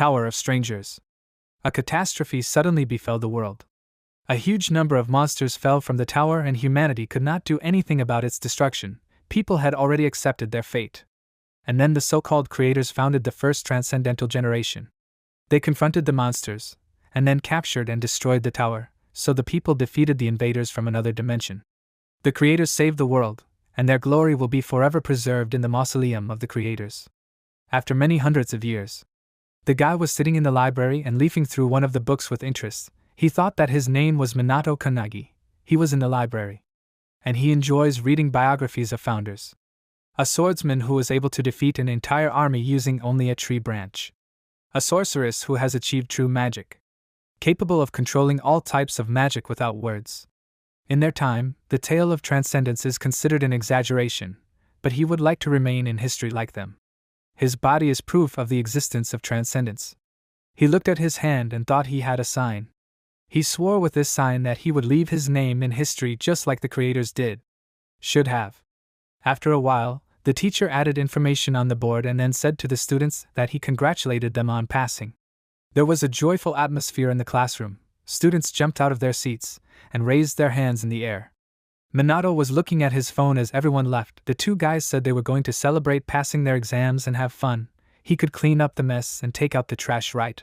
Tower of Strangers. A catastrophe suddenly befell the world. A huge number of monsters fell from the tower and humanity could not do anything about its destruction. People had already accepted their fate. And then the so-called creators founded the first transcendental generation. They confronted the monsters, and then captured and destroyed the tower, so the people defeated the invaders from another dimension. The creators saved the world, and their glory will be forever preserved in the mausoleum of the creators. After many hundreds of years, the guy was sitting in the library and leafing through one of the books with interest. He thought that his name was Minato Kannagi. He was in the library. And he enjoys reading biographies of founders. A swordsman who was able to defeat an entire army using only a tree branch. A sorceress who has achieved true magic. Capable of controlling all types of magic without words. In their time, the tale of transcendence is considered an exaggeration, but he would like to remain in history like them. His body is proof of the existence of transcendence. He looked at his hand and thought he had a sign. He swore with this sign that he would leave his name in history just like the creators did. Should have. After a while, the teacher added information on the board and then said to the students that he congratulated them on passing. There was a joyful atmosphere in the classroom. Students jumped out of their seats and raised their hands in the air. Minato was looking at his phone as everyone left. The two guys said they were going to celebrate passing their exams and have fun. He could clean up the mess and take out the trash right.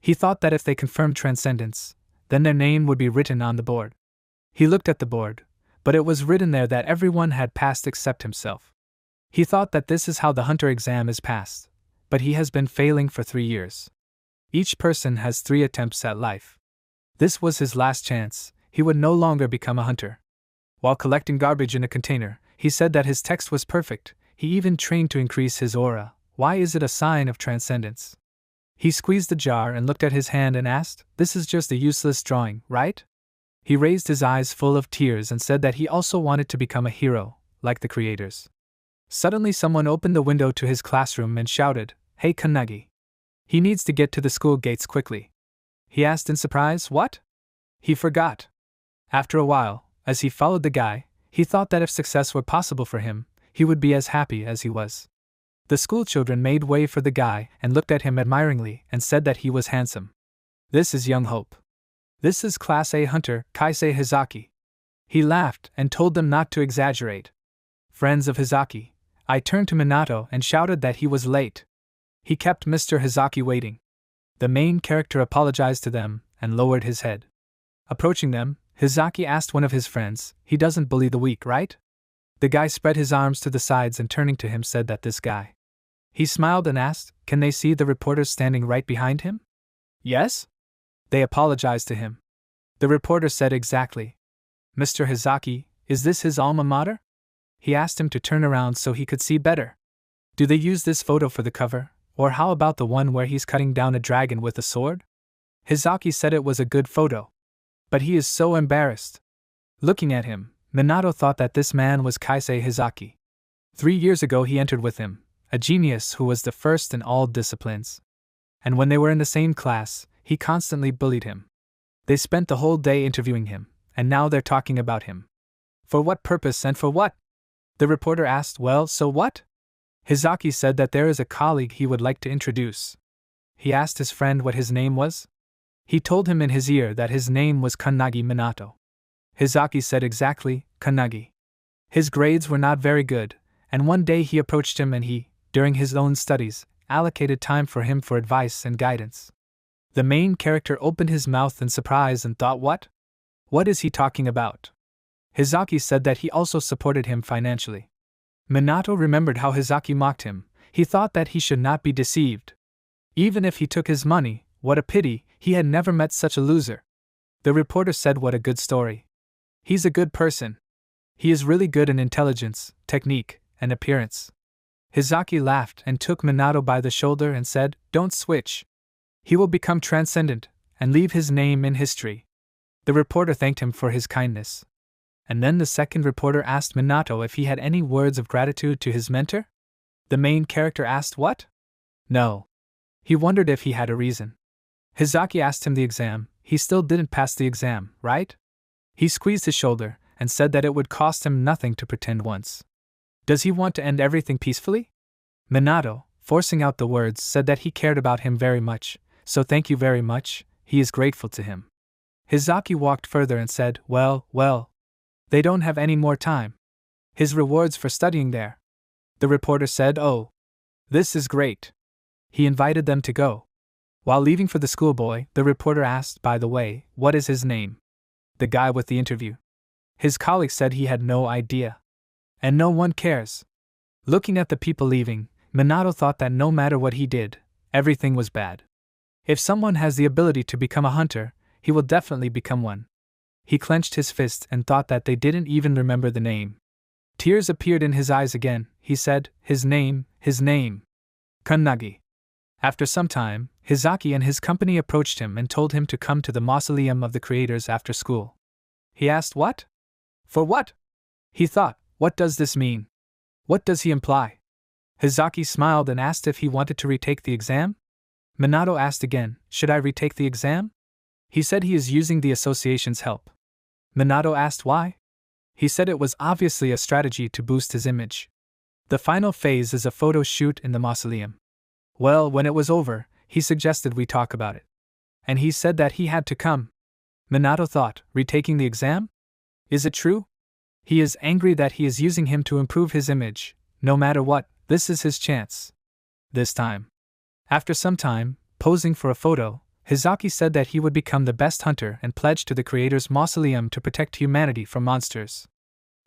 He thought that if they confirmed transcendence, then their name would be written on the board. He looked at the board, but it was written there that everyone had passed except himself. He thought that this is how the hunter exam is passed, but he has been failing for 3 years. Each person has 3 attempts at life. This was his last chance. He would no longer become a hunter. While collecting garbage in a container, he said that his text was perfect. He even trained to increase his aura. Why is it a sign of transcendence? He squeezed the jar and looked at his hand and asked, "This is just a useless drawing, right?" He raised his eyes full of tears and said that he also wanted to become a hero, like the creators. Suddenly someone opened the window to his classroom and shouted, "Hey Kannagi! He needs to get to the school gates quickly." He asked in surprise, "What?" He forgot. After a while, as he followed the guy, he thought that if success were possible for him, he would be as happy as he was. The schoolchildren made way for the guy and looked at him admiringly and said that he was handsome. "This is young hope. This is Class A hunter, Kaisei Hizaki." He laughed and told them not to exaggerate. Friends of Hizaki, I turned to Minato and shouted that he was late. He kept Mr. Hizaki waiting. The main character apologized to them and lowered his head. Approaching them, Hizaki asked one of his friends, "He doesn't bully the weak, right?" The guy spread his arms to the sides and turning to him said that this guy. He smiled and asked, "Can they see the reporters standing right behind him?" "Yes?" They apologized to him. The reporter said, "Exactly. Mr. Hizaki, is this his alma mater?" He asked him to turn around so he could see better. "Do they use this photo for the cover, or how about the one where he's cutting down a dragon with a sword?" Hizaki said it was a good photo. But he is so embarrassed. Looking at him, Minato thought that this man was Kaisei Hizaki. 3 years ago he entered with him, a genius who was the first in all disciplines. And when they were in the same class, he constantly bullied him. They spent the whole day interviewing him, and now they're talking about him. For what purpose and for what? The reporter asked, "Well, so what?" Hizaki said that there is a colleague he would like to introduce. He asked his friend what his name was. He told him in his ear that his name was Kannagi Minato. Hizaki said exactly, "Kannagi." His grades were not very good, and one day he approached him and he, during his own studies, allocated time for him for advice and guidance. The main character opened his mouth in surprise and thought, "What? What is he talking about?" Hizaki said that he also supported him financially. Minato remembered how Hizaki mocked him. He thought that he should not be deceived. Even if he took his money, what a pity, he had never met such a loser. The reporter said, "What a good story. He's a good person. He is really good in intelligence, technique, and appearance." Hizaki laughed and took Minato by the shoulder and said, "Don't switch. He will become transcendent and leave his name in history." The reporter thanked him for his kindness. And then the second reporter asked Minato if he had any words of gratitude to his mentor. The main character asked, "What?" No. He wondered if he had a reason. Hizaki asked him the exam. He still didn't pass the exam, right? He squeezed his shoulder and said that it would cost him nothing to pretend once. Does he want to end everything peacefully? Minato, forcing out the words, said that he cared about him very much, so thank you very much, he is grateful to him. Hizaki walked further and said, well, they don't have any more time. His rewards for studying there. The reporter said, oh, this is great. He invited them to go. While leaving for the schoolboy, the reporter asked, by the way, what is his name? The guy with the interview. His colleague said he had no idea. And no one cares. Looking at the people leaving, Minato thought that no matter what he did, everything was bad. If someone has the ability to become a hunter, he will definitely become one. He clenched his fist and thought that they didn't even remember the name. Tears appeared in his eyes again. He said, his name. Kunnagi. After some time, Hizaki and his company approached him and told him to come to the mausoleum of the creators after school. He asked what? For what? He thought, what does this mean? What does he imply? Hizaki smiled and asked if he wanted to retake the exam. Minato asked again, should I retake the exam? He said he is using the association's help. Minato asked why. He said it was obviously a strategy to boost his image. The final phase is a photo shoot in the mausoleum. Well, when it was over, he suggested we talk about it. And he said that he had to come. Minato thought, retaking the exam? Is it true? He is angry that he is using him to improve his image. No matter what, this is his chance. This time. After some time, posing for a photo, Hizaki said that he would become the best hunter and pledged to the creator's mausoleum to protect humanity from monsters.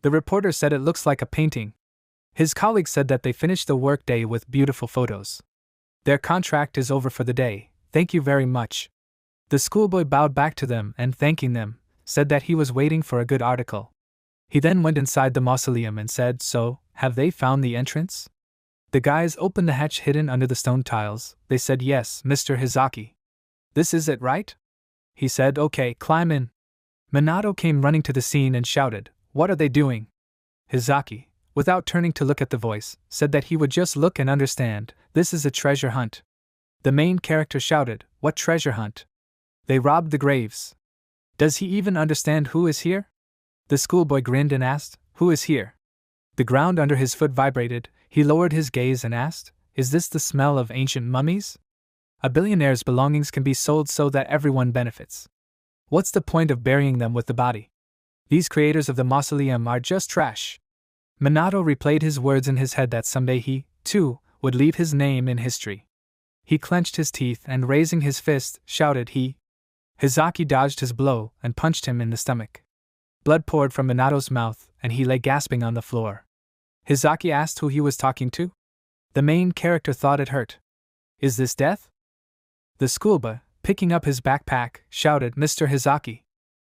The reporter said it looks like a painting. His colleague said that they finished the workday with beautiful photos. Their contract is over for the day, thank you very much. The schoolboy bowed back to them and thanking them, said that he was waiting for a good article. He then went inside the mausoleum and said, so, have they found the entrance? The guys opened the hatch hidden under the stone tiles. They said, yes, Mr. Hizaki. This is it, right? He said, okay, climb in. Minato came running to the scene and shouted, what are they doing? Hizaki, without turning to look at the voice, said that he would just look and understand, this is a treasure hunt. The main character shouted, what treasure hunt? They robbed the graves. Does he even understand who is here? The schoolboy grinned and asked, who is here? The ground under his foot vibrated. He lowered his gaze and asked, is this the smell of ancient mummies? A billionaire's belongings can be sold so that everyone benefits. What's the point of burying them with the body? These creators of the mausoleum are just trash. Minato replayed his words in his head that someday he, too, would leave his name in history. He clenched his teeth and raising his fist, shouted he. Hizaki dodged his blow and punched him in the stomach. Blood poured from Minato's mouth and he lay gasping on the floor. Hizaki asked who he was talking to. The main character thought it hurt. Is this death? The schoolboy, picking up his backpack, shouted, Mr. Hizaki.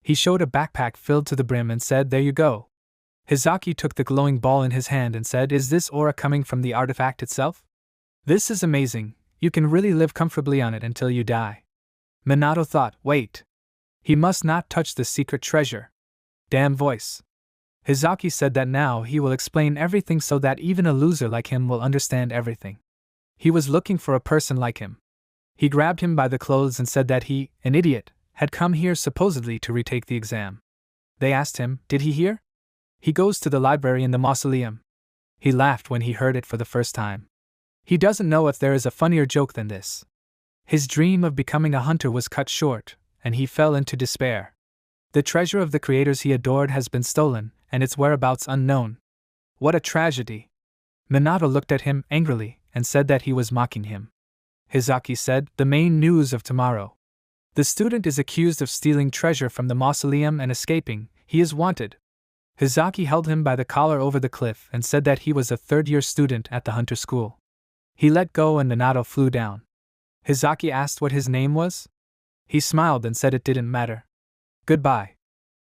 He showed a backpack filled to the brim and said, there you go. Hizaki took the glowing ball in his hand and said, is this aura coming from the artifact itself? This is amazing, you can really live comfortably on it until you die. Minato thought, wait. He must not touch the secret treasure. Damn voice. Hizaki said that now he will explain everything so that even a loser like him will understand everything. He was looking for a person like him. He grabbed him by the clothes and said that he, an idiot, had come here supposedly to retake the exam. They asked him, did he hear? He goes to the library in the mausoleum. He laughed when he heard it for the first time. He doesn't know if there is a funnier joke than this. His dream of becoming a hunter was cut short, and he fell into despair. The treasure of the creators he adored has been stolen, and its whereabouts unknown. What a tragedy! Minato looked at him angrily and said that he was mocking him. Hizaki said, the main news of tomorrow. The student is accused of stealing treasure from the mausoleum and escaping. He is wanted. Hizaki held him by the collar over the cliff and said that he was a third-year student at the hunter school. He let go and Minato flew down. Hizaki asked what his name was. He smiled and said it didn't matter. Goodbye.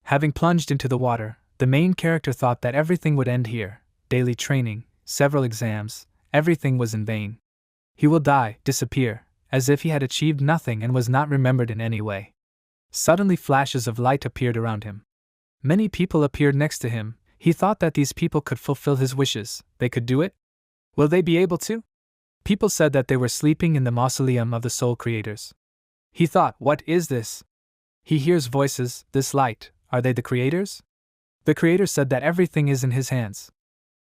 Having plunged into the water, the main character thought that everything would end here. Daily training, several exams, everything was in vain. He will die, disappear, as if he had achieved nothing and was not remembered in any way. Suddenly flashes of light appeared around him. Many people appeared next to him. He thought that these people could fulfill his wishes. They could do it? Will they be able to? People said that they were sleeping in the mausoleum of the soul creators. He thought, what is this? He hears voices, this light, are they the creators? The creator said that everything is in his hands.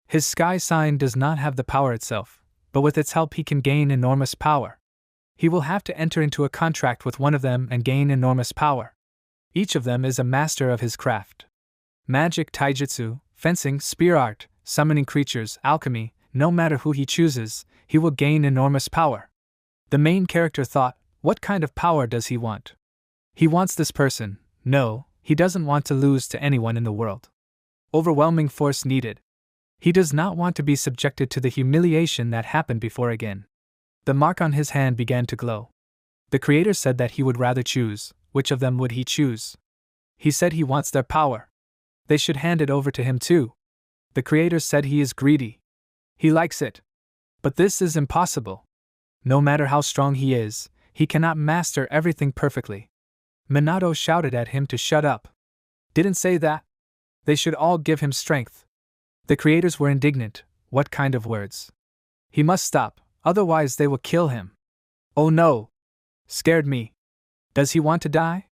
His sky sign does not have the power itself, but with its help he can gain enormous power. He will have to enter into a contract with one of them and gain enormous power. Each of them is a master of his craft. Magic, taijutsu, fencing, spear art, summoning creatures, alchemy, no matter who he chooses, he will gain enormous power. The main character thought, what kind of power does he want? He wants this person. No, he doesn't want to lose to anyone in the world. Overwhelming force needed. He does not want to be subjected to the humiliation that happened before again. The mark on his hand began to glow. The creator said that he would rather choose. Which of them would he choose? He said he wants their power. They should hand it over to him too. The creator said he is greedy. He likes it. But this is impossible. No matter how strong he is, he cannot master everything perfectly. Minato shouted at him to shut up. Didn't say that. They should all give him strength. The creators were indignant. What kind of words? He must stop, otherwise they will kill him. Oh no! Scared me. Does he want to die?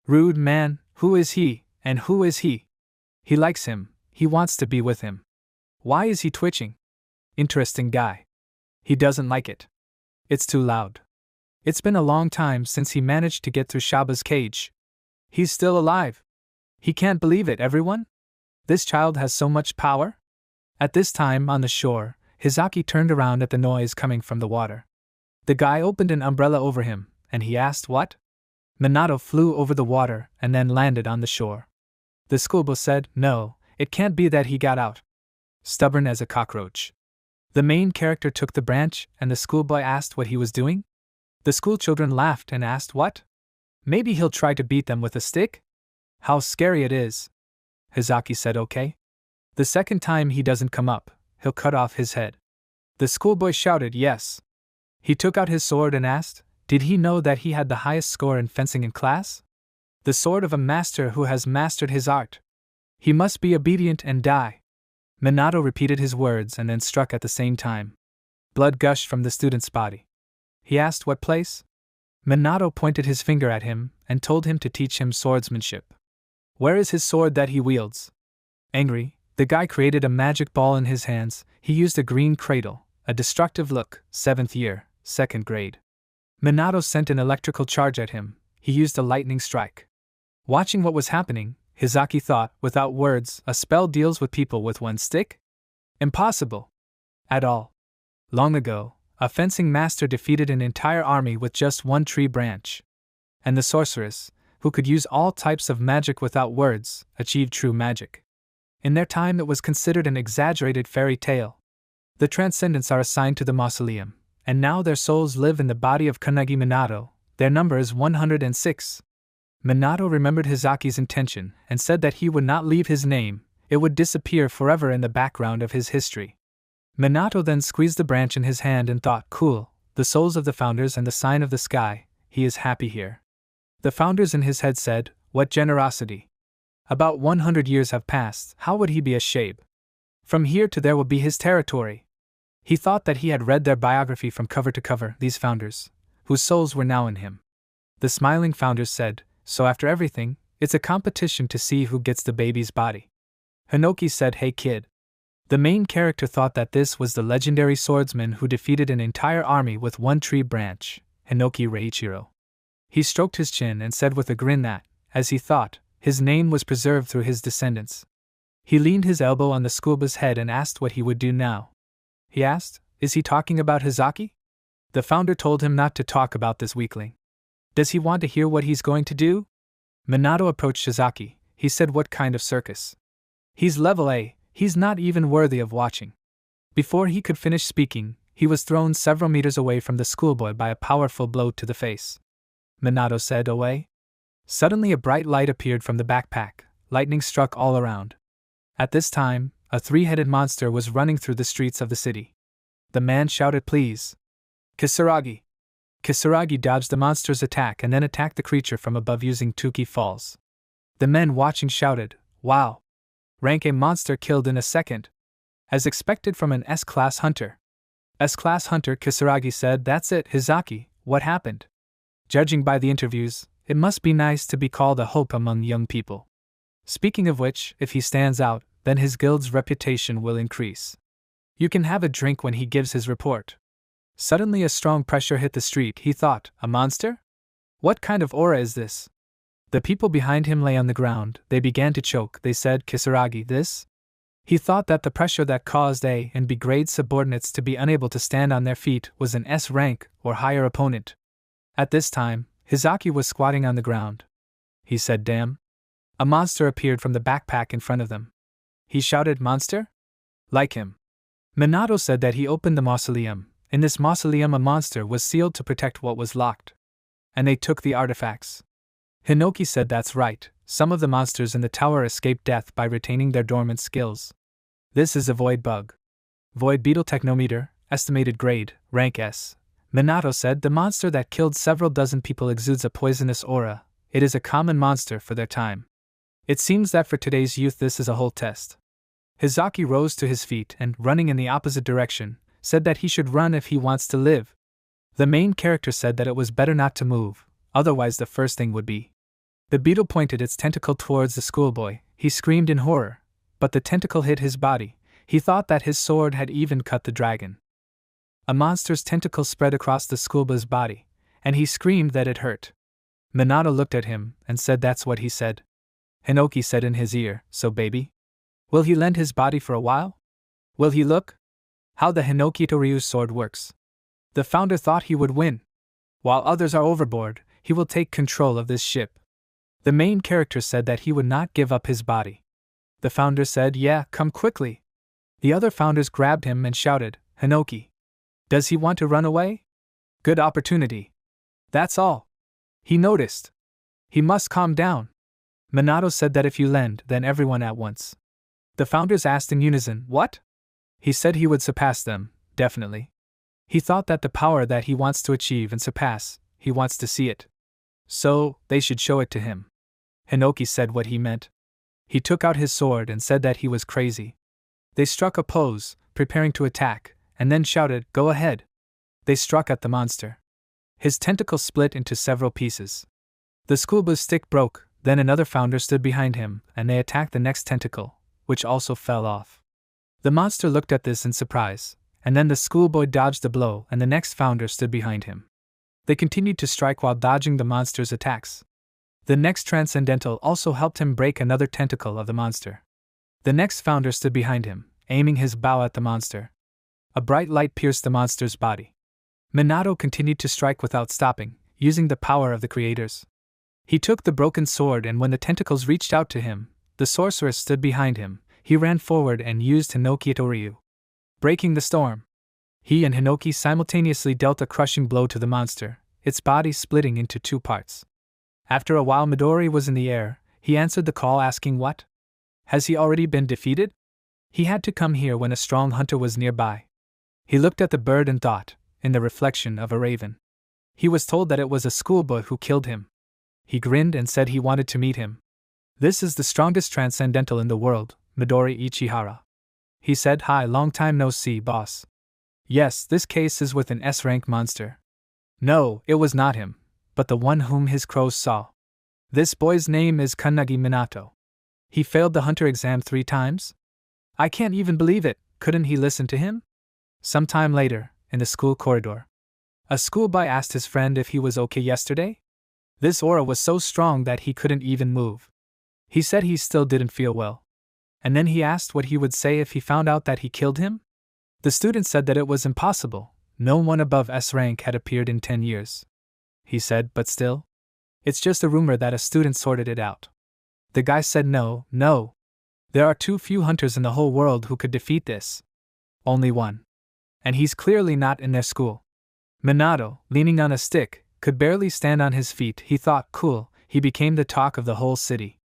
Rude man, who is he, and who is he? He likes him, he wants to be with him. Why is he twitching? Interesting guy. He doesn't like it. It's too loud. It's been a long time since he managed to get through Shaba's cage. He's still alive. He can't believe it, everyone. This child has so much power? At this time, on the shore, Hizaki turned around at the noise coming from the water. The guy opened an umbrella over him, and he asked what? Minato flew over the water and then landed on the shore. The schoolboy said, no, it can't be that he got out. Stubborn as a cockroach. The main character took the branch and the schoolboy asked what he was doing? The schoolchildren laughed and asked what? Maybe he'll try to beat them with a stick? How scary it is. Hizaki said okay. The second time he doesn't come up, he'll cut off his head. The schoolboy shouted yes. He took out his sword and asked, did he know that he had the highest score in fencing in class? The sword of a master who has mastered his art. He must be obedient and die. Minato repeated his words and then struck at the same time. Blood gushed from the student's body. He asked what place? Minato pointed his finger at him and told him to teach him swordsmanship. Where is his sword that he wields? Angry, the guy created a magic ball in his hands. He used a green cradle, a destructive look, 7th year, 2nd grade. Minato sent an electrical charge at him. He used a lightning strike. Watching what was happening, Hizaki thought, without words, a spell deals with people with one stick? Impossible. At all. Long ago, a fencing master defeated an entire army with just one tree branch. And the sorceress, who could use all types of magic without words, achieved true magic. In their time it was considered an exaggerated fairy tale. The transcendents are assigned to the mausoleum, and now their souls live in the body of Kanagi Minato. Their number is 106. Minato remembered Hizaki's intention and said that he would not leave his name, it would disappear forever in the background of his history. Minato then squeezed the branch in his hand and thought, cool, the souls of the founders and the sign of the sky, he is happy here. The founders in his head said, what generosity. About 100 years have passed, how would he be a shape? From here to there will be his territory. He thought that he had read their biography from cover to cover, these founders, whose souls were now in him. The smiling founders said, so after everything, it's a competition to see who gets the baby's body. Hinoki said, hey kid. The main character thought that this was the legendary swordsman who defeated an entire army with one tree branch, Hinoki Reiichiro. He stroked his chin and said with a grin that, as he thought, his name was preserved through his descendants. He leaned his elbow on the schoolboy's head and asked what he would do now. He asked, is he talking about Hizaki? The founder told him not to talk about this weakling. Does he want to hear what he's going to do? Minato approached Hizaki. He said, what kind of circus? He's level A, he's not even worthy of watching. Before he could finish speaking, he was thrown several meters away from the schoolboy by a powerful blow to the face. Minato said, away. Suddenly a bright light appeared from the backpack. Lightning struck all around. At this time, a three-headed monster was running through the streets of the city. The man shouted, please. Kisaragi. Kisaragi dodged the monster's attack and then attacked the creature from above using Tuki Falls. The men watching shouted, wow. Rank A monster killed in a second. As expected from an S-class hunter. S-class hunter, Kisaragi said, that's it, Hizaki, what happened? Judging by the interviews, it must be nice to be called a hope among young people. Speaking of which, if he stands out, then his guild's reputation will increase. You can have a drink when he gives his report. Suddenly a strong pressure hit the street. He thought, a monster? What kind of aura is this? The people behind him lay on the ground. They began to choke. They said, Kisaragi, this? He thought that the pressure that caused A and B grade subordinates to be unable to stand on their feet was an S rank or higher opponent. At this time, Hizaki was squatting on the ground. He said, damn. A monster appeared from the backpack in front of them. He shouted, monster? Like him. Minato said that he opened the mausoleum. In this mausoleum a monster was sealed to protect what was locked. And they took the artifacts. Hinoki said that's right, some of the monsters in the tower escaped death by retaining their dormant skills. This is a void bug. Void beetle technometer, estimated grade, rank S. Minato said the monster that killed several dozen people exudes a poisonous aura. It is a common monster for their time. It seems that for today's youth this is a whole test. Hizaki rose to his feet and, running in the opposite direction, said that he should run if he wants to live. The main character said that it was better not to move, otherwise the first thing would be. The beetle pointed its tentacle towards the schoolboy. He screamed in horror, but the tentacle hit his body. He thought that his sword had even cut the dragon. A monster's tentacle spread across the schoolboy's body, and he screamed that it hurt. Minato looked at him and said that's what he said. Hinoki said in his ear, so baby? Will he lend his body for a while? Will he look? How the Hinoki Toryu's sword works. The founder thought he would win. While others are overboard, he will take control of this ship. The main character said that he would not give up his body. The founder said, yeah, come quickly. The other founders grabbed him and shouted, Hinoki. Does he want to run away? Good opportunity. That's all. He noticed. He must calm down. Minato said that if you lend, then everyone at once. The founders asked in unison, what? He said he would surpass them, definitely. He thought that the power that he wants to achieve and surpass, he wants to see it. So, they should show it to him. Hinoki said what he meant. He took out his sword and said that he was crazy. They struck a pose, preparing to attack, and then shouted, go ahead. They struck at the monster. His tentacle split into several pieces. The schoolboy's stick broke, then another founder stood behind him, and they attacked the next tentacle, which also fell off. The monster looked at this in surprise, and then the schoolboy dodged the blow and the next founder stood behind him. They continued to strike while dodging the monster's attacks. The next transcendental also helped him break another tentacle of the monster. The next founder stood behind him, aiming his bow at the monster. A bright light pierced the monster's body. Minato continued to strike without stopping, using the power of the creators. He took the broken sword and when the tentacles reached out to him, the sorceress stood behind him. He ran forward and used Hinoki Toryu. Breaking the storm. He and Hinoki simultaneously dealt a crushing blow to the monster, its body splitting into two parts. After a while Midori was in the air. He answered the call asking what? Has he already been defeated? He had to come here when a strong hunter was nearby. He looked at the bird and thought, in the reflection of a raven. He was told that it was a schoolboy who killed him. He grinned and said he wanted to meet him. This is the strongest transcendental in the world, Midori Ichihara. He said, hi, long time no see, boss. Yes, this case is with an S-rank monster. No, it was not him, but the one whom his crows saw. This boy's name is Kannagi Minato. He failed the hunter exam 3 times? I can't even believe it, couldn't he listen to him? Some time later, in the school corridor, a schoolboy asked his friend if he was okay yesterday. This aura was so strong that he couldn't even move. He said he still didn't feel well. And then he asked what he would say if he found out that he killed him? The student said that it was impossible, no one above S rank had appeared in 10 years. He said, but still? It's just a rumor that a student sorted it out. The guy said no. There are too few hunters in the whole world who could defeat this. Only one. And he's clearly not in their school. Minato, leaning on a stick, could barely stand on his feet. He thought, cool, he became the talk of the whole city.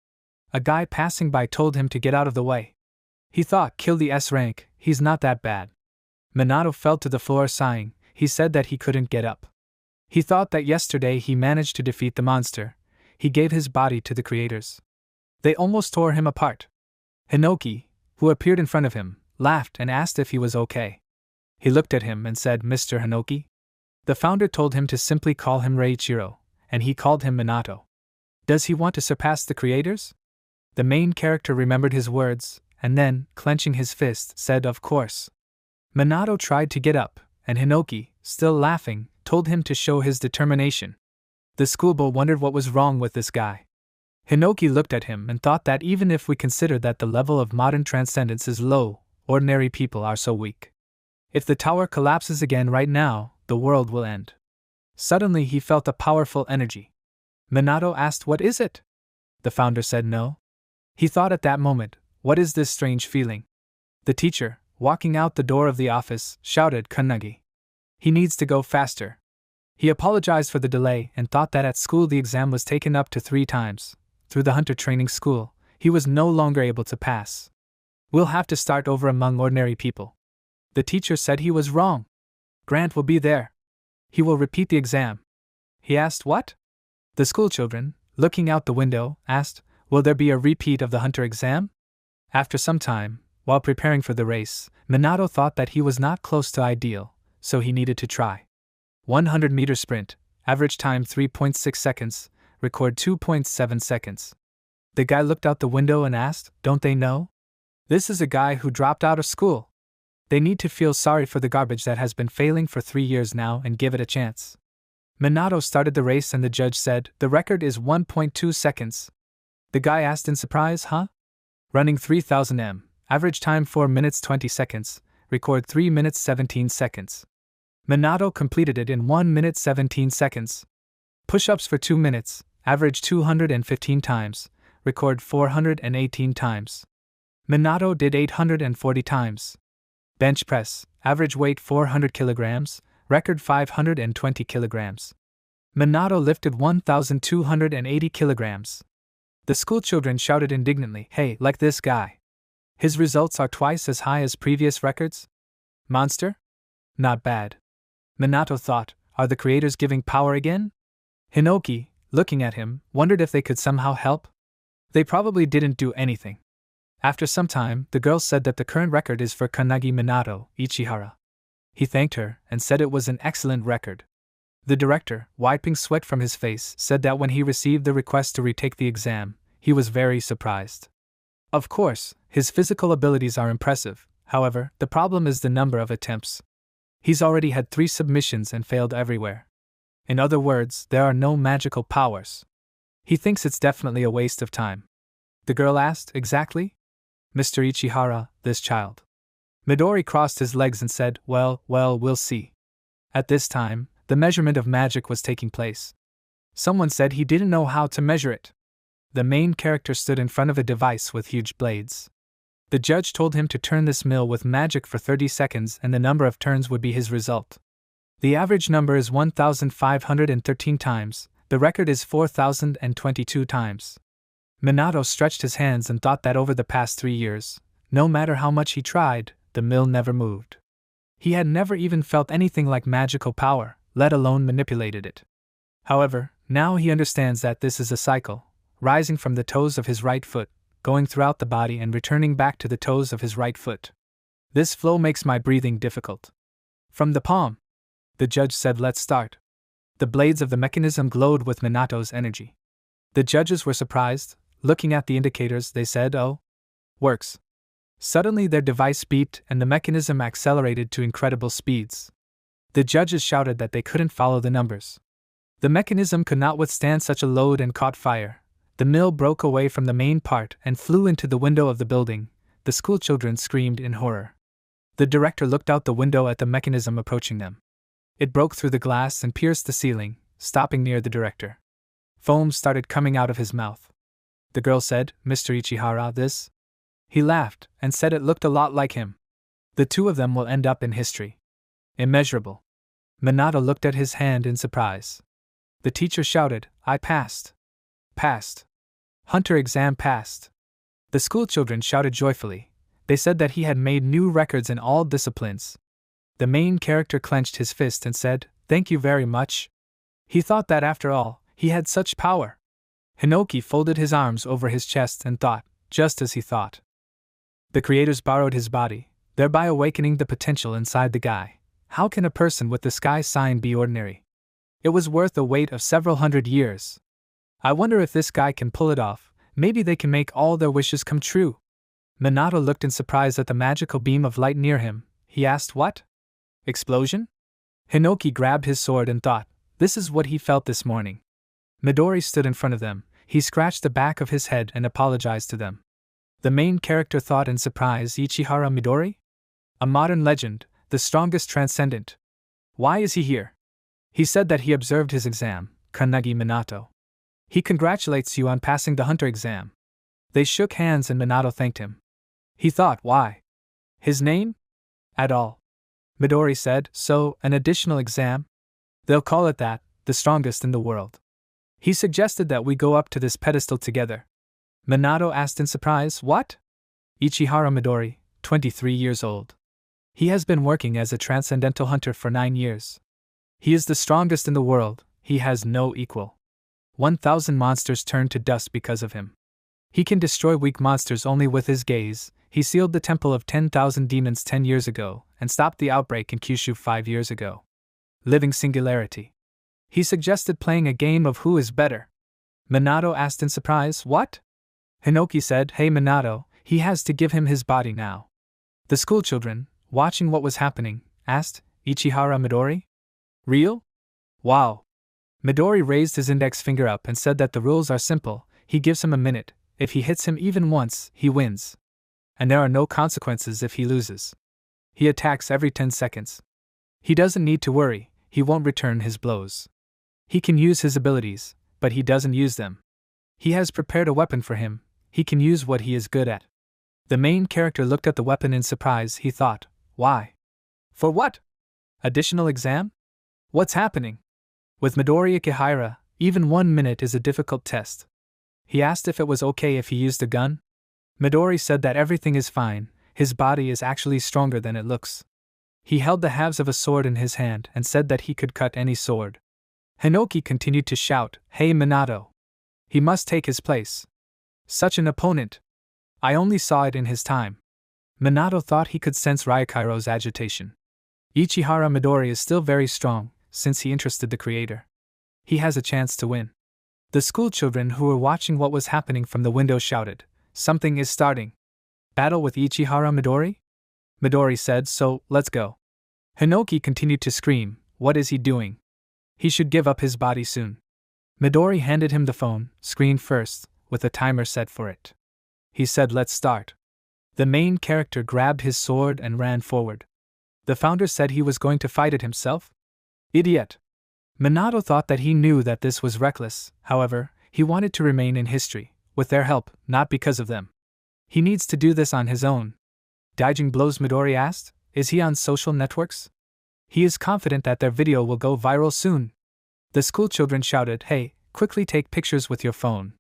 A guy passing by told him to get out of the way. He thought, kill the S rank, he's not that bad. Minato fell to the floor sighing. He said that he couldn't get up. He thought that yesterday he managed to defeat the monster. He gave his body to the creators. They almost tore him apart. Hinoki, who appeared in front of him, laughed and asked if he was okay. He looked at him and said, Mr. Hinoki? The founder told him to simply call him Reiichiro, and he called him Minato. Does he want to surpass the creators? The main character remembered his words, and then, clenching his fist, said, of course. Minato tried to get up, and Hinoki, still laughing, told him to show his determination. The schoolboy wondered what was wrong with this guy. Hinoki looked at him and thought that even if we consider that the level of modern transcendence is low, ordinary people are so weak. If the tower collapses again right now, the world will end. Suddenly he felt a powerful energy. Minato asked, "What is it?" The founder said no. He thought at that moment, "What is this strange feeling?" The teacher, walking out the door of the office, shouted, "Kannagi. He needs to go faster." He apologized for the delay and thought that at school the exam was taken up to 3 times. Through the hunter training school, he was no longer able to pass. "We'll have to start over among ordinary people." The teacher said he was wrong. "Grant will be there. He will repeat the exam." He asked, "What?" The schoolchildren, looking out the window, asked, "Will there be a repeat of the hunter exam?" After some time, while preparing for the race, Minato thought that he was not close to ideal, so he needed to try. 100-meter sprint, average time 3.6 seconds, record 2.7 seconds. The guy looked out the window and asked, "Don't they know? This is a guy who dropped out of school. They need to feel sorry for the garbage that has been failing for 3 years now and give it a chance." Minato started the race and the judge said, "The record is 1.2 seconds. The guy asked in surprise, "Huh?" Running 3000 m, average time 4 minutes 20 seconds, record 3 minutes 17 seconds. Minato completed it in 1 minute 17 seconds. Push-ups for 2 minutes, average 215 times, record 418 times. Minato did 840 times. Bench press, average weight 400 kilograms, record 520 kilograms. Minato lifted 1,280 kilograms. The schoolchildren shouted indignantly, "Hey, like this guy. His results are twice as high as previous records? Monster? Not bad." Minato thought, "Are the creators giving power again?" Hinoki, looking at him, wondered if they could somehow help. They probably didn't do anything. After some time, the girl said that the current record is for Kannagi Minato Ichihara. He thanked her and said it was an excellent record. The director, wiping sweat from his face, said that when he received the request to retake the exam, he was very surprised. Of course, his physical abilities are impressive, however, the problem is the number of attempts. He's already had 3 submissions and failed everywhere. In other words, there are no magical powers. He thinks it's definitely a waste of time. The girl asked, "Exactly?" "Mr. Ichihara, this child." Midori crossed his legs and said, well, we'll see." At this time, the measurement of magic was taking place. Someone said he didn't know how to measure it. The main character stood in front of a device with huge blades. The judge told him to turn this mill with magic for 30 seconds and the number of turns would be his result. The average number is 1,513 times, the record is 4,022 times. Minato stretched his hands and thought that over the past 3 years, no matter how much he tried, the mill never moved. He had never even felt anything like magical power, let alone manipulated it. However, now he understands that this is a cycle, rising from the toes of his right foot, going throughout the body and returning back to the toes of his right foot. This flow makes my breathing difficult. From the palm. The judge said, "Let's start." The blades of the mechanism glowed with Minato's energy. The judges were surprised. Looking at the indicators, they said, "Oh, works." Suddenly their device beeped and the mechanism accelerated to incredible speeds. The judges shouted that they couldn't follow the numbers. The mechanism could not withstand such a load and caught fire. The mill broke away from the main part and flew into the window of the building. The schoolchildren screamed in horror. The director looked out the window at the mechanism approaching them. It broke through the glass and pierced the ceiling, stopping near the director. Foam started coming out of his mouth. The girl said, "Mr. Ichihara, this?" He laughed and said it looked a lot like him. The two of them will end up in history. Immeasurable. Minato looked at his hand in surprise. The teacher shouted, "I passed. Passed. Hunter exam passed." The schoolchildren shouted joyfully. They said that he had made new records in all disciplines. The main character clenched his fist and said, "Thank you very much." He thought that after all, he had such power. Hinoki folded his arms over his chest and thought, just as he thought. The creators borrowed his body, thereby awakening the potential inside the guy. How can a person with the sky sign be ordinary? It was worth a wait of several hundred years. I wonder if this guy can pull it off. Maybe they can make all their wishes come true. Minato looked in surprise at the magical beam of light near him. he asked. What? Explosion? Hinoki grabbed his sword and thought, this is what he felt this morning. Midori stood in front of them. He scratched the back of his head and apologized to them. The main character thought in surprise, Ichihara Midori? A modern legend, the strongest transcendent. Why is he here? He said that he observed his exam, Kannagi Minato. He congratulates you on passing the hunter exam. They shook hands and Minato thanked him. He thought, why? His name? At all. Midori said, so, an additional exam? They'll call it that, the strongest in the world. He suggested that we go up to this pedestal together. Minato asked in surprise, what? Ichihara Midori, 23 years old. He has been working as a transcendental hunter for 9 years. He is the strongest in the world, he has no equal. 1,000 monsters turned to dust because of him. He can destroy weak monsters only with his gaze. He sealed the temple of 10,000 demons 10 years ago, and stopped the outbreak in Kyushu 5 years ago. Living singularity. He suggested playing a game of who is better. Minato asked in surprise, what? Hinoki said, hey Minato, he has to give him his body now. The schoolchildren, watching what was happening, asked, Ichihara Midori? Real? Wow. Midori raised his index finger up and said that the rules are simple. He gives him a minute. If he hits him even once, he wins. And there are no consequences if he loses. He attacks every 10 seconds. He doesn't need to worry, he won't return his blows. He can use his abilities, but he doesn't use them. He has prepared a weapon for him, he can use what he is good at. The main character looked at the weapon in surprise. He thought, why? For what? Additional exam? What's happening? With Midori Ikehira, even 1 minute is a difficult test. He asked if it was okay if he used a gun. Midori said that everything is fine, his body is actually stronger than it looks. He held the halves of a sword in his hand and said that he could cut any sword. Hinoki continued to shout, hey Minato! He must take his place. Such an opponent! I only saw it in his time. Minato thought he could sense Ryukiro's agitation. Ichihara Midori is still very strong, since he interested the creator. He has a chance to win. The schoolchildren who were watching what was happening from the window shouted, something is starting. Battle with Ichihara Midori? Midori said, so, let's go. Hinoki continued to scream, what is he doing? He should give up his body soon. Midori handed him the phone, screen first, with a timer set for it. He said, let's start. The main character grabbed his sword and ran forward. The founder said he was going to fight it himself? Idiot! Minato thought that he knew that this was reckless, however, he wanted to remain in history, with their help, not because of them. He needs to do this on his own. Dodging blows, Midori asked, is he on social networks? He is confident that their video will go viral soon. The schoolchildren shouted, hey, quickly take pictures with your phone.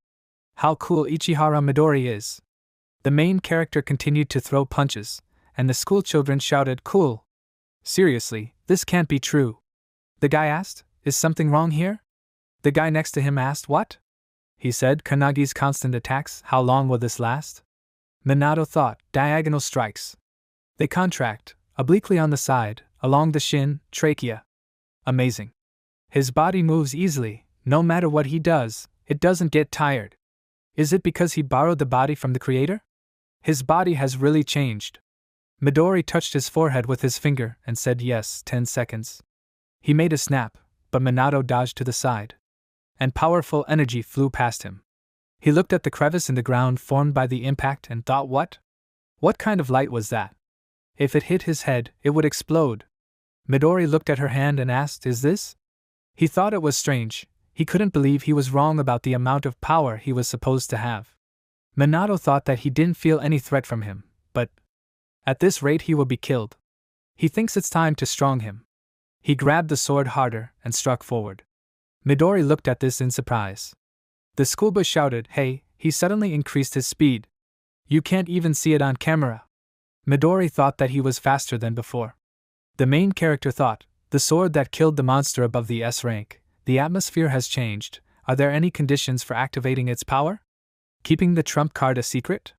How cool Ichihara Midori is. The main character continued to throw punches, and the schoolchildren shouted, cool. Seriously, this can't be true. The guy asked, is something wrong here? The guy next to him asked, what? He said, Kannagi's constant attacks, how long will this last? Minato thought, diagonal strikes. They contract, obliquely on the side, along the shin, trachea. Amazing. His body moves easily, no matter what he does, it doesn't get tired. Is it because he borrowed the body from the creator? His body has really changed. Midori touched his forehead with his finger and said yes, 10 seconds. He made a snap, but Minato dodged to the side. And powerful energy flew past him. He looked at the crevice in the ground formed by the impact and thought, what? What kind of light was that? If it hit his head, it would explode. Midori looked at her hand and asked, is this? He thought it was strange. He couldn't believe he was wrong about the amount of power he was supposed to have. Minato thought that he didn't feel any threat from him, but at this rate he will be killed. He thinks it's time to strong him. He grabbed the sword harder and struck forward. Midori looked at this in surprise. The schoolboy shouted, hey, he suddenly increased his speed. You can't even see it on camera. Midori thought that he was faster than before. The main character thought, the sword that killed the monster above the S rank, the atmosphere has changed. Are there any conditions for activating its power? Keeping the trump card a secret?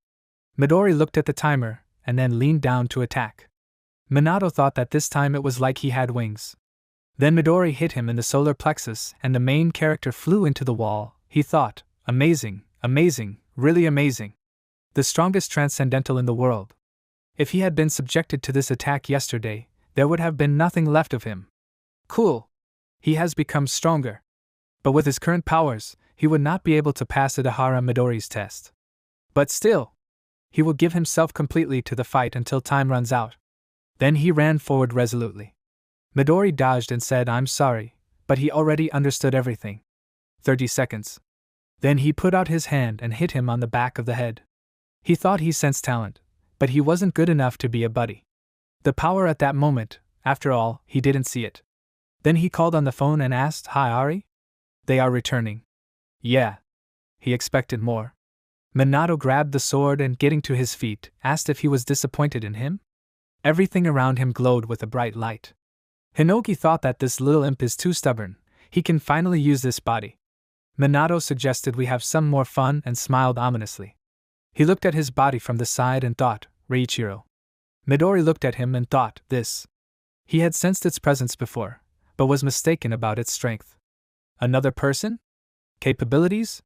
Midori looked at the timer, and then leaned down to attack. Minato thought that this time it was like he had wings. Then Midori hit him in the solar plexus and the main character flew into the wall. He thought, amazing, amazing, really amazing. The strongest transcendental in the world. If he had been subjected to this attack yesterday, there would have been nothing left of him. Cool. He has become stronger. But with his current powers, he would not be able to pass Adahara Midori's test. But still, he will give himself completely to the fight until time runs out. Then he ran forward resolutely. Midori dodged and said, "I'm sorry," but he already understood everything. 30 seconds. Then he put out his hand and hit him on the back of the head. He thought he sensed talent, but he wasn't good enough to be a buddy. The power at that moment, after all, he didn't see it. Then he called on the phone and asked, "Hi Ari? They are returning." Yeah. He expected more. Minato grabbed the sword and, getting to his feet, asked if he was disappointed in him. Everything around him glowed with a bright light. Hinoki thought that this little imp is too stubborn, he can finally use this body. Minato suggested we have some more fun and smiled ominously. He looked at his body from the side and thought, Reiichiro. Midori looked at him and thought, this. He had sensed its presence before, but was mistaken about its strength. Another person? Capabilities?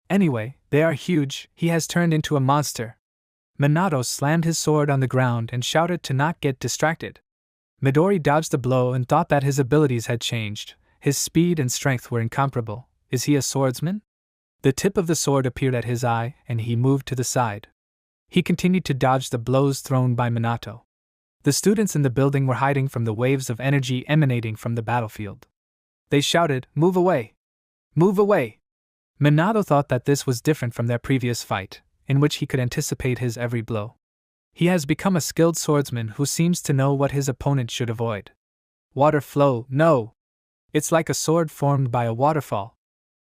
Anyway, they are huge, he has turned into a monster. Minato slammed his sword on the ground and shouted to not get distracted. Midori dodged the blow and thought that his abilities had changed, his speed and strength were incomparable. Is he a swordsman? The tip of the sword appeared at his eye and he moved to the side. He continued to dodge the blows thrown by Minato. The students in the building were hiding from the waves of energy emanating from the battlefield. They shouted, "Move away! Move away!" Minato thought that this was different from their previous fight, in which he could anticipate his every blow. He has become a skilled swordsman who seems to know what his opponent should avoid. Water flow, no! It's like a sword formed by a waterfall.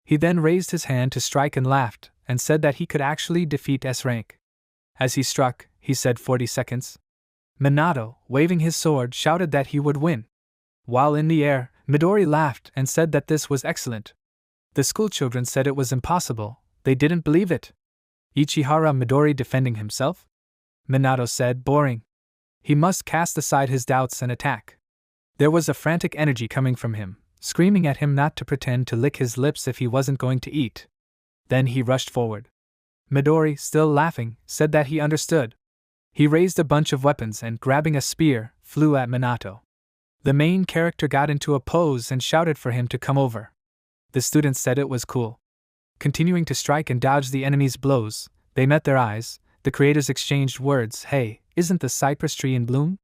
He then raised his hand to strike and laughed, and said that he could actually defeat S rank. As he struck, he said 40 seconds. Minato, waving his sword, shouted that he would win. While in the air, Midori laughed and said that this was excellent. The schoolchildren said it was impossible, they didn't believe it. Ichihara Midori defending himself? Minato said, boring. He must cast aside his doubts and attack. There was a frantic energy coming from him, screaming at him not to pretend to lick his lips if he wasn't going to eat. Then he rushed forward. Midori, still laughing, said that he understood. He raised a bunch of weapons and, grabbing a spear, flew at Minato. The main character got into a pose and shouted for him to come over. The students said it was cool. Continuing to strike and dodge the enemy's blows, they met their eyes. The creators exchanged words. Hey, isn't the cypress tree in bloom?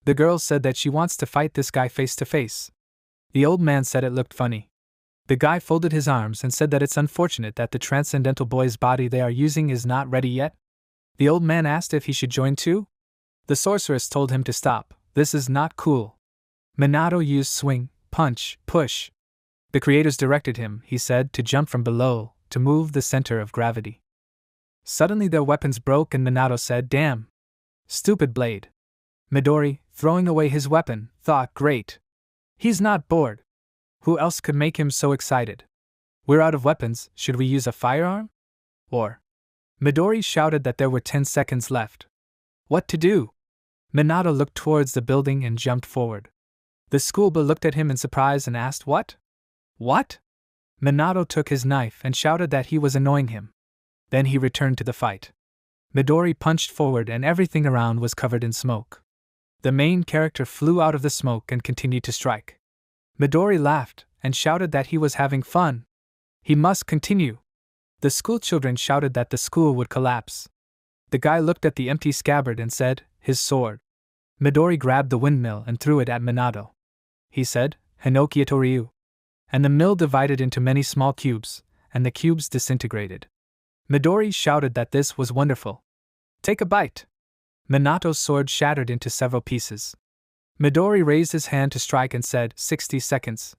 The girl said that she wants to fight this guy face to face. The old man said it looked funny. The guy folded his arms and said that it's unfortunate that the transcendental boy's body they are using is not ready yet. The old man asked if he should join too. The sorceress told him to stop. This is not cool. Minato used swing, punch, push. The creators directed him, he said, to jump from below, to move the center of gravity. Suddenly their weapons broke and Minato said, damn. Stupid blade. Midori, throwing away his weapon, thought, great. He's not bored. Who else could make him so excited? We're out of weapons, should we use a firearm? Or? Midori shouted that there were 10 seconds left. What to do? Minato looked towards the building and jumped forward. The schoolboy looked at him in surprise and asked, what? What? Minato took his knife and shouted that he was annoying him. Then he returned to the fight. Midori punched forward and everything around was covered in smoke. The main character flew out of the smoke and continued to strike. Midori laughed and shouted that he was having fun. He must continue. The schoolchildren shouted that the school would collapse. The guy looked at the empty scabbard and said, his sword. Midori grabbed the windmill and threw it at Minato. He said, Hinoki Itoryu. And the mill divided into many small cubes, and the cubes disintegrated. Midori shouted that this was wonderful. Take a bite. Minato's sword shattered into several pieces. Midori raised his hand to strike and said, 60 seconds.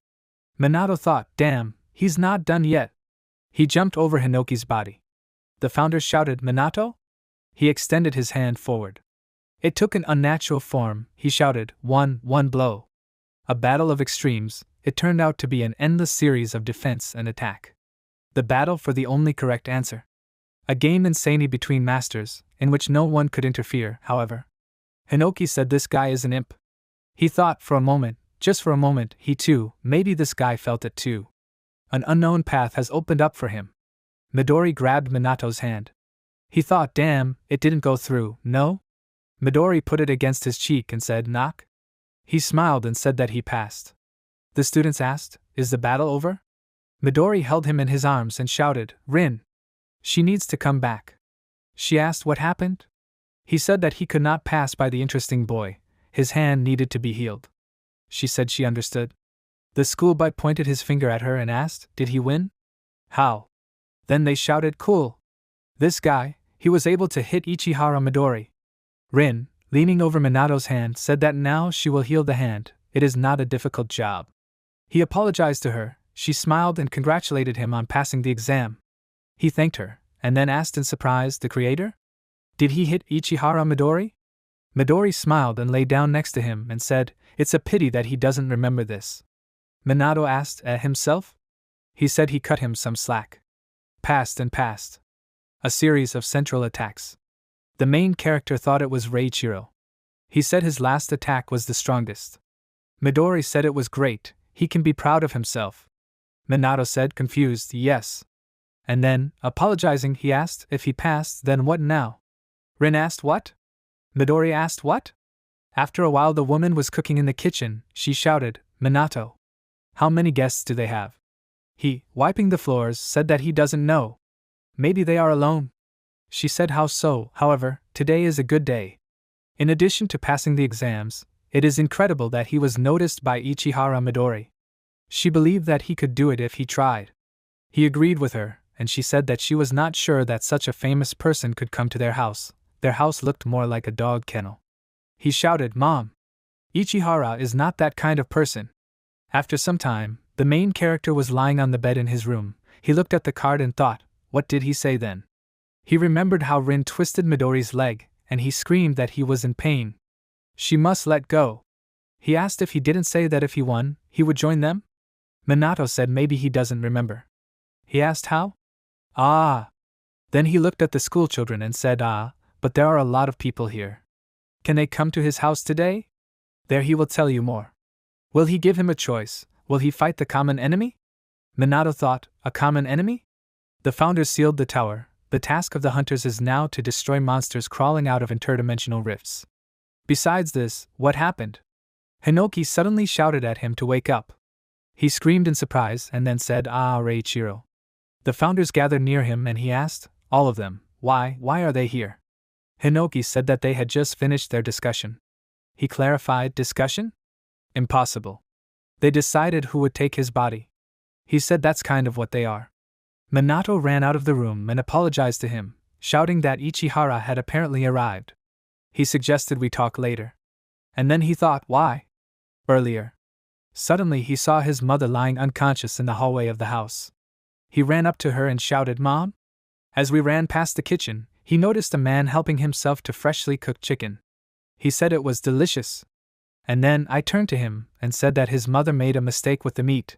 Minato thought, damn, he's not done yet. He jumped over Hinoki's body. The founder shouted, Minato? He extended his hand forward. It took an unnatural form, he shouted, one blow. A battle of extremes, it turned out to be an endless series of defense and attack. The battle for the only correct answer. A game insanely between masters, in which no one could interfere, however. Hinoki said this guy is an imp. He thought for a moment, just for a moment, he too, maybe this guy felt it too. An unknown path has opened up for him. Midori grabbed Minato's hand. He thought, damn, it didn't go through, no? Midori put it against his cheek and said, "Knock." He smiled and said that he passed. The students asked, "Is the battle over?" Midori held him in his arms and shouted, "Rin! She needs to come back." She asked what happened. He said that he could not pass by the interesting boy, his hand needed to be healed. She said she understood. The schoolboy pointed his finger at her and asked, "Did he win?" "How?" Then they shouted, "Cool! This guy, he was able to hit Ichihara Midori." Rin, leaning over Minato's hand, said that now she will heal the hand, it is not a difficult job. He apologized to her, she smiled and congratulated him on passing the exam. He thanked her, and then asked in surprise, "The creator? Did he hit Ichihara Midori?" Midori smiled and lay down next to him and said, "It's a pity that he doesn't remember this." Minato asked, himself? He said he cut him some slack. Passed and passed. A series of central attacks. The main character thought it was Reiichiro. He said his last attack was the strongest. Midori said it was great, he can be proud of himself. Minato said, confused, "Yes." And then, apologizing, he asked, "If he passed, then what now?" Rin asked, "What?" Midori asked, "What?" After a while the woman was cooking in the kitchen, she shouted, "Minato! How many guests do they have?" He, wiping the floors, said that he doesn't know. "Maybe they are alone." She said, "How so? However, today is a good day." In addition to passing the exams, it is incredible that he was noticed by Ichihara Midori. She believed that he could do it if he tried. He agreed with her, and she said that she was not sure that such a famous person could come to their house. Their house looked more like a dog kennel. He shouted, "Mom! Ichihara is not that kind of person." After some time, the main character was lying on the bed in his room. He looked at the card and thought, what did he say then? He remembered how Rin twisted Midori's leg, and he screamed that he was in pain. She must let go. He asked if he didn't say that if he won, he would join them? Minato said maybe he doesn't remember. He asked how? "Ah." Then he looked at the schoolchildren and said, "Ah, but there are a lot of people here. Can they come to his house today? There he will tell you more." Will he give him a choice? Will he fight the common enemy? Minato thought, a common enemy? The founders sealed the tower. The task of the hunters is now to destroy monsters crawling out of interdimensional rifts. Besides this, what happened? Hinoki suddenly shouted at him to wake up. He screamed in surprise and then said, "Ah, Reiichiro." The founders gathered near him and he asked, all of them, why are they here? Hinoki said that they had just finished their discussion. He clarified, discussion? Impossible. They decided who would take his body. He said that's kind of what they are. Minato ran out of the room and apologized to him, shouting that Ichihara had apparently arrived. He suggested we talk later. And then he thought, why? Earlier. Suddenly he saw his mother lying unconscious in the hallway of the house. He ran up to her and shouted, "Mom?" As we ran past the kitchen, he noticed a man helping himself to freshly cooked chicken. He said it was delicious. And then I turned to him and said that his mother made a mistake with the meat.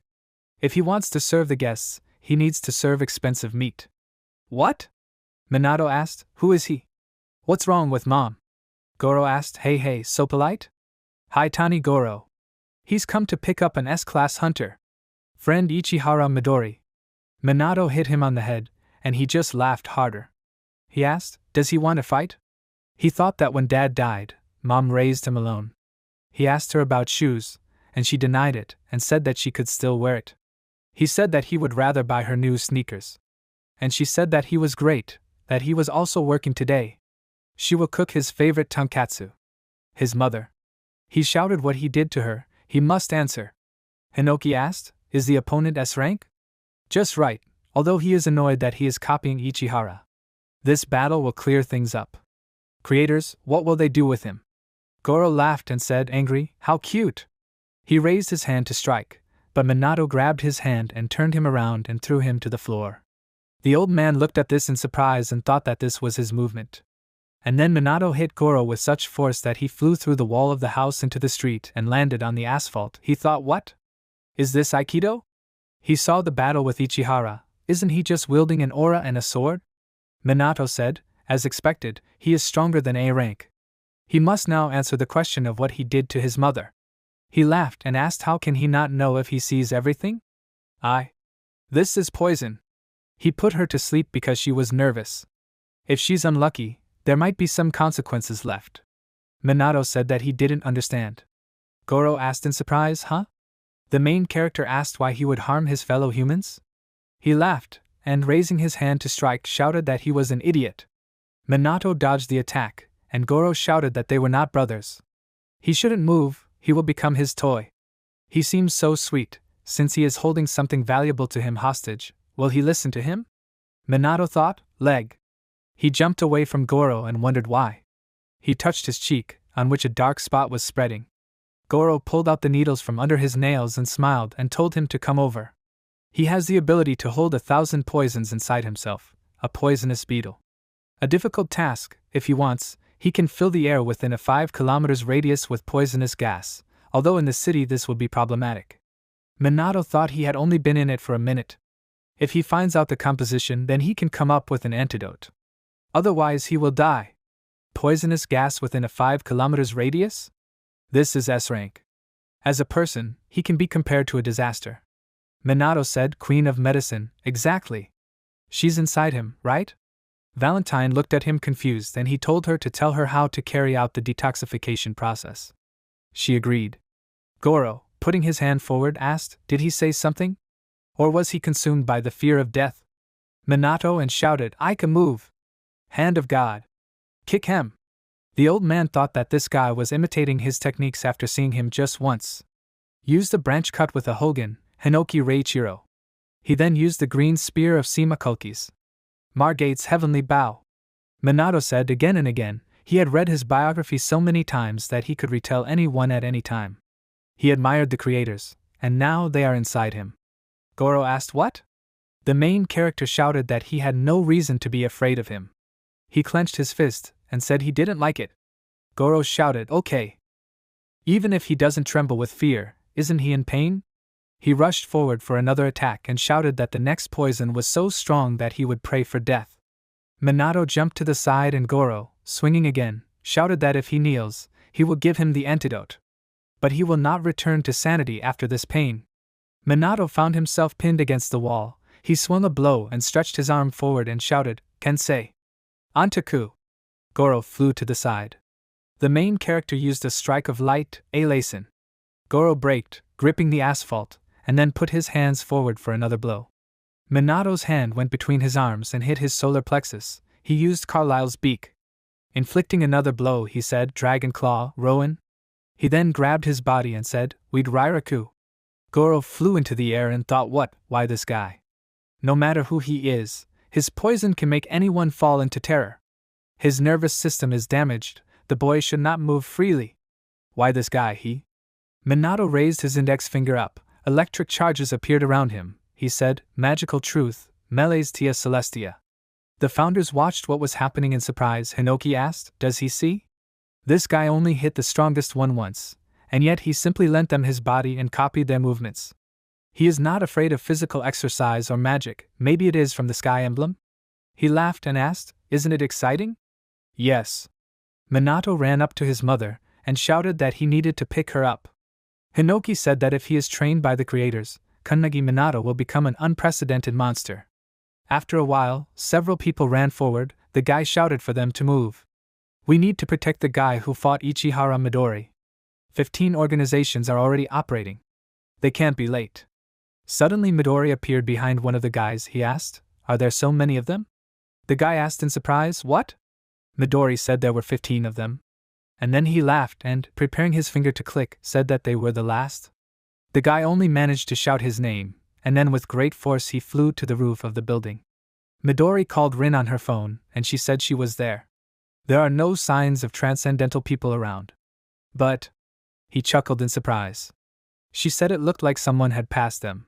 If he wants to serve the guests, he needs to serve expensive meat. What? Minato asked, who is he? What's wrong with Mom? Goro asked, hey, so polite? Hi Tani Goro. He's come to pick up an S-class hunter. Friend Ichihara Midori. Minato hit him on the head, and he just laughed harder. He asked, does he want to fight? He thought that when Dad died, Mom raised him alone. He asked her about shoes, and she denied it and said that she could still wear it. He said that he would rather buy her new sneakers. And she said that he was great, that he was also working today. She will cook his favorite tonkatsu. His mother. He shouted what he did to her, he must answer. Hinoki asked, is the opponent S rank? Just right, although he is annoyed that he is copying Ichihara. This battle will clear things up. Creators, what will they do with him? Goro laughed and said, angry, how cute. He raised his hand to strike, but Minato grabbed his hand and turned him around and threw him to the floor. The old man looked at this in surprise and thought that this was his movement. And then Minato hit Goro with such force that he flew through the wall of the house into the street and landed on the asphalt. He thought, what? Is this Aikido? He saw the battle with Ichihara. Isn't he just wielding an aura and a sword? Minato said, as expected, he is stronger than A rank. He must now answer the question of what he did to his mother. He laughed and asked how can he not know if he sees everything? This is poison. He put her to sleep because she was nervous. If she's unlucky, there might be some consequences left. Minato said that he didn't understand. Goro asked in surprise, huh? The main character asked why he would harm his fellow humans? He laughed, and raising his hand to strike, shouted that he was an idiot. Minato dodged the attack, and Goro shouted that they were not brothers. He shouldn't move, he will become his toy. He seems so sweet, since he is holding something valuable to him hostage. Will he listen to him? Minato thought, leg. He jumped away from Goro and wondered why. He touched his cheek, on which a dark spot was spreading. Goro pulled out the needles from under his nails and smiled and told him to come over. He has the ability to hold 1,000 poisons inside himself, a poisonous beetle. A difficult task, if he wants, he can fill the air within a 5 kilometers radius with poisonous gas, although in the city this would be problematic. Minato thought he had only been in it for a minute. If he finds out the composition, then he can come up with an antidote. Otherwise he will die. Poisonous gas within a 5 kilometers radius? This is S rank. As a person, he can be compared to a disaster. Minato said, Queen of Medicine, exactly. She's inside him, right? Valentine looked at him confused and he told her to tell her how to carry out the detoxification process. She agreed. Goro, putting his hand forward, asked, did he say something? Or was he consumed by the fear of death? Minato and shouted, I can move. Hand of God. Kick him. The old man thought that this guy was imitating his techniques after seeing him just once. Used the branch cut with a Hogan, Hinoki Reichiro. He then used the green spear of Sima Kulki's. Margate's heavenly bow. Minato said again and again, he had read his biography so many times that he could retell any one at any time. He admired the creators, and now they are inside him. Goro asked what? The main character shouted that he had no reason to be afraid of him. He clenched his fist and said he didn't like it. Goro shouted, okay. Even if he doesn't tremble with fear, isn't he in pain? He rushed forward for another attack and shouted that the next poison was so strong that he would pray for death. Minato jumped to the side and Goro, swinging again, shouted that if he kneels, he will give him the antidote. But he will not return to sanity after this pain. Minato found himself pinned against the wall. He swung a blow and stretched his arm forward and shouted, Kensei. Antaku. Goro flew to the side. The main character used a strike of light, Alasin. Goro braked, gripping the asphalt, and then put his hands forward for another blow. Minato's hand went between his arms and hit his solar plexus. He used Carlyle's beak. Inflicting another blow, he said, Dragon Claw, Rowan. He then grabbed his body and said, We'd Rairaku. Goro flew into the air and thought, why this guy? No matter who he is, his poison can make anyone fall into terror. His nervous system is damaged, the boy should not move freely. Why this guy, he? Minato raised his index finger up, electric charges appeared around him. He said, Magical truth, Mele's Tia Celestia. The founders watched what was happening in surprise. Hinoki asked, Does he see? This guy only hit the strongest one once, and yet he simply lent them his body and copied their movements. He is not afraid of physical exercise or magic, maybe it is from the sky emblem? He laughed and asked, Isn't it exciting? Yes. Minato ran up to his mother and shouted that he needed to pick her up. Hinoki said that if he is trained by the creators, Kunnagi Minato will become an unprecedented monster. After a while, several people ran forward. The guy shouted for them to move. We need to protect the guy who fought Ichihara Midori. 15 organizations are already operating. They can't be late. Suddenly Midori appeared behind one of the guys. He asked, Are there so many of them? The guy asked in surprise, What? Midori said there were 15 of them. And then he laughed and, preparing his finger to click, said that they were the last. The guy only managed to shout his name, and then with great force he flew to the roof of the building. Midori called Rin on her phone, and she said she was there. There are no signs of transcendental people around. But... He chuckled in surprise. She said it looked like someone had passed them.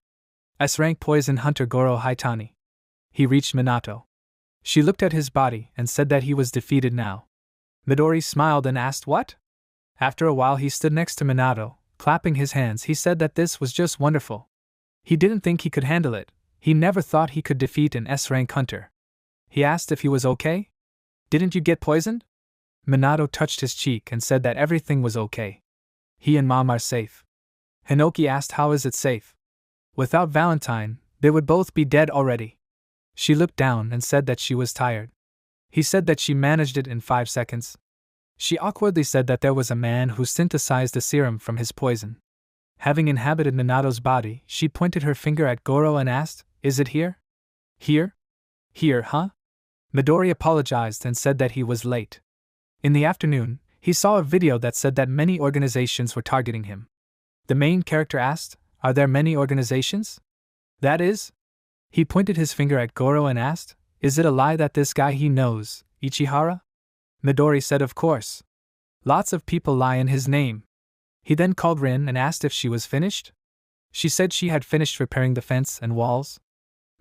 S-rank poison hunter Goro Haitani. He reached Minato. She looked at his body and said that he was defeated now. Midori smiled and asked what? After a while he stood next to Minato, clapping his hands. He said that this was just wonderful. He didn't think he could handle it. He never thought he could defeat an S-rank hunter. He asked if he was okay. Didn't you get poisoned? Minato touched his cheek and said that everything was okay. He and Mom are safe. Hinoki asked how is it safe? Without Valentine, they would both be dead already. She looked down and said that she was tired. He said that she managed it in 5 seconds. She awkwardly said that there was a man who synthesized the serum from his poison. Having inhabited Minato's body, she pointed her finger at Goro and asked, "Is it here?" "Here? Here, huh?" Midori apologized and said that he was late. In the afternoon, he saw a video that said that many organizations were targeting him. The main character asked, "Are there many organizations?" "That is?" He pointed his finger at Goro and asked, "Is it a lie that this guy he knows, Ichihara?" Midori said of course. "Lots of people lie in his name." He then called Rin and asked if she was finished. She said she had finished repairing the fence and walls.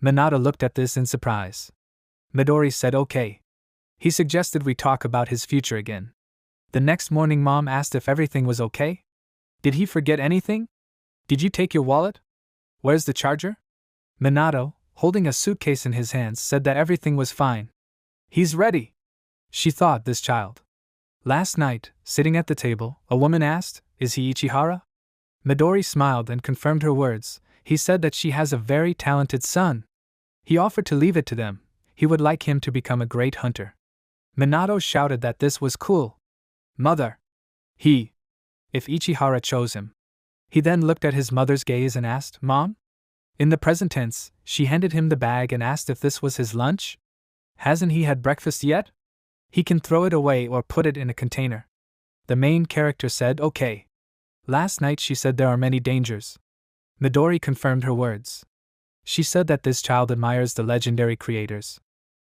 Minato looked at this in surprise. Midori said okay. He suggested we talk about his future again. The next morning Mom asked if everything was okay. "Did he forget anything? Did you take your wallet? Where's the charger?" Minato, holding a suitcase in his hands, said that everything was fine. "He's ready." She thought, this child. Last night, sitting at the table, a woman asked, "Is he Ichihara?" Midori smiled and confirmed her words. He said that she has a very talented son. He offered to leave it to them. He would like him to become a great hunter. Minato shouted that this was cool. "Mother! If Ichihara chose him." He then looked at his mother's gaze and asked, "Mom?" In the present tense, she handed him the bag and asked if this was his lunch. "Hasn't he had breakfast yet? He can throw it away or put it in a container." The main character said okay. Last night she said there are many dangers. Midori confirmed her words. She said that this child admires the legendary creators.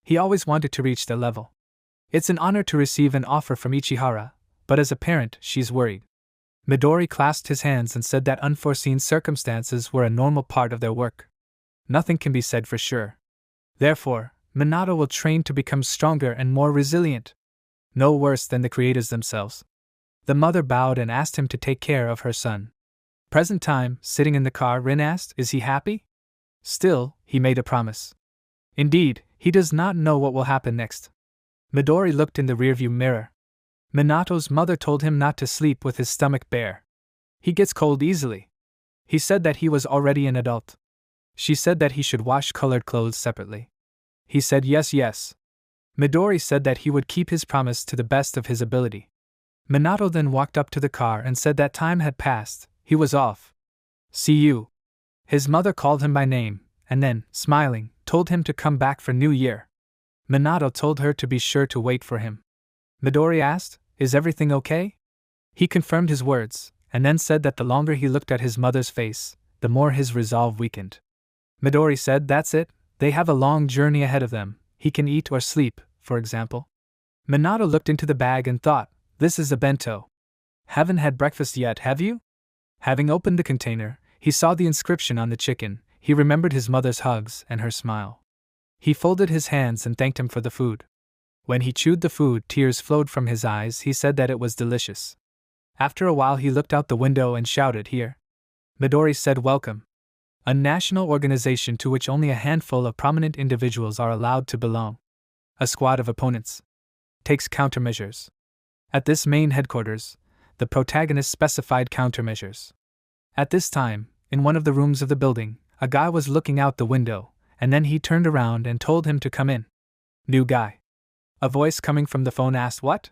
He always wanted to reach their level. It's an honor to receive an offer from Ichihara, but as a parent, she's worried. Midori clasped his hands and said that unforeseen circumstances were a normal part of their work. Nothing can be said for sure. Therefore, Minato will train to become stronger and more resilient. No worse than the creators themselves. The mother bowed and asked him to take care of her son. Present time, sitting in the car, Rin asked, "Is he happy?" Still, he made a promise. Indeed, he does not know what will happen next. Midori looked in the rearview mirror. Minato's mother told him not to sleep with his stomach bare. He gets cold easily. He said that he was already an adult. She said that he should wash colored clothes separately. He said yes. Midori said that he would keep his promise to the best of his ability. Minato then walked up to the car and said that time had passed, he was off. "See you." His mother called him by name, and then, smiling, told him to come back for New Year. Minato told her to be sure to wait for him. Midori asked, "Is everything okay?" He confirmed his words, and then said that the longer he looked at his mother's face, the more his resolve weakened. Midori said, "That's it, they have a long journey ahead of them, he can eat or sleep, for example." Minato looked into the bag and thought, "This is a bento. Haven't had breakfast yet, have you?" Having opened the container, he saw the inscription on the chicken. He remembered his mother's hugs and her smile. He folded his hands and thanked him for the food. When he chewed the food, tears flowed from his eyes. He said that it was delicious. After a while he looked out the window and shouted, "Here." Midori said, "Welcome. A national organization to which only a handful of prominent individuals are allowed to belong. A squad of opponents. Takes countermeasures." At this main headquarters, the protagonist specified countermeasures. At this time, in one of the rooms of the building, a guy was looking out the window, and then he turned around and told him to come in. "New guy." A voice coming from the phone asked, "What?"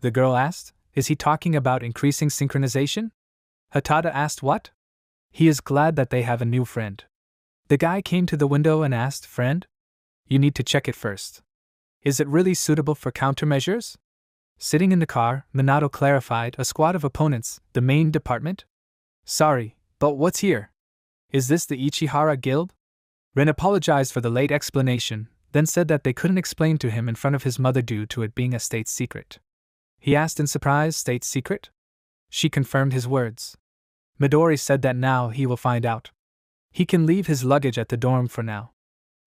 The girl asked, "Is he talking about increasing synchronization?" Hatada asked, "What?" He is glad that they have a new friend. The guy came to the window and asked, "Friend? You need to check it first. Is it really suitable for countermeasures?" Sitting in the car, Minato clarified, "A squad of opponents, the main department?" "Sorry, but what's here? Is this the Ichihara Guild?" Rin apologized for the late explanation, then said that they couldn't explain to him in front of his mother due to it being a state secret. He asked in surprise, "State secret?" She confirmed his words. Midori said that now he will find out. He can leave his luggage at the dorm for now.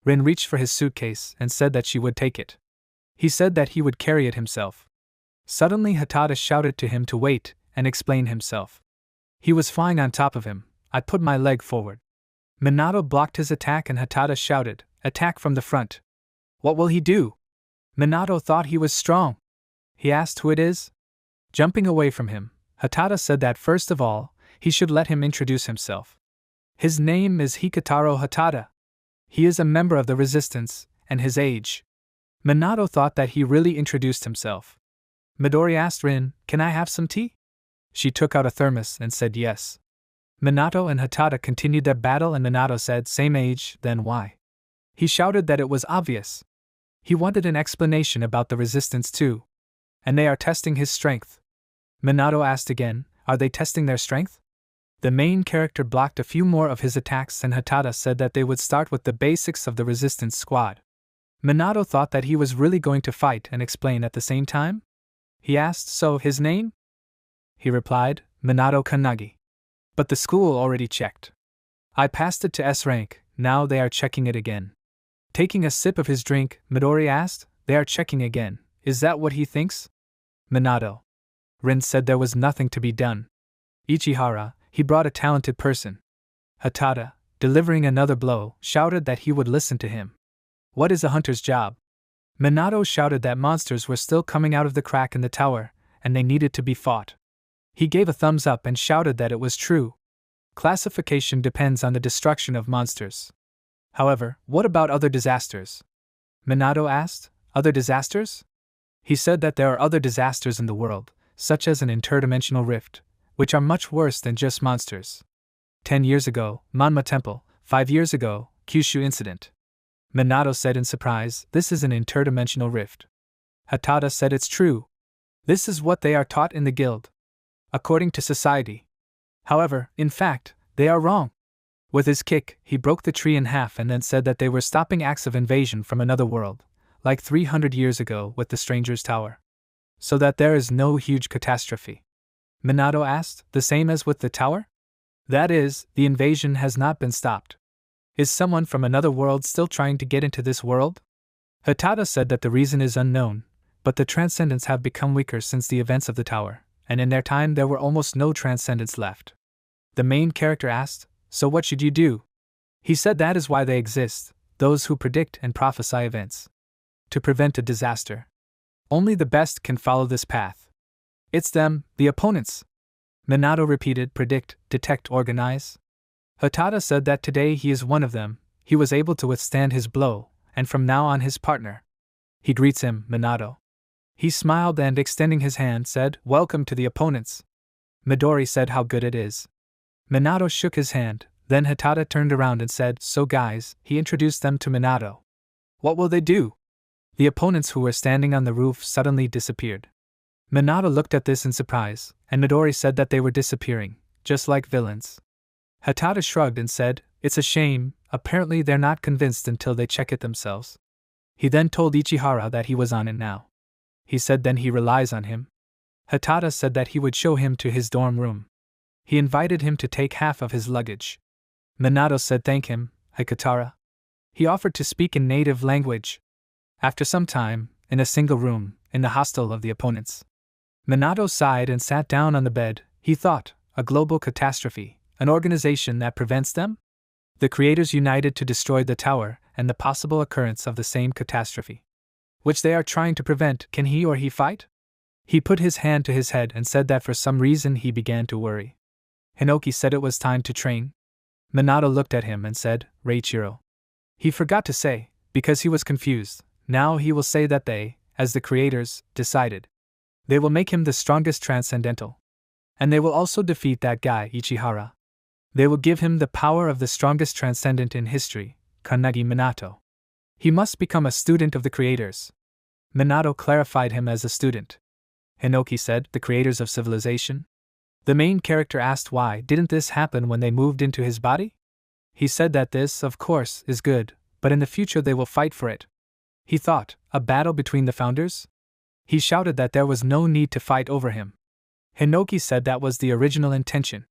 Rin reached for his suitcase and said that she would take it. He said that he would carry it himself. Suddenly Hatada shouted to him to wait and explain himself. He was flying on top of him. I put my leg forward. Minato blocked his attack and Hatada shouted, "Attack from the front." What will he do? Minato thought he was strong. He asked who it is. Jumping away from him, Hatada said that first of all, he should let him introduce himself. His name is Hikataro Hatada. He is a member of the resistance, and his age. Minato thought that he really introduced himself. Midori asked Rin, "Can I have some tea?" She took out a thermos and said yes. Minato and Hatada continued their battle and Minato said, "Same age, then why?" He shouted that it was obvious. He wanted an explanation about the resistance too. And they are testing his strength. Minato asked again, "Are they testing their strength?" The main character blocked a few more of his attacks and Hatada said that they would start with the basics of the resistance squad. Minato thought that he was really going to fight and explain at the same time. He asked, "So, his name?" He replied, "Minato Kanagi." But the school already checked. I passed it to S rank, now they are checking it again. Taking a sip of his drink, Midori asked, "They are checking again, is that what he thinks?" Minato. Rin said there was nothing to be done. Ichihara, he brought a talented person. Hatada, delivering another blow, shouted that he would listen to him. What is a hunter's job? Minato shouted that monsters were still coming out of the crack in the tower, and they needed to be fought. He gave a thumbs up and shouted that it was true. Classification depends on the destruction of monsters. However, what about other disasters? Minato asked, "Other disasters?" He said that there are other disasters in the world, such as an interdimensional rift, which are much worse than just monsters. 10 years ago, Manhwa Temple, 5 years ago, Kyushu Incident. Minato said in surprise, "This is an interdimensional rift." Hatada said it's true. This is what they are taught in the guild. According to society. However, in fact, they are wrong. With his kick, he broke the tree in half and then said that they were stopping acts of invasion from another world, like 300 years ago with the Stranger's Tower. So that there is no huge catastrophe. Minato asked, "The same as with the tower?" That is, the invasion has not been stopped. Is someone from another world still trying to get into this world? Hatada said that the reason is unknown, but the transcendents have become weaker since the events of the tower, and in their time there were almost no transcendents left. The main character asked, "So what should you do?" He said that is why they exist, those who predict and prophesy events. To prevent a disaster. Only the best can follow this path. It's them, the opponents. Minato repeated, "Predict, detect, organize." Hatada said that today he is one of them, he was able to withstand his blow, and from now on his partner. He greets him, Minato. He smiled and extending his hand said, "Welcome to the opponents." Midori said how good it is. Minato shook his hand, then Hatada turned around and said, "So guys," he introduced them to Minato. "What will they do?" The opponents who were standing on the roof suddenly disappeared. Minato looked at this in surprise, and Midori said that they were disappearing, just like villains. Hatada shrugged and said, "It's a shame, apparently they're not convinced until they check it themselves." He then told Ichihara that he was on it now. He said then he relies on him. Hatada said that he would show him to his dorm room. He invited him to take half of his luggage. Minato said thank him, Hikatara. He offered to speak in native language. After some time, in a single room, in the hostel of the opponents. Minato sighed and sat down on the bed. He thought, a global catastrophe, an organization that prevents them? The creators united to destroy the tower, and the possible occurrence of the same catastrophe. Which they are trying to prevent, can he or he fight? He put his hand to his head and said that for some reason he began to worry. Hinoki said it was time to train. Minato looked at him and said, "Reichiro." He forgot to say, because he was confused, now he will say that they, as the creators, decided. They will make him the strongest transcendental. And they will also defeat that guy, Ichihara. They will give him the power of the strongest transcendent in history, Kanagi Minato. He must become a student of the creators. Minato clarified him as a student. Hinoki said, "The creators of civilization?" The main character asked why didn't this happen when they moved into his body? He said that this, of course, is good, but in the future they will fight for it. He thought, a battle between the founders? He shouted that there was no need to fight over him. Hinoki said that was the original intention.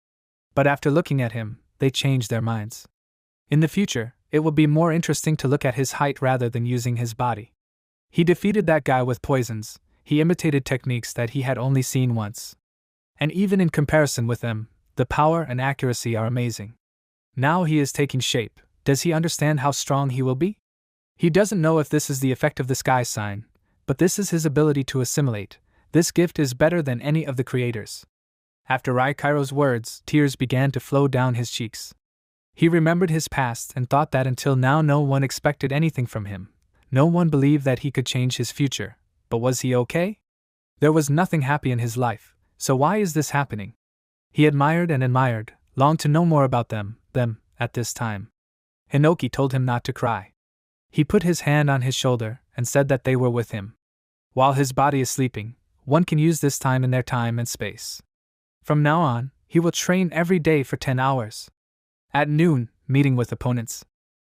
But after looking at him, they changed their minds. In the future, it will be more interesting to look at his height rather than using his body. He defeated that guy with poisons, he imitated techniques that he had only seen once. And even in comparison with them, the power and accuracy are amazing. Now he is taking shape, does he understand how strong he will be? He doesn't know if this is the effect of the sky sign, but this is his ability to assimilate. This gift is better than any of the creators. After Raikairo's words, tears began to flow down his cheeks. He remembered his past and thought that until now no one expected anything from him. No one believed that he could change his future, but was he okay? There was nothing happy in his life, so why is this happening? He admired and admired, longed to know more about them, at this time. Hinoki told him not to cry. He put his hand on his shoulder and said that they were with him. While his body is sleeping, one can use this time in their time and space. From now on, he will train every day for 10 hours. At noon, meeting with opponents.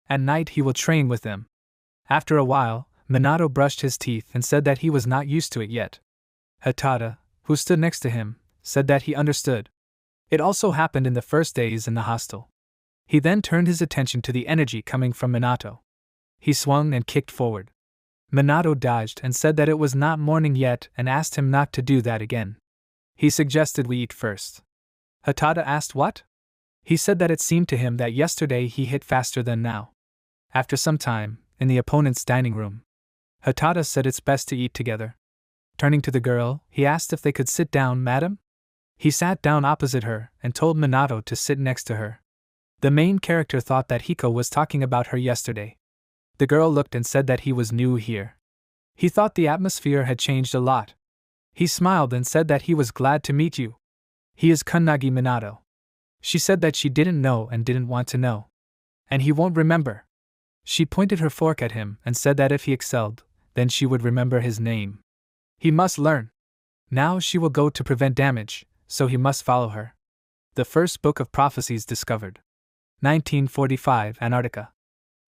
At night he will train with them. After a while, Minato brushed his teeth and said that he was not used to it yet. Hatada, who stood next to him, said that he understood. It also happened in the first days in the hostel. He then turned his attention to the energy coming from Minato. He swung and kicked forward. Minato dodged and said that it was not morning yet and asked him not to do that again. He suggested we eat first. Hatada asked what? He said that it seemed to him that yesterday he hit faster than now. After some time, in the opponent's dining room, Hatada said it's best to eat together. Turning to the girl, he asked if they could sit down, madam? He sat down opposite her and told Minato to sit next to her. The main character thought that Hiko was talking about her yesterday. The girl looked and said that he was new here. He thought the atmosphere had changed a lot. He smiled and said that he was glad to meet you. He is Kunnagi Minato. She said that she didn't know and didn't want to know. And he won't remember. She pointed her fork at him and said that if he excelled, then she would remember his name. He must learn. Now she will go to prevent damage, so he must follow her. The first book of prophecies discovered. 1945 Antarctica.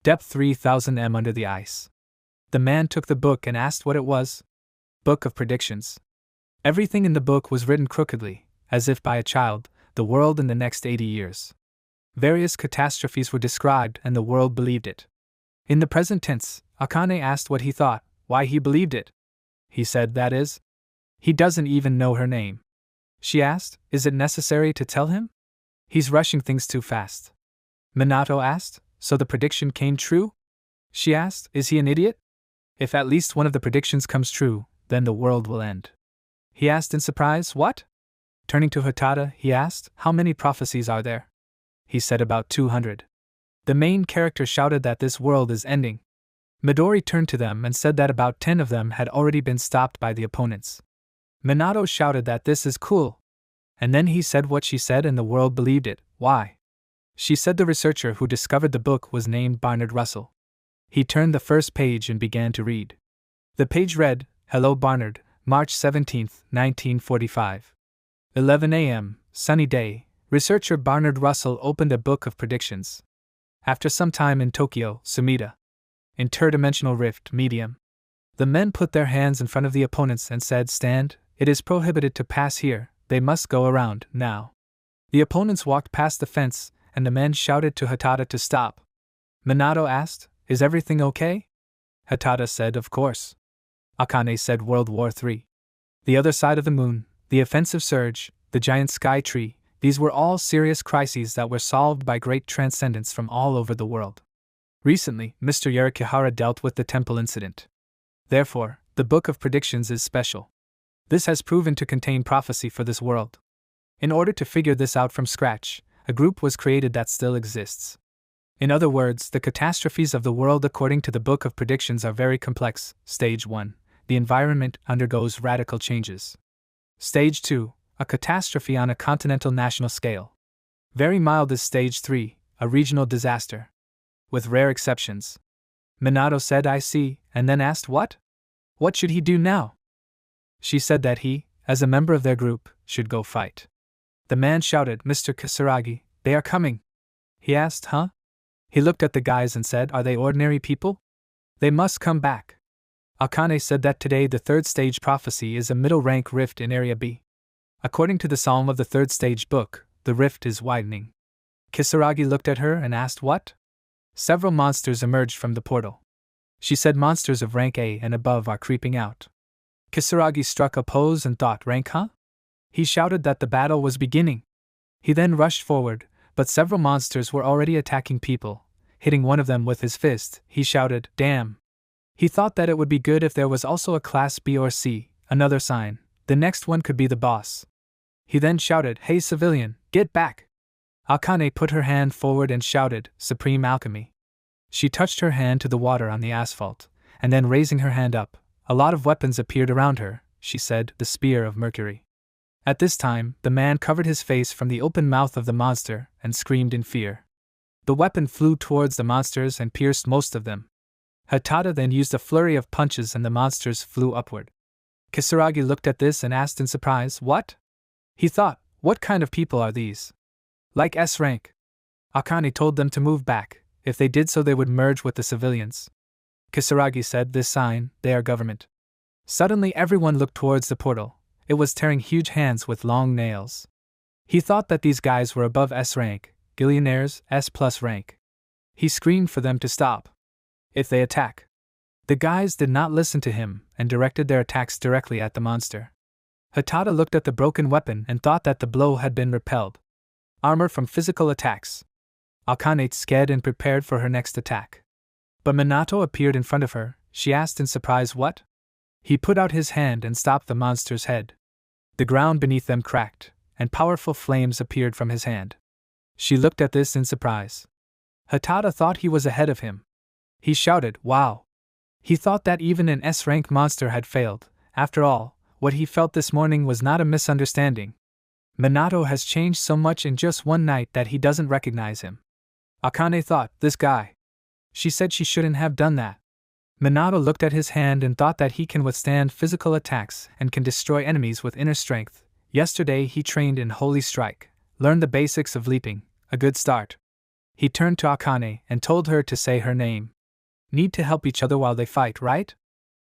Depth 3000 m under the ice. The man took the book and asked what it was. Book of predictions. Everything in the book was written crookedly, as if by a child, the world in the next 80 years. Various catastrophes were described and the world believed it. In the present tense, Akane asked what he thought, why he believed it. He said that is. He doesn't even know her name. She asked, is it necessary to tell him? He's rushing things too fast. Minato asked, so the prediction came true? She asked, is he an idiot? If at least one of the predictions comes true, then the world will end. He asked in surprise, what? Turning to Hatada, he asked, how many prophecies are there? He said about 200. The main character shouted that this world is ending. Midori turned to them and said that about 10 of them had already been stopped by the opponents. Minato shouted that this is cool. And then he said what she said and the world believed it. Why? She said the researcher who discovered the book was named Barnard Russell. He turned the first page and began to read. The page read, Hello Barnard, March 17, 1945. 11 a.m., sunny day, researcher Barnard Russell opened a book of predictions. After some time in Tokyo, Sumida. Interdimensional rift, medium. The men put their hands in front of the opponents and said, stand, it is prohibited to pass here, they must go around, now. The opponents walked past the fence, and the men shouted to Hatada to stop. Minato asked, is everything okay? Hatada said, of course. Akane said World War III. The other side of the moon, the offensive surge, the giant sky tree, these were all serious crises that were solved by great transcendence from all over the world. Recently, Mr. Yurikihara dealt with the temple incident. Therefore, the Book of Predictions is special. This has proven to contain prophecy for this world. In order to figure this out from scratch, a group was created that still exists. In other words, the catastrophes of the world according to the Book of Predictions are very complex. Stage 1. The environment undergoes radical changes. Stage 2. A catastrophe on a continental national scale. Very mild is Stage 3, a regional disaster. With rare exceptions. Minato said I see, and then asked what? What should he do now? She said that he, as a member of their group, should go fight. The man shouted, Mr. Kisaragi, they are coming. He asked, huh? He looked at the guys and said, are they ordinary people? They must come back. Akane said that today the third stage prophecy is a middle rank rift in Area B. According to the Psalm of the third stage book, the rift is widening. Kisaragi looked at her and asked what? Several monsters emerged from the portal. She said monsters of rank A and above are creeping out. Kisaragi struck a pose and thought, rank huh? He shouted that the battle was beginning. He then rushed forward, but several monsters were already attacking people. Hitting one of them with his fist, he shouted, damn. He thought that it would be good if there was also a class B or C, another sign. The next one could be the boss. He then shouted, hey civilian, get back. Akane put her hand forward and shouted, Supreme Alchemy. She touched her hand to the water on the asphalt, and then raising her hand up, a lot of weapons appeared around her, she said, the spear of Mercury. At this time, the man covered his face from the open mouth of the monster and screamed in fear. The weapon flew towards the monsters and pierced most of them. Hatada then used a flurry of punches and the monsters flew upward. Kisaragi looked at this and asked in surprise, "What?" He thought, "What kind of people are these? Like S rank?" Akane told them to move back. If they did so, they would merge with the civilians. Kisaragi said, "This sign, they are government." Suddenly everyone looked towards the portal. It was tearing huge hands with long nails. He thought that these guys were above S rank, Gillionaires, S+ rank. He screamed for them to stop. If they attack. The guys did not listen to him and directed their attacks directly at the monster. Hatada looked at the broken weapon and thought that the blow had been repelled. Armor from physical attacks. Akane scared and prepared for her next attack. But Minato appeared in front of her. She asked in surprise, "What?" He put out his hand and stopped the monster's head. The ground beneath them cracked, and powerful flames appeared from his hand. She looked at this in surprise. Hatada thought he was ahead of him. He shouted, "Wow!" He thought that even an S-rank monster had failed. After all, what he felt this morning was not a misunderstanding. Minato has changed so much in just one night that he doesn't recognize him. Akane thought, "This guy." She said she shouldn't have done that. Minato looked at his hand and thought that he can withstand physical attacks and can destroy enemies with inner strength. Yesterday he trained in Holy Strike, learned the basics of leaping, a good start. He turned to Akane and told her to say her name. "Need to help each other while they fight, right?"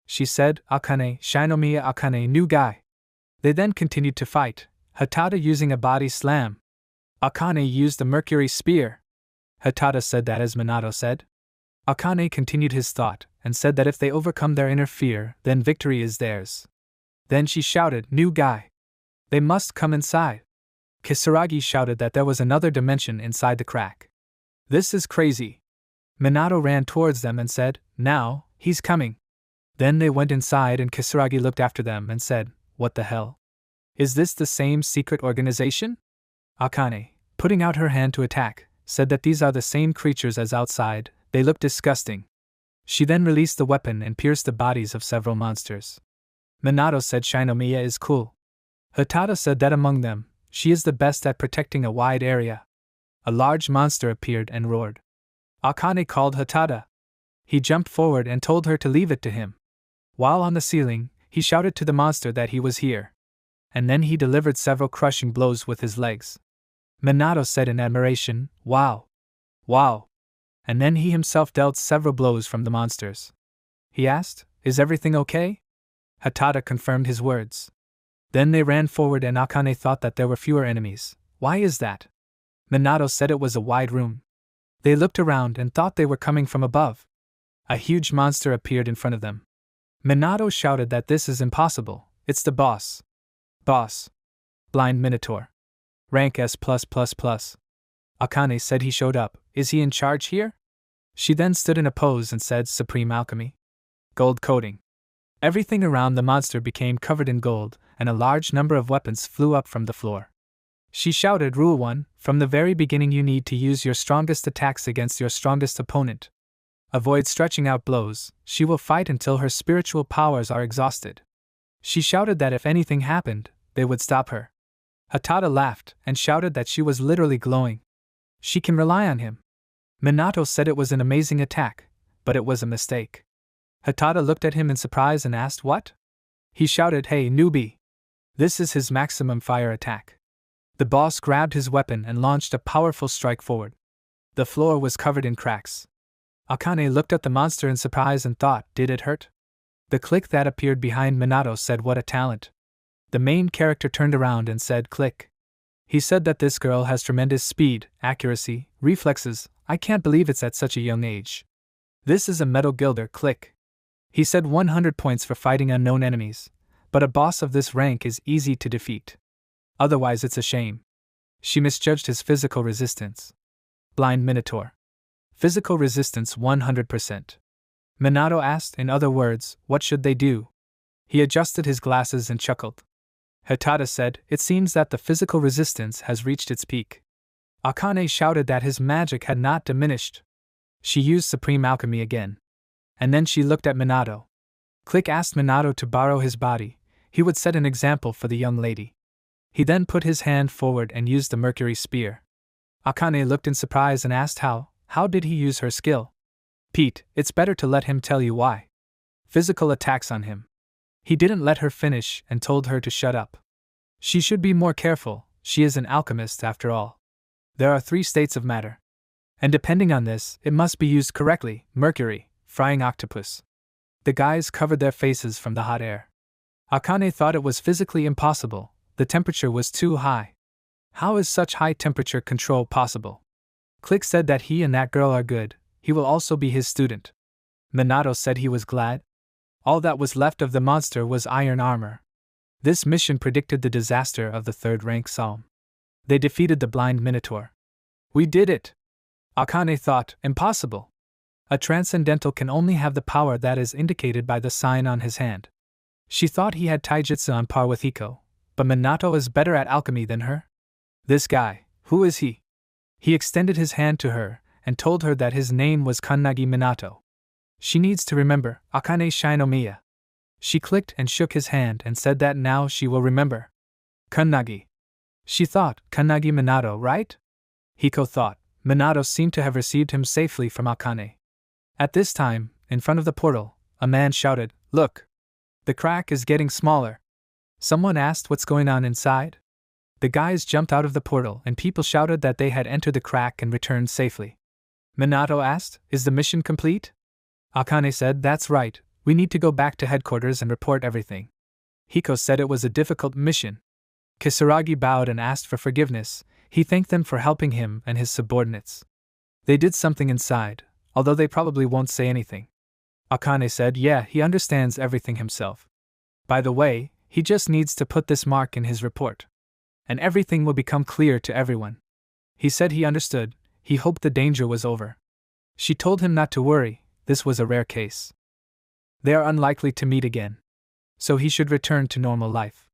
She said, "Akane, Shinomiya Akane, new guy." They then continued to fight, Hatada using a body slam. Akane used a Mercury spear. Hatada said that as Minato said. Akane continued his thought and said that if they overcome their inner fear, then victory is theirs. Then she shouted, "New guy! They must come inside." Kisaragi shouted that there was another dimension inside the crack. "This is crazy." Minato ran towards them and said, "Now, he's coming." Then they went inside and Kisaragi looked after them and said, "What the hell? Is this the same secret organization?" Akane, putting out her hand to attack, said that these are the same creatures as outside. They look disgusting. She then released the weapon and pierced the bodies of several monsters. Minato said Shinomiya is cool. Hatada said that among them, she is the best at protecting a wide area. A large monster appeared and roared. Akane called Hatada. He jumped forward and told her to leave it to him. While on the ceiling, he shouted to the monster that he was here. And then he delivered several crushing blows with his legs. Minato said in admiration, "Wow! Wow!" And then he himself dealt several blows from the monsters. He asked, "Is everything okay?" Hatada confirmed his words. Then they ran forward and Akane thought that there were fewer enemies. "Why is that?" Minato said it was a wide room. They looked around and thought they were coming from above. A huge monster appeared in front of them. Minato shouted that this is impossible, it's the boss. Boss. Blind Minotaur. Rank S+++. Akane said he showed up. Is he in charge here? She then stood in a pose and said, "Supreme alchemy. Gold coating." Everything around the monster became covered in gold, and a large number of weapons flew up from the floor. She shouted, "Rule 1, from the very beginning you need to use your strongest attacks against your strongest opponent. Avoid stretching out blows, she will fight until her spiritual powers are exhausted." She shouted that if anything happened, they would stop her. Hatada laughed and shouted that she was literally glowing. She can rely on him. Minato said it was an amazing attack, but it was a mistake. Hatada looked at him in surprise and asked, "What?" He shouted, "Hey, newbie! This is his maximum fire attack." The boss grabbed his weapon and launched a powerful strike forward. The floor was covered in cracks. Akane looked at the monster in surprise and thought, did it hurt? The click that appeared behind Minato said, "What a talent." The main character turned around and said, "Click." He said that this girl has tremendous speed, accuracy, reflexes. I can't believe it's at such a young age. This is a Metal Gilder, click. He said 100 points for fighting unknown enemies, but a boss of this rank is easy to defeat. Otherwise it's a shame. She misjudged his physical resistance. Blind Minotaur. Physical resistance 100%. Minato asked, in other words, what should they do? He adjusted his glasses and chuckled. Hatada said, "It seems that the physical resistance has reached its peak." Akane shouted that his magic had not diminished. She used Supreme Alchemy again. And then she looked at Minato. Click asked Minato to borrow his body. he would set an example for the young lady. He then put his hand forward and used the mercury spear. Akane looked in surprise and asked how did he use her skill? Pete, it's better to let him tell you why. Physical attacks on him. He didn't let her finish and told her to shut up. She should be more careful, she is an alchemist after all. There are 3 states of matter. And depending on this, it must be used correctly. Mercury, frying octopus. The guys covered their faces from the hot air. Akane thought it was physically impossible, the temperature was too high. How is such high temperature control possible? Click said that he and that girl are good, he will also be his student. Minato said he was glad. All that was left of the monster was iron armor. This mission predicted the disaster of the 3rd rank Psalm. They defeated the blind Minotaur. We did it! Akane thought, impossible. A transcendental can only have the power that is indicated by the sign on his hand. She thought he had taijutsu on par with Hiko, but Minato is better at alchemy than her? This guy, who is he? He extended his hand to her, and told her that his name was Kannagi Minato. She needs to remember, Akane Shinomiya. She clicked and shook his hand and said that now she will remember. Kannagi. She thought, Kannagi Minato, right? Hiko thought, Minato seemed to have received him safely from Akane. At this time, in front of the portal, a man shouted, "Look! The crack is getting smaller." Someone asked what's going on inside. The guys jumped out of the portal and people shouted that they had entered the crack and returned safely. Minato asked, "Is the mission complete?" Akane said, "That's right, we need to go back to headquarters and report everything." Hiko said it was a difficult mission. Kisaragi bowed and asked for forgiveness. He thanked them for helping him and his subordinates. They did something inside, although they probably won't say anything. Akane said, "Yeah, he understands everything himself. By the way, he just needs to put this mark in his report. And everything will become clear to everyone." He said he understood, he hoped the danger was over. She told him not to worry, this was a rare case. They are unlikely to meet again. So he should return to normal life.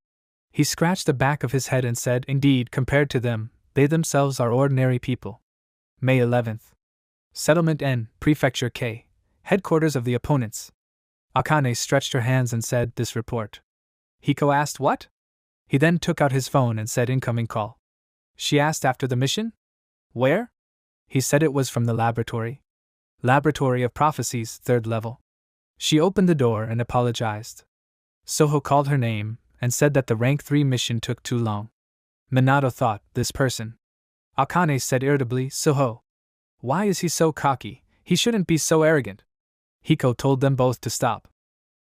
He scratched the back of his head and said, "Indeed, compared to them, they themselves are ordinary people." May 11th. Settlement N, Prefecture K, headquarters of the opponents. Akane stretched her hands and said, "This report." Hiko asked, "What?" He then took out his phone and said, "Incoming call." She asked after the mission? "Where?" He said it was from the laboratory. Laboratory of Prophecies, 3rd level. She opened the door and apologized. Soho called her name and said that the rank 3 mission took too long. Minato thought, this person. Akane said irritably, "Soho. Why is he so cocky? He shouldn't be so arrogant." Hiko told them both to stop.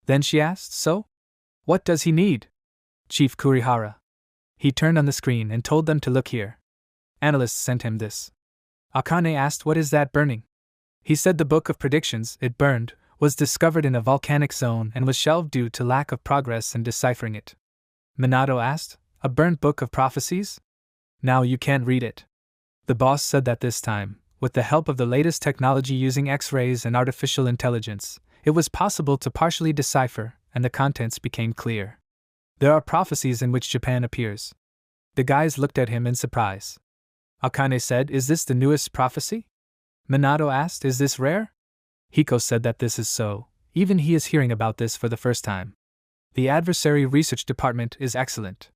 Then she asked, "So? What does he need?" "Chief Kurihara." He turned on the screen and told them to look here. Analysts sent him this. Akane asked, "What is that burning?" He said the book of predictions, it burned, was discovered in a volcanic zone and was shelved due to lack of progress in deciphering it. Minato asked, "A burnt book of prophecies? Now you can't read it." The boss said that this time, with the help of the latest technology using X-rays and artificial intelligence, it was possible to partially decipher, and the contents became clear. There are prophecies in which Japan appears. The guys looked at him in surprise. Akane said, "Is this the newest prophecy?" Minato asked, "Is this rare?" Hiko said that this is so, even he is hearing about this for the first time. The adversary research department is excellent.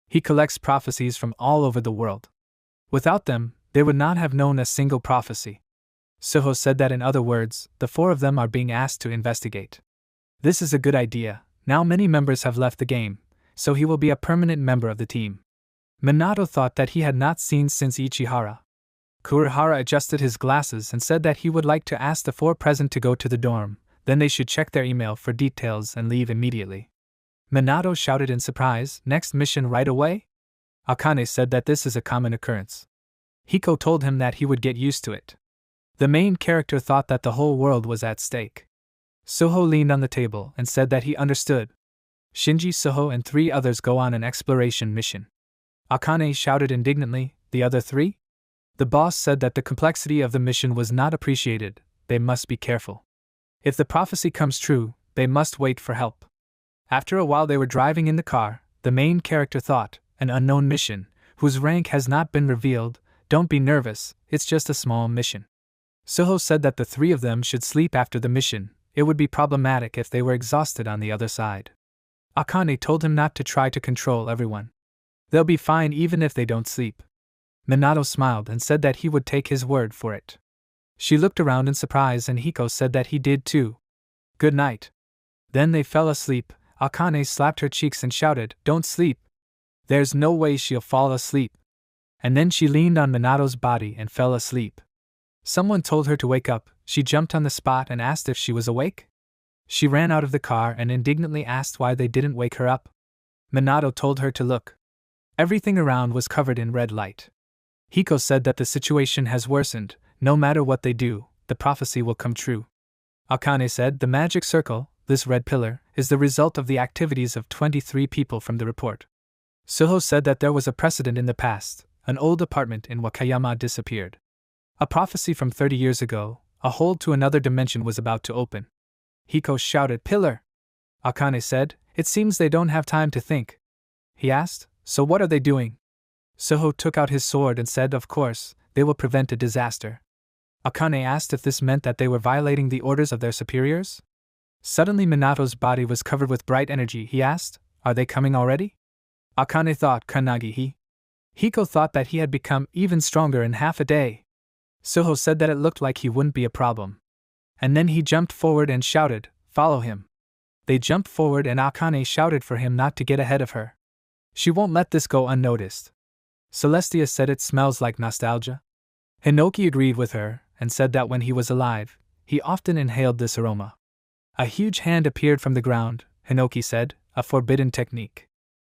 He collects prophecies from all over the world. Without them, they would not have known a single prophecy. Soho said that in other words, the 4 of them are being asked to investigate. This is a good idea, now many members have left the game, so he will be a permanent member of the team. Minato thought that he had not seen since Ichihara. Kurihara adjusted his glasses and said that he would like to ask the 4 present to go to the dorm, then they should check their email for details and leave immediately. Minato shouted in surprise, "Next mission right away?" Akane said that this is a common occurrence. Hiko told him that he would get used to it. The main character thought that the whole world was at stake. Soho leaned on the table and said that he understood. Shinji, Soho and 3 others go on an exploration mission. Akane shouted indignantly, "The other 3? The boss said that the complexity of the mission was not appreciated, they must be careful. If the prophecy comes true, they must wait for help." After a while they were driving in the car, the main character thought, "An unknown mission, whose rank has not been revealed, don't be nervous, it's just a small mission." Soho said that the 3 of them should sleep after the mission, it would be problematic if they were exhausted on the other side. Akane told him not to try to control everyone. They'll be fine even if they don't sleep. Minato smiled and said that he would take his word for it. She looked around in surprise and Hiko said that he did too. Good night. Then they fell asleep. Akane slapped her cheeks and shouted, Don't sleep. There's no way she'll fall asleep. And then she leaned on Minato's body and fell asleep. Someone told her to wake up. She jumped on the spot and asked if she was awake. She ran out of the car and indignantly asked why they didn't wake her up. Minato told her to look. Everything around was covered in red light. Hiko said that the situation has worsened. No matter what they do, the prophecy will come true. Akane said the magic circle, this red pillar, is the result of the activities of 23 people from the report. Suho said that there was a precedent in the past. An old apartment in Wakayama disappeared. A prophecy from 30 years ago, a hole to another dimension was about to open. Hiko shouted, Pillar! Akane said, It seems they don't have time to think. He asked, So what are they doing? Suho took out his sword and said, Of course, they will prevent a disaster. Akane asked if this meant that they were violating the orders of their superiors. Suddenly Minato's body was covered with bright energy. He asked, Are they coming already? Akane thought, Kanagi. Hiko thought that he had become even stronger in half a day. Suho said that it looked like he wouldn't be a problem. And then he jumped forward and shouted, Follow him. They jumped forward and Akane shouted for him not to get ahead of her. She won't let this go unnoticed. Celestia said it smells like nostalgia. Hinoki agreed with her and said that when he was alive, he often inhaled this aroma. A huge hand appeared from the ground, Hinoki said, a forbidden technique.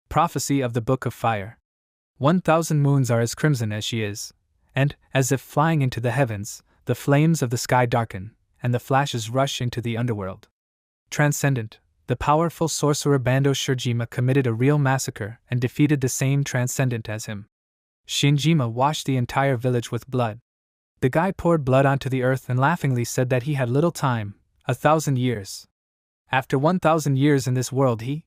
Prophecy of the Book of Fire. 1,000 moons are as crimson as she is, and, as if flying into the heavens, the flames of the sky darken, and the flashes rush into the underworld. Transcendent, the powerful sorcerer Bando Shirjima committed a real massacre and defeated the same transcendent as him. Shinjima washed the entire village with blood. The guy poured blood onto the earth and laughingly said that he had little time, 1,000 years. After 1,000 years in this world he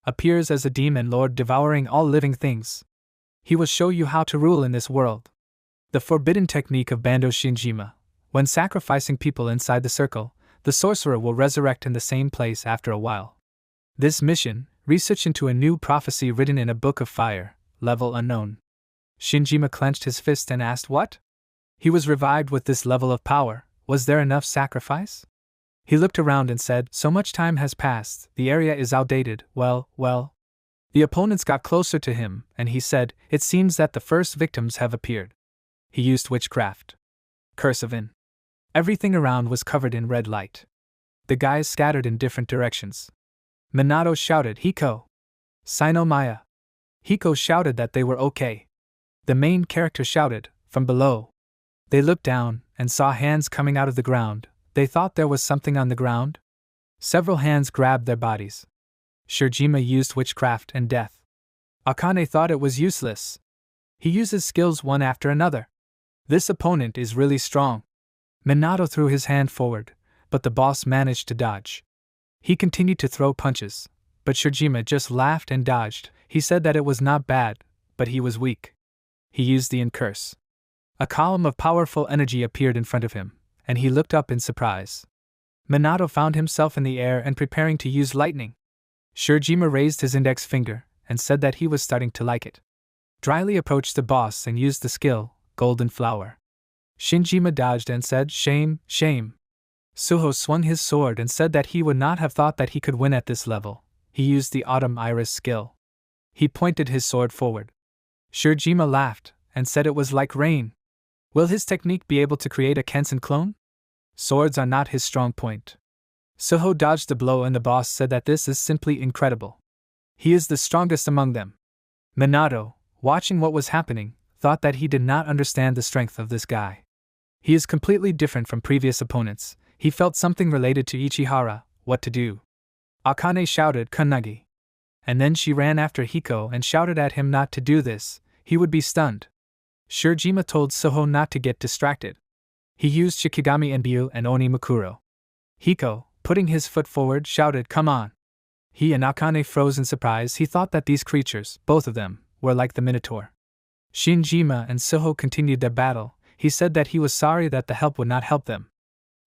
appears as a demon lord devouring all living things. He will show you how to rule in this world. The forbidden technique of Bando Shinjima. When sacrificing people inside the circle, the sorcerer will resurrect in the same place after a while. This mission, research into a new prophecy written in a book of fire, level unknown. Shinjima clenched his fist and asked what? He was revived with this level of power. Was there enough sacrifice? He looked around and said, So much time has passed, the area is outdated. Well. The opponents got closer to him, and he said, It seems that the first victims have appeared. He used witchcraft. Curse of In. Everything around was covered in red light. The guys scattered in different directions. Minato shouted, Hiko! Sino Maya! Hiko shouted that they were okay. The main character shouted, from below. They looked down, and saw hands coming out of the ground. They thought there was something on the ground. Several hands grabbed their bodies. Shirjima used witchcraft and death. Akane thought it was useless. He uses skills one after another. This opponent is really strong. Minato threw his hand forward, but the boss managed to dodge. He continued to throw punches, but Shirjima just laughed and dodged. He said that it was not bad, but he was weak. He used the curse. A column of powerful energy appeared in front of him, and he looked up in surprise. Minato found himself in the air and preparing to use lightning. Shirjima raised his index finger and said that he was starting to like it. Dryly approached the boss and used the skill, Golden Flower. Shinjima dodged and said, Shame, shame. Suho swung his sword and said that he would not have thought that he could win at this level. He used the Autumn Iris skill. He pointed his sword forward. Shirjima laughed and said it was like rain. Will his technique be able to create a Kensen clone? Swords are not his strong point. Suho dodged the blow and the boss said that this is simply incredible. He is the strongest among them. Minato, watching what was happening, thought that he did not understand the strength of this guy. He is completely different from previous opponents. He felt something related to Ichihara, what to do. Akane shouted, Kanagi. And then she ran after Hiko and shouted at him not to do this, he would be stunned. Shirjima told Suho not to get distracted. He used Shikigami Enbyu and Oni Mukuro. Hiko, putting his foot forward, shouted, Come on. He and Akane froze in surprise. He thought that these creatures, both of them, were like the Minotaur. Shinjima and Suho continued their battle. He said that he was sorry that the help would not help them.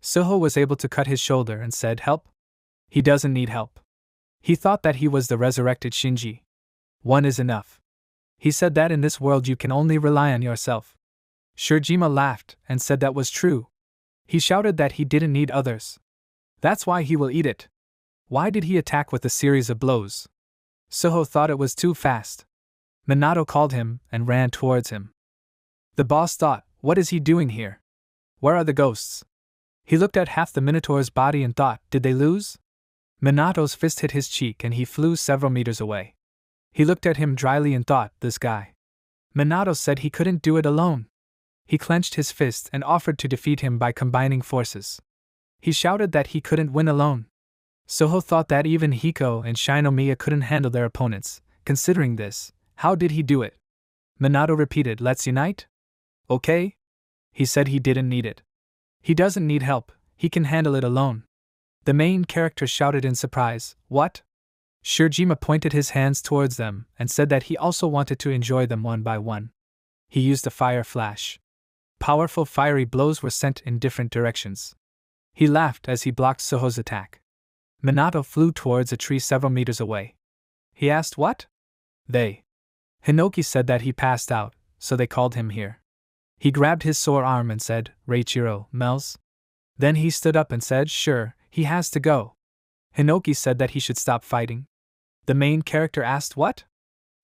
Suho was able to cut his shoulder and said, Help? He doesn't need help. He thought that he was the resurrected Shinji. One is enough. He said that in this world you can only rely on yourself. Shirjima laughed and said that was true. He shouted that he didn't need others. That's why he will eat it. Why did he attack with a series of blows? Soho thought it was too fast. Minato called him and ran towards him. The boss thought, what is he doing here? Where are the ghosts? He looked at half the Minotaur's body and thought, did they lose? Minato's fist hit his cheek and he flew several meters away. He looked at him dryly and thought, this guy. Minato said he couldn't do it alone. He clenched his fist and offered to defeat him by combining forces. He shouted that he couldn't win alone. Soho thought that even Hiko and Shinomiya couldn't handle their opponents. Considering this, how did he do it? Minato repeated, let's unite? Okay? He said he didn't need it. He doesn't need help, he can handle it alone. The main character shouted in surprise, what? Shirjima pointed his hands towards them and said that he also wanted to enjoy them one by one. He used a fire flash. Powerful fiery blows were sent in different directions. He laughed as he blocked Soho's attack. Minato flew towards a tree several meters away. He asked what? They. Hinoki said that he passed out, so they called him here. He grabbed his sore arm and said, Reichiro, Mel's? Then he stood up and said, sure, he has to go. Hinoki said that he should stop fighting. The main character asked what?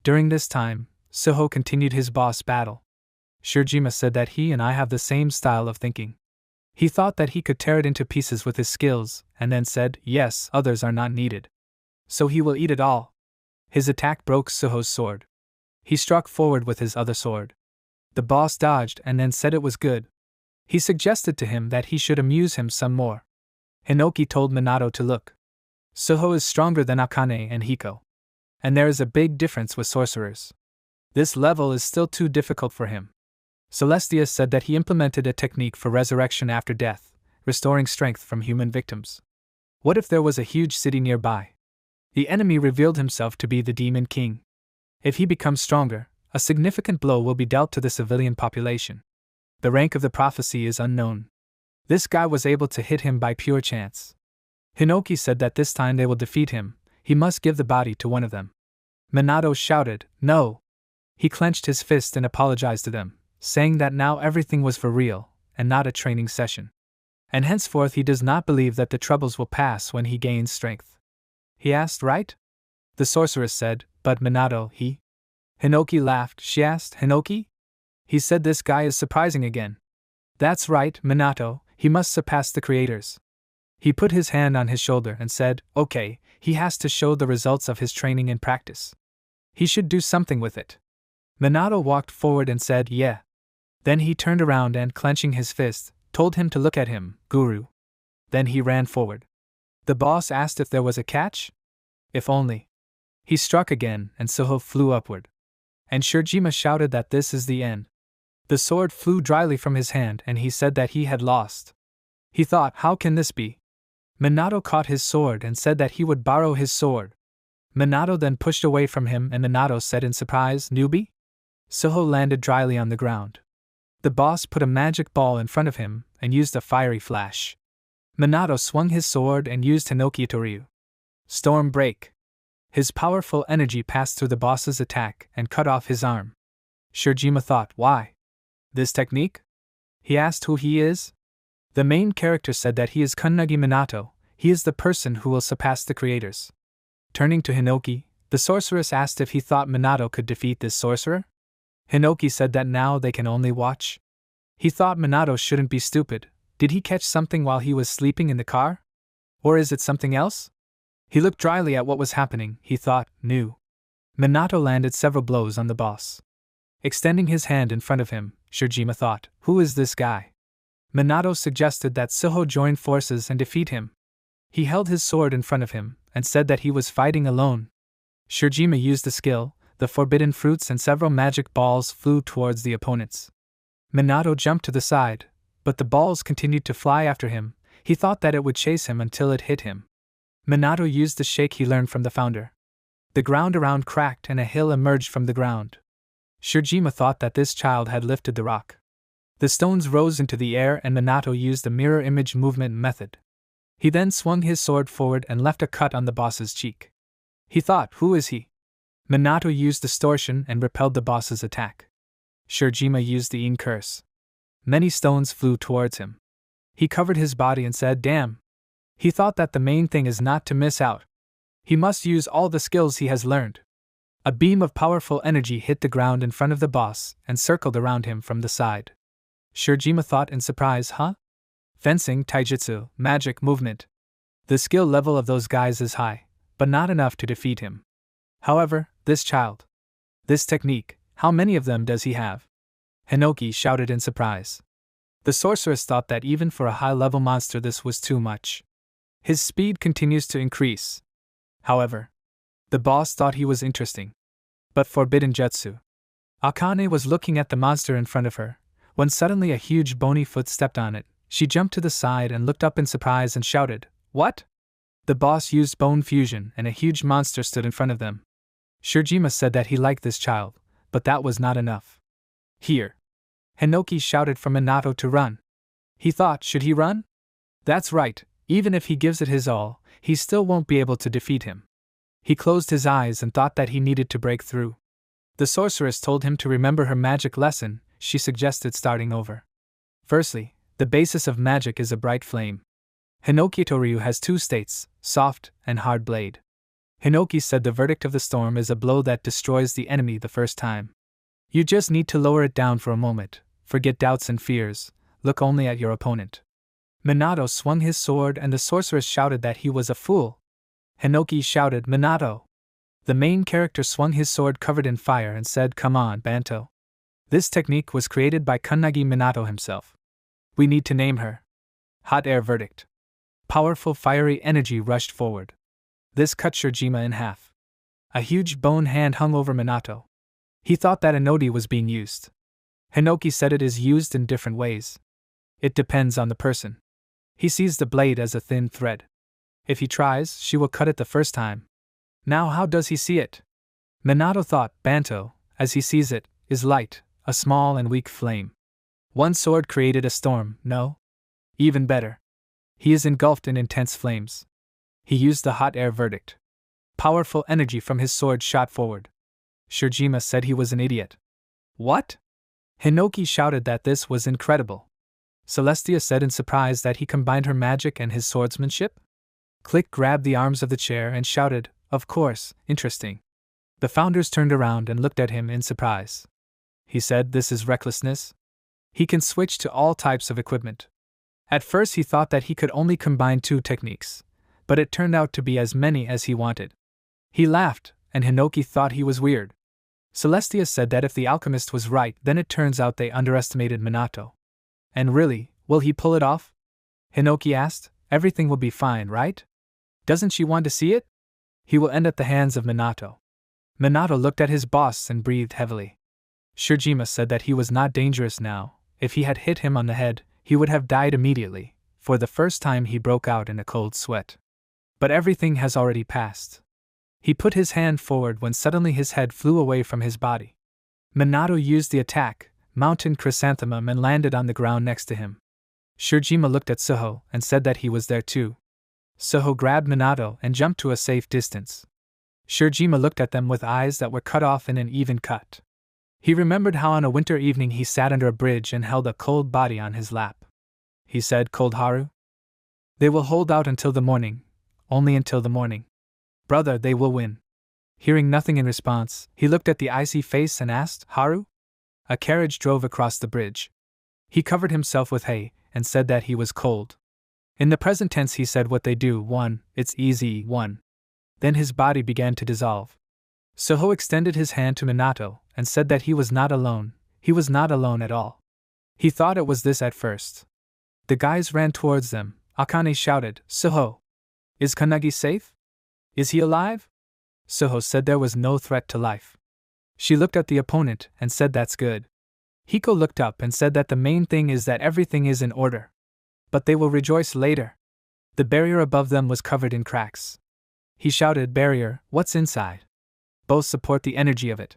During this time, Soho continued his boss battle. Shirjima said that he and I have the same style of thinking. He thought that he could tear it into pieces with his skills, and then said, yes, others are not needed. So he will eat it all. His attack broke Soho's sword. He struck forward with his other sword. The boss dodged and then said it was good. He suggested to him that he should amuse him some more. Hinoki told Minato to look. Soho is stronger than Akane and Hiko. And there is a big difference with sorcerers. This level is still too difficult for him. Celestia said that he implemented a technique for resurrection after death, restoring strength from human victims. What if there was a huge city nearby? The enemy revealed himself to be the Demon King. If he becomes stronger, a significant blow will be dealt to the civilian population. The rank of the prophecy is unknown. This guy was able to hit him by pure chance. Hinoki said that this time they will defeat him, he must give the body to one of them. Minato shouted, no. He clenched his fist and apologized to them, saying that now everything was for real, and not a training session. And henceforth he does not believe that the troubles will pass when he gains strength. He asked, right? The sorceress said, but Minato, he? Hinoki laughed. She asked, Hinoki? He said this guy is surprising again. That's right, Minato, he must surpass the creators. He put his hand on his shoulder and said, okay, he has to show the results of his training in practice. He should do something with it. Minato walked forward and said, yeah. Then he turned around and, clenching his fist, told him to look at him, Guru. Then he ran forward. The boss asked if there was a catch? If only. He struck again and Soho flew upward. And Shirjima shouted that this is the end. The sword flew dryly from his hand and he said that he had lost. He thought, how can this be? Minato caught his sword and said that he would borrow his sword. Minato then pushed away from him and Minato said in surprise, newbie? Soho landed dryly on the ground. The boss put a magic ball in front of him and used a fiery flash. Minato swung his sword and used Hinoki Toryu. Storm break. His powerful energy passed through the boss's attack and cut off his arm. Shirjima thought, why? This technique? He asked who he is. The main character said that he is Kunnagi Minato, he is the person who will surpass the creators. Turning to Hinoki, the sorceress asked if he thought Minato could defeat this sorcerer. Hinoki said that now they can only watch. He thought Minato shouldn't be stupid. Did he catch something while he was sleeping in the car? Or is it something else? He looked dryly at what was happening, he thought, new. Minato landed several blows on the boss. Extending his hand in front of him, Shirjima thought, who is this guy? Minato suggested that Soho join forces and defeat him. He held his sword in front of him, and said that he was fighting alone. Shirjima used the skill, the forbidden fruits and several magic balls flew towards the opponents. Minato jumped to the side, but the balls continued to fly after him, he thought that it would chase him until it hit him. Minato used the shake he learned from the founder. The ground around cracked and a hill emerged from the ground. Shirjima thought that this child had lifted the rock. The stones rose into the air and Minato used the mirror image movement method. He then swung his sword forward and left a cut on the boss's cheek. He thought, who is he? Minato used distortion and repelled the boss's attack. Shirjima used the Yin curse. Many stones flew towards him. He covered his body and said, damn. He thought that the main thing is not to miss out. He must use all the skills he has learned. A beam of powerful energy hit the ground in front of the boss and circled around him from the side. Shirjima thought in surprise, huh? Fencing, taijutsu, magic, movement. The skill level of those guys is high, but not enough to defeat him. However, this child. This technique, how many of them does he have? Hinoki shouted in surprise. The sorceress thought that even for a high-level monster this was too much. His speed continues to increase. However, the boss thought he was interesting. But forbidden jutsu. Akane was looking at the monster in front of her, when suddenly a huge bony foot stepped on it. She jumped to the side and looked up in surprise and shouted, what? The boss used bone fusion and a huge monster stood in front of them. Shirjima said that he liked this child, but that was not enough. Here. Hinoki shouted for Minato to run. He thought, should he run? That's right, even if he gives it his all, he still won't be able to defeat him. He closed his eyes and thought that he needed to break through. The sorceress told him to remember her magic lesson. She suggested starting over. Firstly, the basis of magic is a bright flame. Hinoki Toryu has two states, soft and hard blade. Hinoki said the verdict of the storm is a blow that destroys the enemy the first time. You just need to lower it down for a moment, forget doubts and fears, look only at your opponent. Minato swung his sword and the sorceress shouted that he was a fool. Hinoki shouted, Minato. The main character swung his sword covered in fire and said, come on, Banto. This technique was created by Kunnagi Minato himself. We need to name her. Hot air verdict. Powerful fiery energy rushed forward. This cut Shirjima in half. A huge bone hand hung over Minato. He thought that a nodi was being used. Hinoki said it is used in different ways. It depends on the person. He sees the blade as a thin thread. If he tries, she will cut it the first time. Now how does he see it? Minato thought, Banto, as he sees it, is light, a small and weak flame. One sword created a storm, no? Even better. He is engulfed in intense flames. He used the hot air verdict. Powerful energy from his sword shot forward. Shirjima said he was an idiot. What? Hinoki shouted that this was incredible. Celestia said in surprise that he combined her magic and his swordsmanship. Click grabbed the arms of the chair and shouted, of course, interesting. The founders turned around and looked at him in surprise. He said, this is recklessness. He can switch to all types of equipment. At first he thought that he could only combine two techniques, but it turned out to be as many as he wanted. He laughed, and Hinoki thought he was weird. Celestia said that if the alchemist was right, then it turns out they underestimated Minato. And really, will he pull it off? Hinoki asked, everything will be fine, right? Doesn't she want to see it? He will end at the hands of Minato. Minato looked at his boss and breathed heavily. Shirjima said that he was not dangerous now. If he had hit him on the head, he would have died immediately. For the first time he broke out in a cold sweat. But everything has already passed. He put his hand forward when suddenly his head flew away from his body. Minato used the attack, Mountain Chrysanthemum, and landed on the ground next to him. Shirjima looked at Suho and said that he was there too. Suho grabbed Minato and jumped to a safe distance. Shirjima looked at them with eyes that were cut off in an even cut. He remembered how on a winter evening he sat under a bridge and held a cold body on his lap. He said, Cold Haru? They will hold out until the morning. Only until the morning. Brother, they will win. Hearing nothing in response, he looked at the icy face and asked, Haru? A carriage drove across the bridge. He covered himself with hay and said that he was cold. In the present tense he said what they do, 1, it's easy, 1. Then his body began to dissolve. Suho extended his hand to Minato and said that he was not alone. He was not alone at all. He thought it was this at first. The guys ran towards them. Akane shouted, Suho! Is Kunnagi safe? Is he alive? Suho said there was no threat to life. She looked at the opponent and said that's good. Hiko looked up and said that the main thing is that everything is in order. But they will rejoice later. The barrier above them was covered in cracks. He shouted, Barrier, what's inside? Both support the energy of it.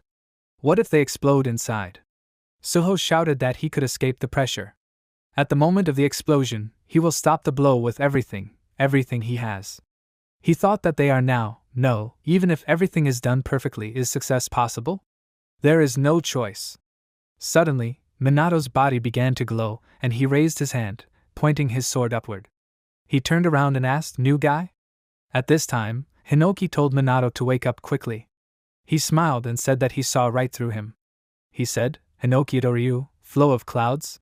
What if they explode inside? Suho shouted that he could escape the pressure. At the moment of the explosion, he will stop the blow with everything he has. He thought that they are now, no, even if everything is done perfectly, is success possible? There is no choice. Suddenly, Minato's body began to glow, and he raised his hand, pointing his sword upward. He turned around and asked, "New guy?" At this time, Hinoki told Minato to wake up quickly. He smiled and said that he saw right through him. He said, "Hinoki Doryu, flow of clouds?"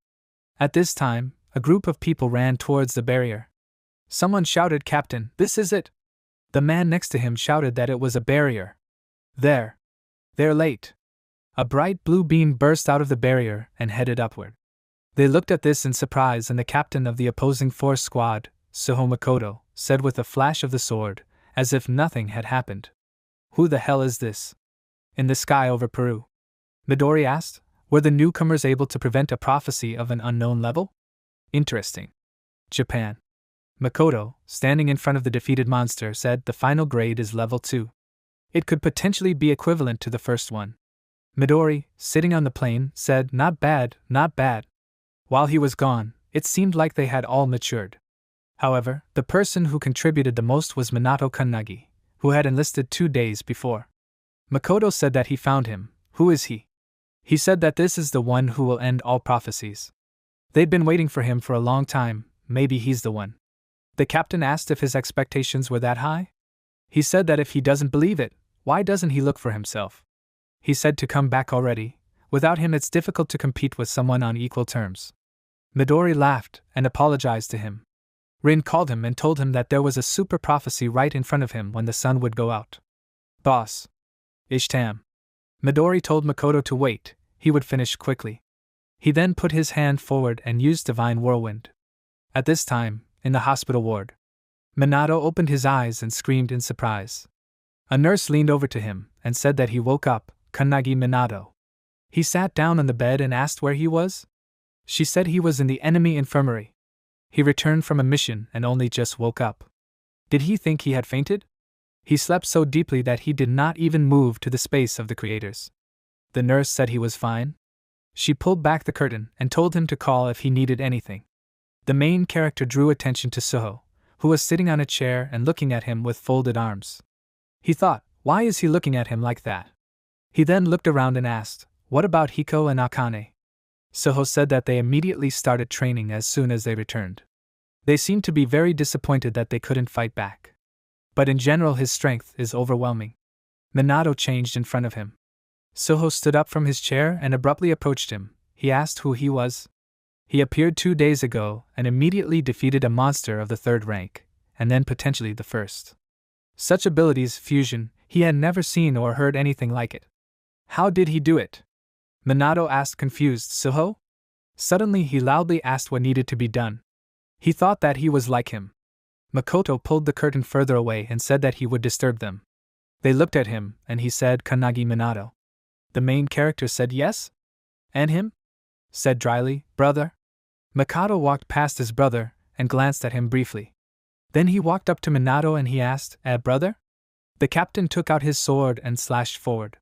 At this time, a group of people ran towards the barrier. Someone shouted, "Captain, this is it!" The man next to him shouted that it was a barrier. They're late. A bright blue beam burst out of the barrier and headed upward. They looked at this in surprise, and the captain of the opposing force squad, Suho Makoto, said with a flash of the sword, as if nothing had happened, "Who the hell is this? In the sky over Peru?" Midori asked, "Were the newcomers able to prevent a prophecy of an unknown level? Interesting." Japan. Makoto, standing in front of the defeated monster, said, "The final grade is level 2. It could potentially be equivalent to the first one." Midori, sitting on the plane, said, "Not bad, not bad." While he was gone, it seemed like they had all matured. However, the person who contributed the most was Minato Kannagi, who had enlisted 2 days before. Makoto said that he found him. "Who is he?" He said that this is the one who will end all prophecies. They'd been waiting for him for a long time, maybe he's the one. The captain asked if his expectations were that high. He said that if he doesn't believe it, why doesn't he look for himself? He said to come back already. Without him it's difficult to compete with someone on equal terms. Midori laughed and apologized to him. Rin called him and told him that there was a super prophecy right in front of him when the sun would go out. "Boss. Ishtam." Midori told Makoto to wait, he would finish quickly. He then put his hand forward and used Divine Whirlwind. At this time, in the hospital ward, Minato opened his eyes and screamed in surprise. A nurse leaned over to him and said that he woke up, Kannagi Minato. He sat down on the bed and asked where he was. She said he was in the enemy infirmary. He returned from a mission and only just woke up. Did he think he had fainted? He slept so deeply that he did not even move to the space of the creators. The nurse said he was fine. She pulled back the curtain and told him to call if he needed anything. The main character drew attention to Suho, who was sitting on a chair and looking at him with folded arms. He thought, why is he looking at him like that? He then looked around and asked, "What about Hiko and Akane?" Suho said that they immediately started training as soon as they returned. They seemed to be very disappointed that they couldn't fight back. But in general his strength is overwhelming. Minato changed in front of him. Suho stood up from his chair and abruptly approached him. He asked who he was. He appeared 2 days ago and immediately defeated a monster of the 3rd rank, and then potentially the 1st. Such abilities, fusion, he had never seen or heard anything like it. How did he do it? Minato asked, confused. Suho? Suddenly he loudly asked what needed to be done. He thought that he was like him. Makoto pulled the curtain further away and said that he would disturb them. They looked at him, and he said, "Kannagi Minato." The main character said yes? "And him?" said dryly, "Brother." Makoto walked past his brother and glanced at him briefly. Then he walked up to Minato and he asked, brother?" The captain took out his sword and slashed forward.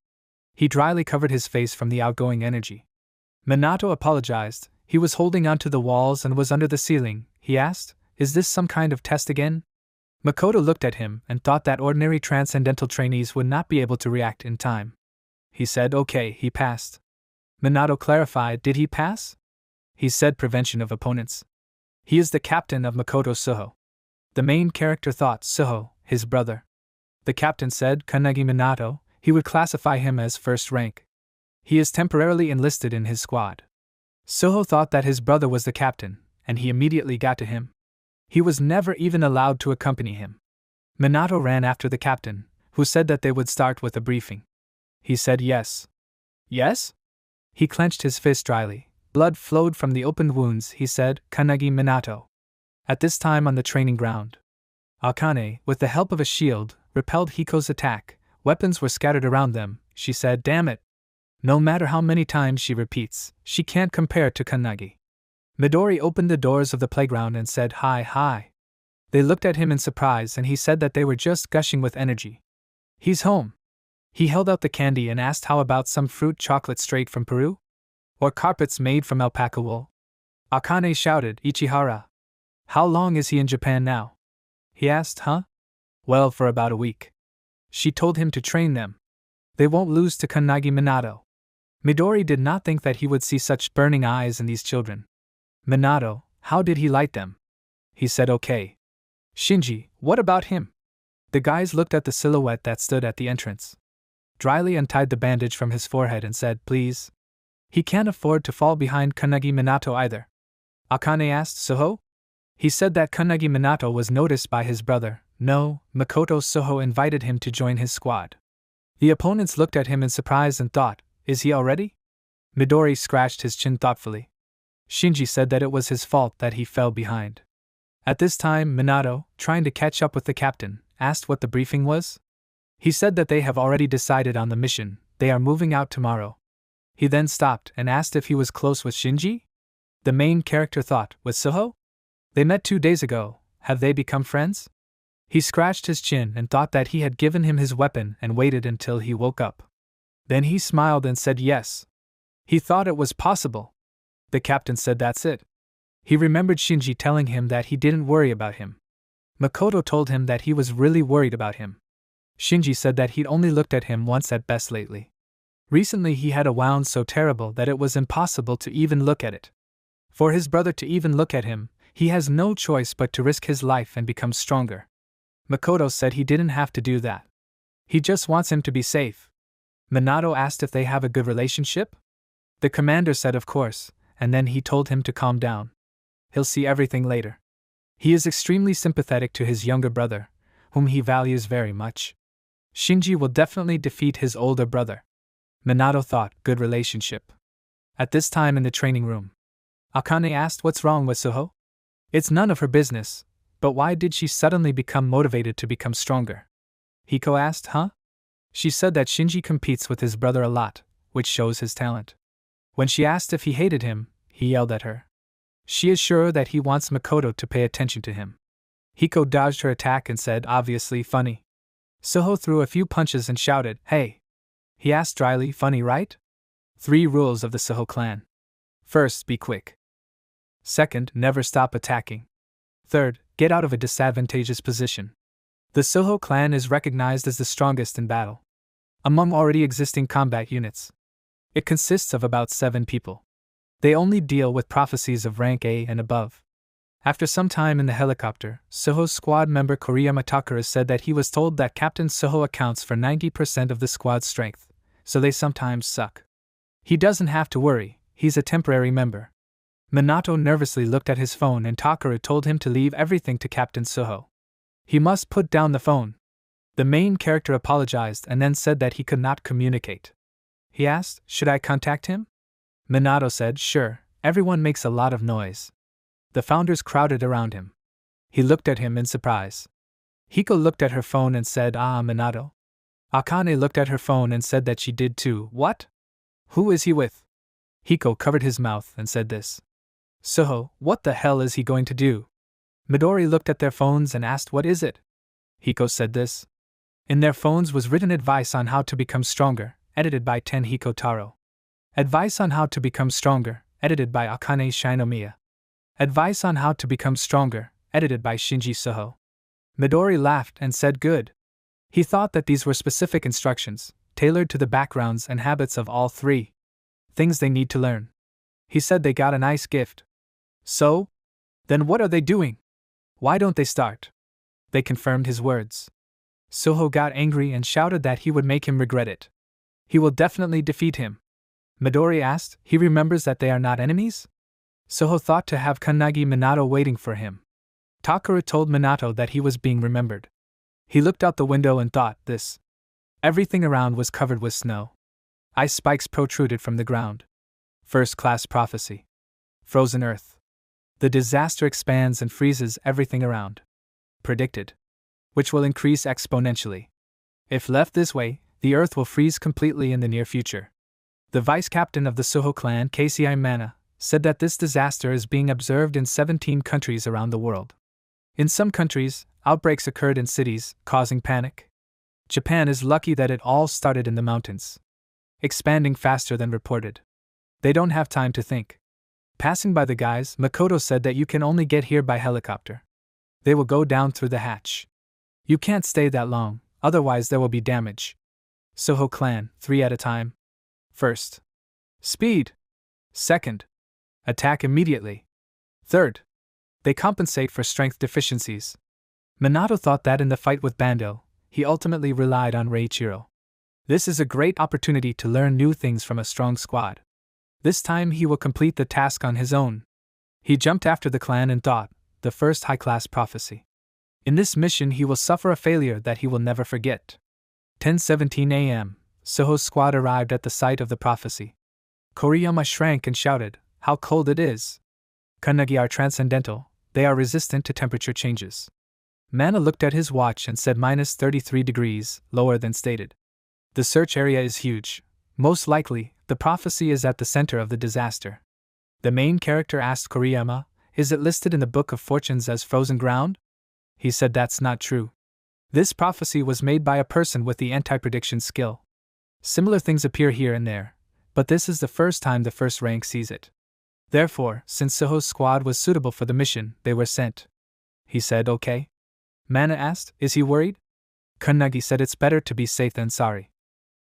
He dryly covered his face from the outgoing energy. Minato apologized. He was holding onto the walls and was under the ceiling. He asked, "Is this some kind of test again?" Makoto looked at him and thought that ordinary transcendental trainees would not be able to react in time. He said, "Okay, he passed." Minato clarified, "Did he pass?" He said, "Prevention of opponents." He is the captain of Makoto Suho. The main character thought Suho, his brother. The captain said, "Kannagi Minato," he would classify him as 1st rank. He is temporarily enlisted in his squad. Suho thought that his brother was the captain, and he immediately got to him. He was never even allowed to accompany him. Minato ran after the captain, who said that they would start with a briefing. He said yes. Yes? He clenched his fist dryly. Blood flowed from the opened wounds. He said, "Kannagi Minato." At this time on the training ground, Akane, with the help of a shield, repelled Hiko's attack. Weapons were scattered around them. She said, "Damn it. No matter how many times she repeats, she can't compare to Kannagi." Midori opened the doors of the playground and said, Hi. They looked at him in surprise and he said that they were just gushing with energy. "He's home." He held out the candy and asked how about some fruit chocolate straight from Peru? Or carpets made from alpaca wool? Akane shouted, "Ichihara. How long is he in Japan now?" He asked, "Huh? Well, for about a week." She told him to train them. They won't lose to Kannagi Minato. Midori did not think that he would see such burning eyes in these children. Minato, how did he light them? He said okay. Shinji, what about him? The guys looked at the silhouette that stood at the entrance. Dryly untied the bandage from his forehead and said, please. He can't afford to fall behind Kannagi Minato either. Akane asked Suho. He said that Kannagi Minato was noticed by his brother. No, Makoto Suho invited him to join his squad. The opponents looked at him in surprise and thought, is he already? Midori scratched his chin thoughtfully. Shinji said that it was his fault that he fell behind. At this time, Minato, trying to catch up with the captain, asked what the briefing was. He said that they have already decided on the mission, they are moving out tomorrow. He then stopped and asked if he was close with Shinji? The main character thought, with Suho? They met 2 days ago, have they become friends? He scratched his chin and thought that he had given him his weapon and waited until he woke up. Then he smiled and said yes. He thought it was possible. The captain said that's it. He remembered Shinji telling him that he didn't worry about him. Makoto told him that he was really worried about him. Shinji said that he'd only looked at him once at best lately. Recently he had a wound so terrible that it was impossible to even look at it. For his brother to even look at him, he has no choice but to risk his life and become stronger. Makoto said he didn't have to do that. He just wants him to be safe. Minato asked if they have a good relationship? The commander said of course, and then he told him to calm down. He'll see everything later. He is extremely sympathetic to his younger brother, whom he values very much. Shinji will definitely defeat his older brother. Minato thought, good relationship. At this time in the training room, Akane asked what's wrong with Suho? It's none of her business, but why did she suddenly become motivated to become stronger? Hiko asked, huh? She said that Shinji competes with his brother a lot, which shows his talent. When she asked if he hated him, he yelled at her. She is sure that he wants Makoto to pay attention to him. Hiko dodged her attack and said, obviously funny. Suho threw a few punches and shouted, hey! He asked dryly, funny right? 3 rules of the Suho clan. First, be quick. Second, never stop attacking. Third, get out of a disadvantageous position. The Suho clan is recognized as the strongest in battle among already existing combat units. It consists of about 7 people. They only deal with prophecies of rank A and above. After some time in the helicopter, Suho's squad member Koriyama Takara said that he was told that Captain Suho accounts for 90% of the squad's strength, so they sometimes suck. He doesn't have to worry, he's a temporary member. Minato nervously looked at his phone and Takara told him to leave everything to Captain Suho. He must put down the phone. The main character apologized and then said that he could not communicate. He asked, should I contact him? Minato said, sure, everyone makes a lot of noise. The founders crowded around him. He looked at him in surprise. Hiko looked at her phone and said, Minato. Akane looked at her phone and said that she did too. What? Who is he with? Hiko covered his mouth and said this. Suho, what the hell is he going to do? Midori looked at their phones and asked what is it? Hiko said this. In their phones was written advice on how to become stronger, edited by Ten Hiko Taro. Advice on how to become stronger, edited by Akane Shinomiya. Advice on how to become stronger, edited by Shinji Suho. Midori laughed and said good. He thought that these were specific instructions, tailored to the backgrounds and habits of all 3. Things they need to learn. He said they got a nice gift. So? Then what are they doing? Why don't they start? They confirmed his words. Suho got angry and shouted that he would make him regret it. He will definitely defeat him. Midori asked, he remembers that they are not enemies? Suho thought to have Kannagi Minato waiting for him. Takara told Minato that he was being remembered. He looked out the window and thought, this. Everything around was covered with snow. Ice spikes protruded from the ground. First-class prophecy. Frozen earth. The disaster expands and freezes everything around. Predicted. Which will increase exponentially. If left this way, the earth will freeze completely in the near future. The vice-captain of the Suho clan, KCI Mana, said that this disaster is being observed in 17 countries around the world. In some countries, outbreaks occurred in cities, causing panic. Japan is lucky that it all started in the mountains. Expanding faster than reported. They don't have time to think. Passing by the guys, Makoto said that you can only get here by helicopter. They will go down through the hatch. You can't stay that long, otherwise there will be damage. Soho clan, 3 at a time. First. Speed. Second. Attack immediately. Third. They compensate for strength deficiencies. Minato thought that in the fight with Bando, he ultimately relied on Reiichiro. This is a great opportunity to learn new things from a strong squad. This time he will complete the task on his own. He jumped after the clan and thought, the first high-class prophecy. In this mission he will suffer a failure that he will never forget. 10:17 a.m., Soho's squad arrived at the site of the prophecy. Koriyama shrank and shouted, "How cold it is! Kunnagi are transcendental, they are resistant to temperature changes." Mana looked at his watch and said -33 degrees, lower than stated. The search area is huge. Most likely, the prophecy is at the center of the disaster. The main character asked Koriyama, "Is it listed in the Book of Fortunes as frozen ground?" He said that's not true. This prophecy was made by a person with the anti-prediction skill. Similar things appear here and there, but this is the first time the first rank sees it. Therefore, since Soho's squad was suitable for the mission, they were sent. He said, "Okay." Mana asked, "Is he worried?" Kunnagi said it's better to be safe than sorry.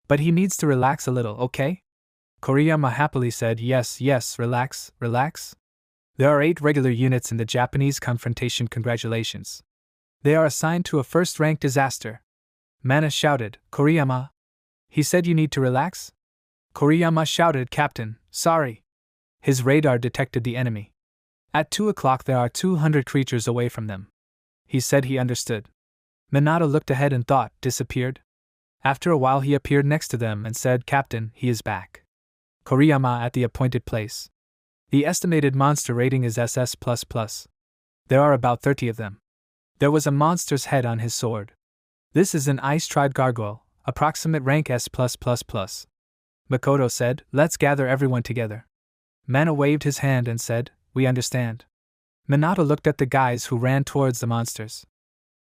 "But he needs to relax a little, okay?" Koriyama happily said, yes, relax. There are 8 regular units in the Japanese confrontation. Congratulations. They are assigned to a first-rank disaster. Mana shouted, "Koriyama." He said, "You need to relax?" Koriyama shouted, "Captain, sorry." His radar detected the enemy. At 2 o'clock there are 200 creatures away from them. He said he understood. Minato looked ahead and thought, disappeared. After a while he appeared next to them and said, "Captain, he is back." Koriyama at the appointed place. The estimated monster rating is SS++. There are about 30 of them. There was a monster's head on his sword. This is an ice-tried gargoyle, approximate rank S+++. Makoto said, "Let's gather everyone together." Mana waved his hand and said, "We understand." Minato looked at the guys who ran towards the monsters.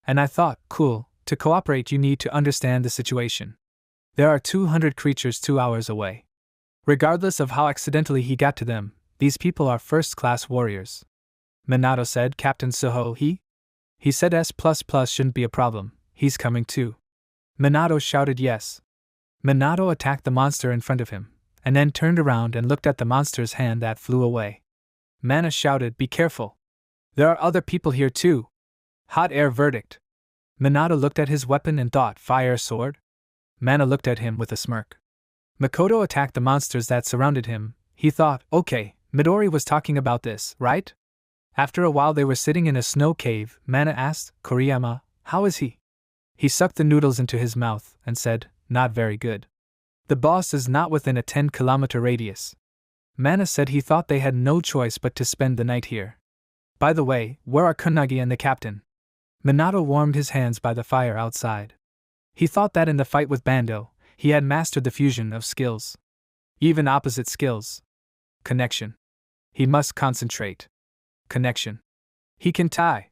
And I thought, cool, to cooperate you need to understand the situation. There are 200 creatures 2 hours away. Regardless of how accidentally he got to them, these people are first-class warriors. Minato said, "Captain Soho, He said S++ shouldn't be a problem, he's coming too." Minato shouted yes. Minato attacked the monster in front of him, and then turned around and looked at the monster's hand that flew away. Mana shouted, "Be careful. There are other people here too." Hot air verdict. Minato looked at his weapon and thought, "Fire sword?" Mana looked at him with a smirk. Makoto attacked the monsters that surrounded him. He thought, okay, Midori was talking about this, right? After a while they were sitting in a snow cave. Mana asked, "Koriyama, how is he?" He sucked the noodles into his mouth and said, "Not very good. The boss is not within a 10-kilometer radius." Mana said he thought they had no choice but to spend the night here. "By the way, where are Kunnagi and the captain?" Minato warmed his hands by the fire outside. He thought that in the fight with Bando, he had mastered the fusion of skills. Even opposite skills. Connection. He must concentrate. Connection. He can tie.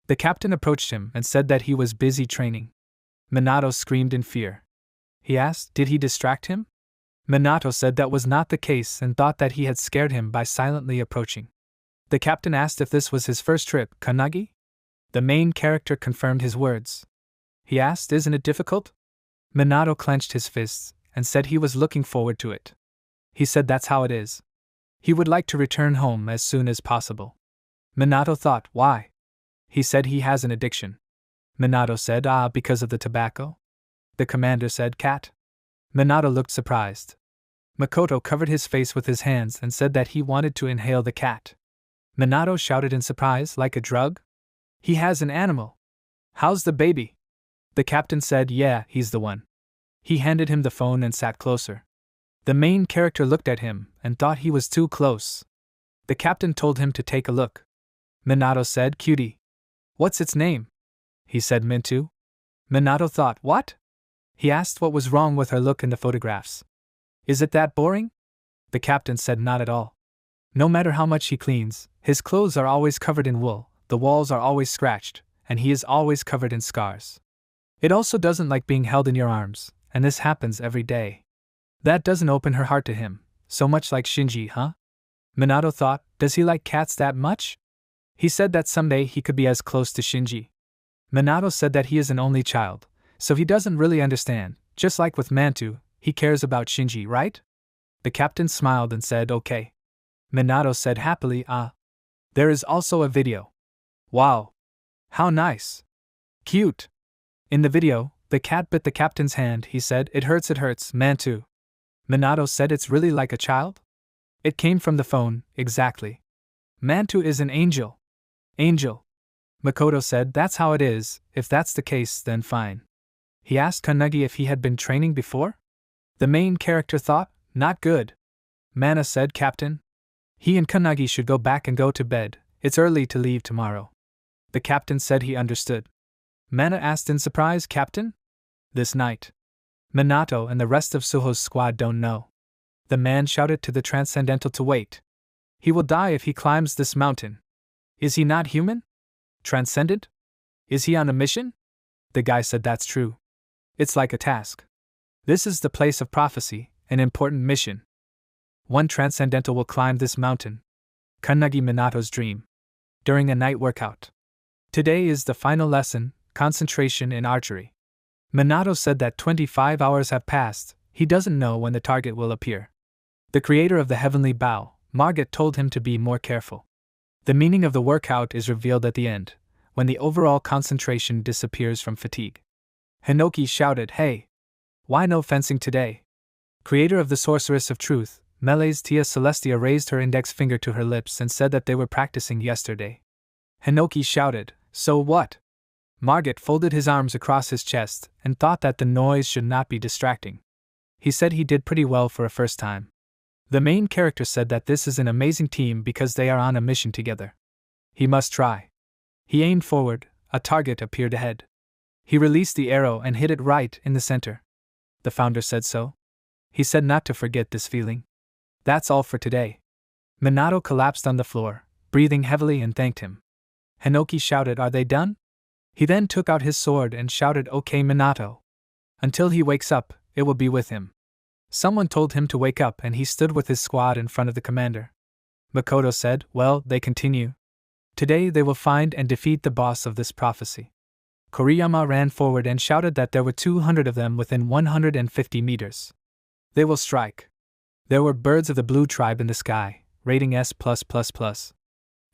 The captain approached him and said that he was busy training. Minato screamed in fear. He asked, did he distract him? Minato said that was not the case and thought that he had scared him by silently approaching. The captain asked if this was his first trip, Kunnagi? The main character confirmed his words. He asked, isn't it difficult? Minato clenched his fists and said he was looking forward to it. He said that's how it is. He would like to return home as soon as possible. Minato thought, why? He said he has an addiction. Minato said, because of the tobacco? The commander said, cat. Minato looked surprised. Makoto covered his face with his hands and said that he wanted to inhale the cat. Minato shouted in surprise, like a drug? He has an animal. How's the baby? The captain said, yeah, he's the one. He handed him the phone and sat closer. The main character looked at him and thought he was too close. The captain told him to take a look. Minato said, cutie. What's its name? He said, Mintu. Minato thought, what? He asked what was wrong with her look in the photographs. Is it that boring? The captain said, not at all. No matter how much he cleans, his clothes are always covered in wool, the walls are always scratched, and he is always covered in scars. It also doesn't like being held in your arms, and this happens every day. That doesn't open her heart to him, so much like Shinji, huh? Minato thought, does he like cats that much? He said that someday he could be as close to Shinji. Minato said that he is an only child, So he doesn't really understand, just like with Mantu, he cares about Shinji, right? The captain smiled and said okay. Minato said happily, ah. There is also a video. Wow. How nice. Cute. In the video, the cat bit the captain's hand. He said, it hurts, Mantu. Minato said, it's really like a child? It came from the phone, exactly. Mantu is an angel. Angel. Makoto said, that's how it is. If that's the case, then fine. He asked Kanagi if he had been training before? The main character thought, not good. Mana said, Captain. He and Kanagi should go back and go to bed. It's early to leave tomorrow. The captain said he understood. Mana asked in surprise, Captain? This night. Minato and the rest of Suho's squad don't know. The man shouted to the Transcendental to wait. He will die if he climbs this mountain. Is he not human? Transcendent? Is he on a mission? The guy said that's true. It's like a task. This is the place of prophecy, an important mission. One Transcendental will climb this mountain. Kanagi Minato's dream. During a night workout. Today is the final lesson, concentration in archery. Minato said that 25 hours have passed, he doesn't know when the target will appear. The creator of the heavenly bow, Margit, told him to be more careful. The meaning of the workout is revealed at the end, when the overall concentration disappears from fatigue. Hinoki shouted, hey! Why no fencing today? Creator of the Sorceress of Truth, Melee's Tia Celestia raised her index finger to her lips and said that they were practicing yesterday. Hinoki shouted, so what? Margit folded his arms across his chest and thought that the noise should not be distracting. He said he did pretty well for a first time. The main character said that this is an amazing team because they are on a mission together. He must try. He aimed forward, a target appeared ahead. He released the arrow and hit it right in the center. The founder said so. He said not to forget this feeling. That's all for today. Minato collapsed on the floor, breathing heavily, and thanked him. Hinoki shouted, are they done? He then took out his sword and shouted, okay Minato. Until he wakes up, it will be with him. Someone told him to wake up and he stood with his squad in front of the commander. Makoto said, well, they continue. Today they will find and defeat the boss of this prophecy. Koriyama ran forward and shouted that there were 200 of them within 150 meters. They will strike. There were birds of the blue tribe in the sky, rating S+++.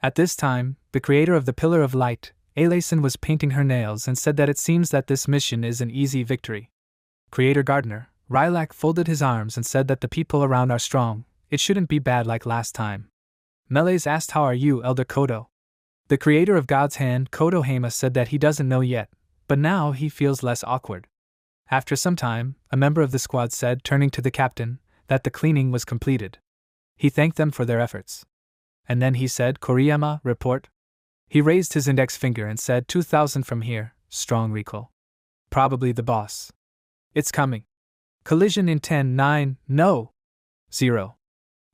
At this time, the creator of the Pillar of Light, Alayson, was painting her nails and said that it seems that this mission is an easy victory. Creator Gardener, Rylak, folded his arms and said that the people around are strong, it shouldn't be bad like last time. Melees asked, how are you, Elder Kodo? The creator of God's Hand, Kodo Hama, said that he doesn't know yet, but now he feels less awkward. After some time, a member of the squad said, turning to the captain, that the cleaning was completed. He thanked them for their efforts. And then he said, Koriyama, report. He raised his index finger and said, 2,000 from here, strong recall. Probably the boss. It's coming. Collision in 10, 9, no. 0.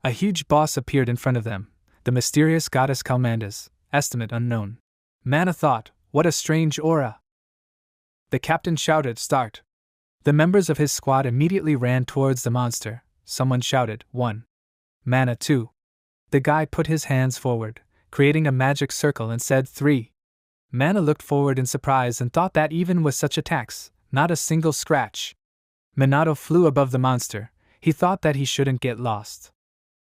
A huge boss appeared in front of them, the mysterious goddess Kalmanda's, estimate unknown. Mana thought, what a strange aura. The captain shouted, start. The members of his squad immediately ran towards the monster. Someone shouted, 1. Mana 2. The guy put his hands forward, creating a magic circle, and said 3. Mana looked forward in surprise and thought that even with such attacks, not a single scratch. Minato flew above the monster. He thought that he shouldn't get lost.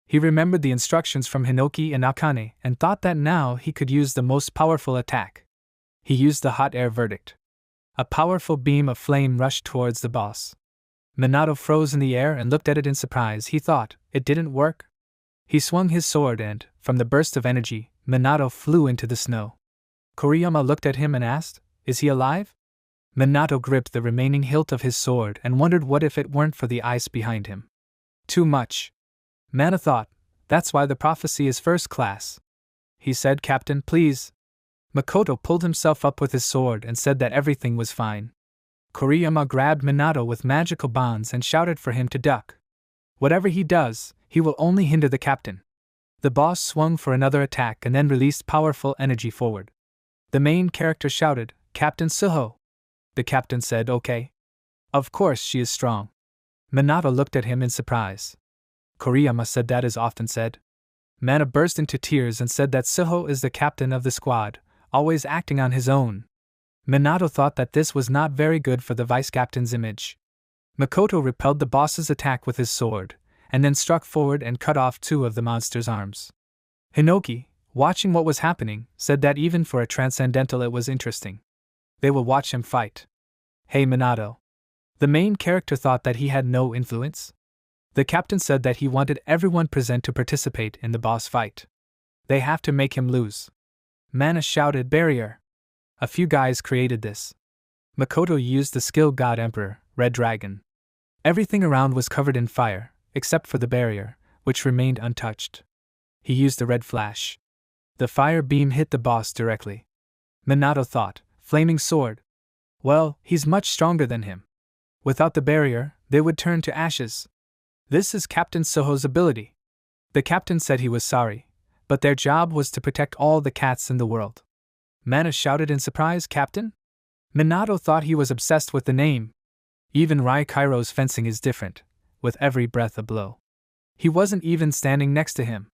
He remembered the instructions from Hinoki and Akane and thought that now he could use the most powerful attack. He used the hot air verdict. A powerful beam of flame rushed towards the boss. Minato froze in the air and looked at it in surprise. He thought, it didn't work? He swung his sword and, from the burst of energy, Minato flew into the snow. Koriyama looked at him and asked, is he alive? Minato gripped the remaining hilt of his sword and wondered what if it weren't for the ice behind him. Too much. Mana thought, that's why the prophecy is first class. He said, Captain, please. Makoto pulled himself up with his sword and said that everything was fine. Koriyama grabbed Minato with magical bonds and shouted for him to duck. Whatever he does, he will only hinder the captain. The boss swung for another attack and then released powerful energy forward. The main character shouted, Captain Suho. The captain said, okay. Of course she is strong. Minato looked at him in surprise. Koriyama said that is often said. Mana burst into tears and said that Suho is the captain of the squad, always acting on his own. Minato thought that this was not very good for the vice-captain's image. Makoto repelled the boss's attack with his sword, and then struck forward and cut off 2 of the monster's arms. Hinoki, watching what was happening, said that even for a transcendental it was interesting. They will watch him fight. Hey Minato. The main character thought that he had no influence. The captain said that he wanted everyone present to participate in the boss fight. They have to make him lose. Mana shouted barrier. A few guys created this. Makoto used the skill God Emperor, Red Dragon. Everything around was covered in fire, except for the barrier, which remained untouched. He used the red flash. The fire beam hit the boss directly. Minato thought, flaming sword. Well, he's much stronger than him. Without the barrier, they would turn to ashes. This is Captain Soho's ability. The captain said he was sorry, but their job was to protect all the cats in the world. Mana shouted in surprise, Captain? Minato thought he was obsessed with the name. Even Raikairo's fencing is different, with every breath a blow. He wasn't even standing next to him.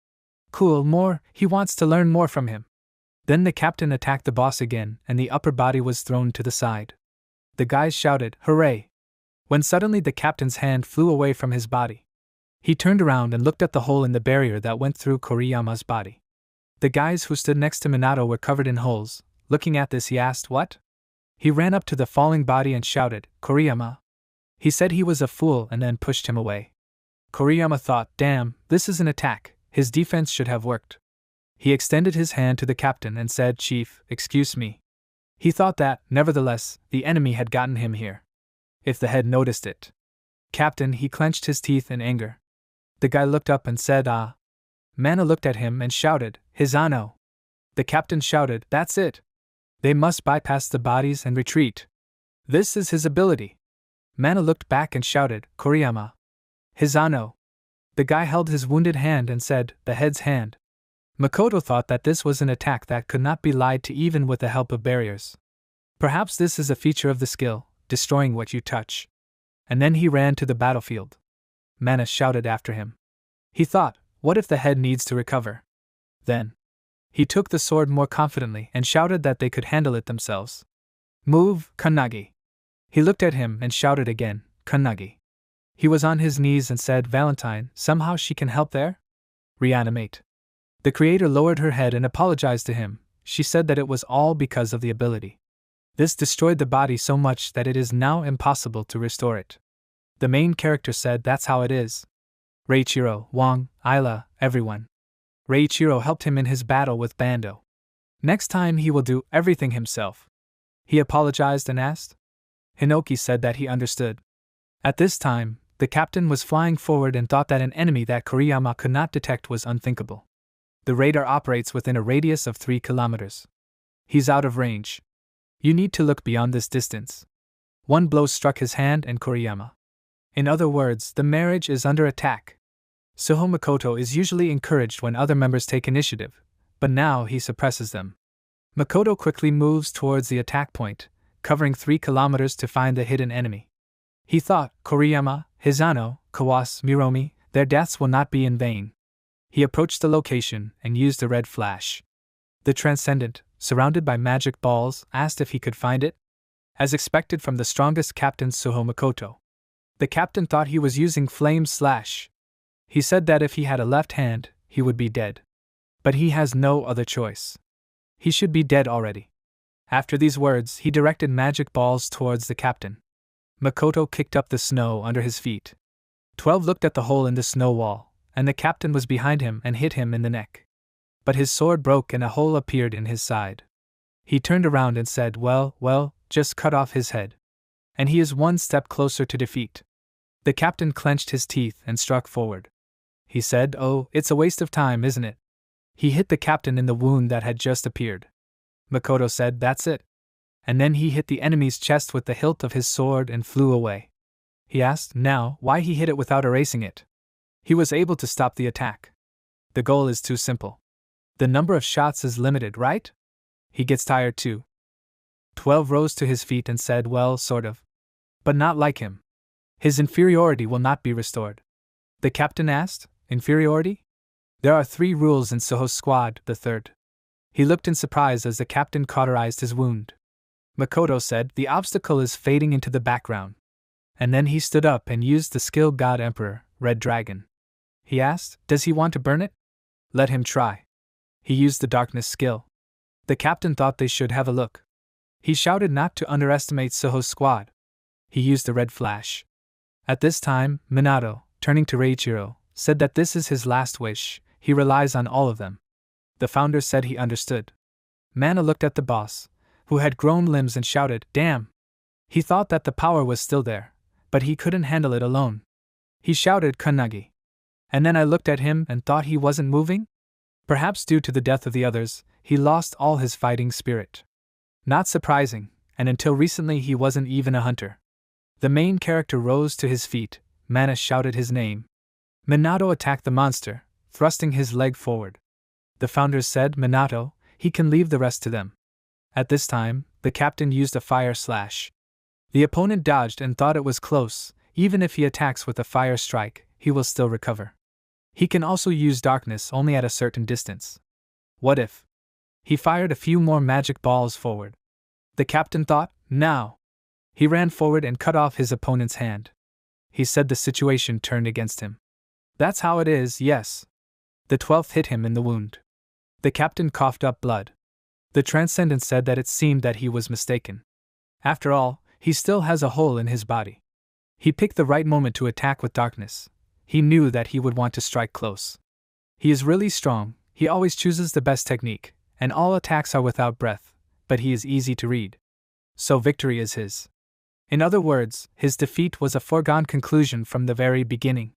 Cool, more, he wants to learn more from him. Then the captain attacked the boss again, and the upper body was thrown to the side. The guys shouted, hooray! When suddenly the captain's hand flew away from his body. He turned around and looked at the hole in the barrier that went through Koriyama's body. The guys who stood next to Minato were covered in holes. Looking at this, he asked, what? He ran up to the falling body and shouted, Koriyama. He said he was a fool and then pushed him away. Koriyama thought, damn, this is an attack, his defense should have worked. He extended his hand to the captain and said, Chief, excuse me. He thought that, nevertheless, the enemy had gotten him here. If the head noticed it. Captain, he clenched his teeth in anger. The guy looked up and said, ah. Mana looked at him and shouted, Hisano. The captain shouted, that's it. They must bypass the bodies and retreat. This is his ability. Mana looked back and shouted, Koriyama. Hisano. The guy held his wounded hand and said, the head's hand. Makoto thought that this was an attack that could not be lied to even with the help of barriers. Perhaps this is a feature of the skill, destroying what you touch. And then he ran to the battlefield. Mana shouted after him. He thought, what if the head needs to recover? Then he took the sword more confidently and shouted that they could handle it themselves. Move, Kannagi. He looked at him and shouted again, Kannagi. He was on his knees and said, Valentine, somehow she can help there? Reanimate. The creator lowered her head and apologized to him. She said that it was all because of the ability. This destroyed the body so much that it is now impossible to restore it. The main character said that's how it is. Reiichiro, Wong, Ayla, everyone. Reiichiro helped him in his battle with Bando. Next time he will do everything himself. He apologized and asked. Hinoki said that he understood. At this time, the captain was flying forward and thought that an enemy that Koriyama could not detect was unthinkable. The radar operates within a radius of 3 kilometers. He's out of range. You need to look beyond this distance. One blow struck his hand and Koriyama. In other words, the marriage is under attack. Soho Makoto is usually encouraged when other members take initiative, but now he suppresses them. Makoto quickly moves towards the attack point, covering 3 kilometers to find the hidden enemy. He thought, Koriyama, Hisano, Kawase, Miromi, their deaths will not be in vain. He approached the location and used a red flash. The Transcendent, surrounded by magic balls, asked if he could find it. As expected from the strongest captain Soho Makoto. The captain thought he was using Flame Slash. He said that if he had a left hand, he would be dead. But he has no other choice. He should be dead already. After these words, he directed magic balls towards the captain. Makoto kicked up the snow under his feet. 12 looked at the hole in the snow wall, and the captain was behind him and hit him in the neck. But his sword broke and a hole appeared in his side. He turned around and said, well, just cut off his head. And he is one step closer to defeat. The captain clenched his teeth and struck forward. He said, oh, it's a waste of time, isn't it? He hit the captain in the wound that had just appeared. Makoto said, that's it. And then he hit the enemy's chest with the hilt of his sword and flew away. He asked, now, why he hit it without erasing it. He was able to stop the attack. The goal is too simple. The number of shots is limited, right? He gets tired too. 12 rose to his feet and said, well, sort of. But not like him. His inferiority will not be restored. The captain asked, inferiority? There are 3 rules in Soho's squad, the third. He looked in surprise as the captain cauterized his wound. Makoto said, the obstacle is fading into the background. And then he stood up and used the skill God Emperor, Red Dragon. He asked, does he want to burn it? Let him try. He used the darkness skill. The captain thought they should have a look. He shouted not to underestimate Soho's squad. He used the red flash. At this time, Minato, turning to Reiichiro, said that this is his last wish, he relies on all of them. The founder said he understood. Mana looked at the boss, who had grown limbs, and shouted, damn! He thought that the power was still there, but he couldn't handle it alone. He shouted, Kunnagi. And then I looked at him and thought he wasn't moving? Perhaps due to the death of the others, he lost all his fighting spirit. Not surprising, and until recently he wasn't even a hunter. The main character rose to his feet. Mana shouted his name. Minato attacked the monster, thrusting his leg forward. The founders said, Minato, he can leave the rest to them. At this time, the captain used a fire slash. The opponent dodged and thought it was close. Even if he attacks with a fire strike, he will still recover. He can also use darkness only at a certain distance. What if? He fired a few more magic balls forward. The captain thought, now. He ran forward and cut off his opponent's hand. He said the situation turned against him. That's how it is, yes. The 12th hit him in the wound. The captain coughed up blood. The transcendent said that it seemed that he was mistaken. After all, he still has a hole in his body. He picked the right moment to attack with darkness. He knew that he would want to strike close. He is really strong, he always chooses the best technique, and all attacks are without breath, but he is easy to read. So victory is his. In other words, his defeat was a foregone conclusion from the very beginning.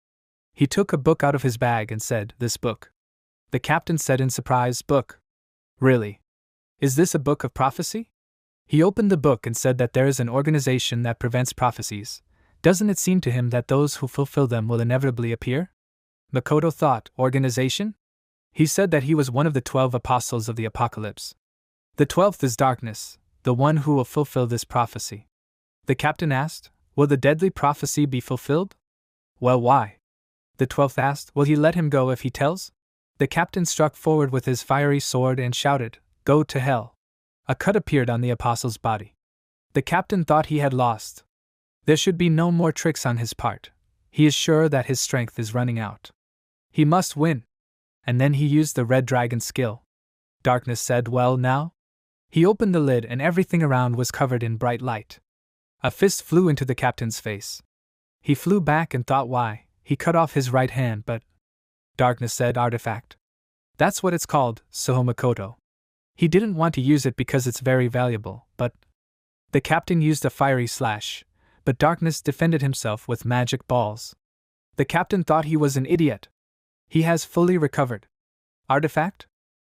He took a book out of his bag and said, this book. The captain said in surprise, book? Really? Is this a book of prophecy? He opened the book and said that there is an organization that prevents prophecies. Doesn't it seem to him that those who fulfill them will inevitably appear? Makoto thought, organization? He said that he was one of the 12 apostles of the apocalypse. The 12th is darkness, the one who will fulfill this prophecy. The captain asked, will the deadly prophecy be fulfilled? Well, why? The 12th asked, will he let him go if he tells? The captain struck forward with his fiery sword and shouted, go to hell. A cut appeared on the apostle's body. The captain thought he had lost. There should be no more tricks on his part. He is sure that his strength is running out. He must win. And then he used the red dragon skill. Darkness said, well, now? He opened the lid and everything around was covered in bright light. A fist flew into the captain's face. He flew back and thought why. He cut off his right hand, but Darkness said, artifact. That's what it's called, Soho Makoto. He didn't want to use it because it's very valuable, but the captain used a fiery slash, but Darkness defended himself with magic balls. The captain thought he was an idiot. He has fully recovered. Artifact?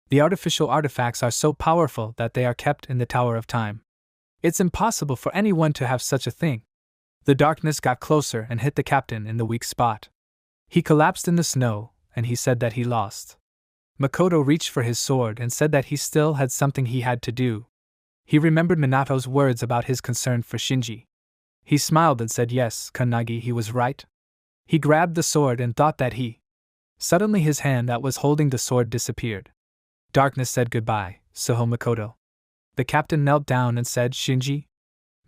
The artificial artifacts are so powerful that they are kept in the Tower of Time. It's impossible for anyone to have such a thing. The darkness got closer and hit the captain in the weak spot. He collapsed in the snow, and he said that he lost. Makoto reached for his sword and said that he still had something he had to do. He remembered Minato's words about his concern for Shinji. He smiled and said yes, Kunnagi, he was right. He grabbed the sword and thought that he. Suddenly his hand that was holding the sword disappeared. Darkness said goodbye, Soho Makoto. The captain knelt down and said, Shinji?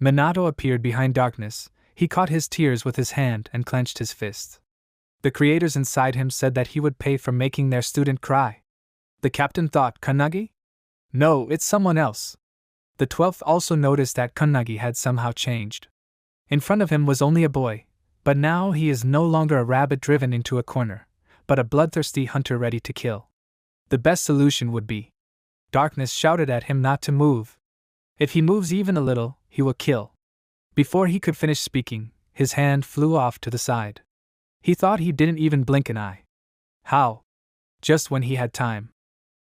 Minato appeared behind Darkness. He caught his tears with his hand and clenched his fist. The creators inside him said that he would pay for making their student cry. The captain thought, Kunnagi? No, it's someone else. The 12th also noticed that Kunnagi had somehow changed. In front of him was only a boy, but now he is no longer a rabbit driven into a corner, but a bloodthirsty hunter ready to kill. The best solution would be. Darkness shouted at him not to move. If he moves even a little, he will kill. Before he could finish speaking, his hand flew off to the side. He thought he didn't even blink an eye. How? Just when he had time.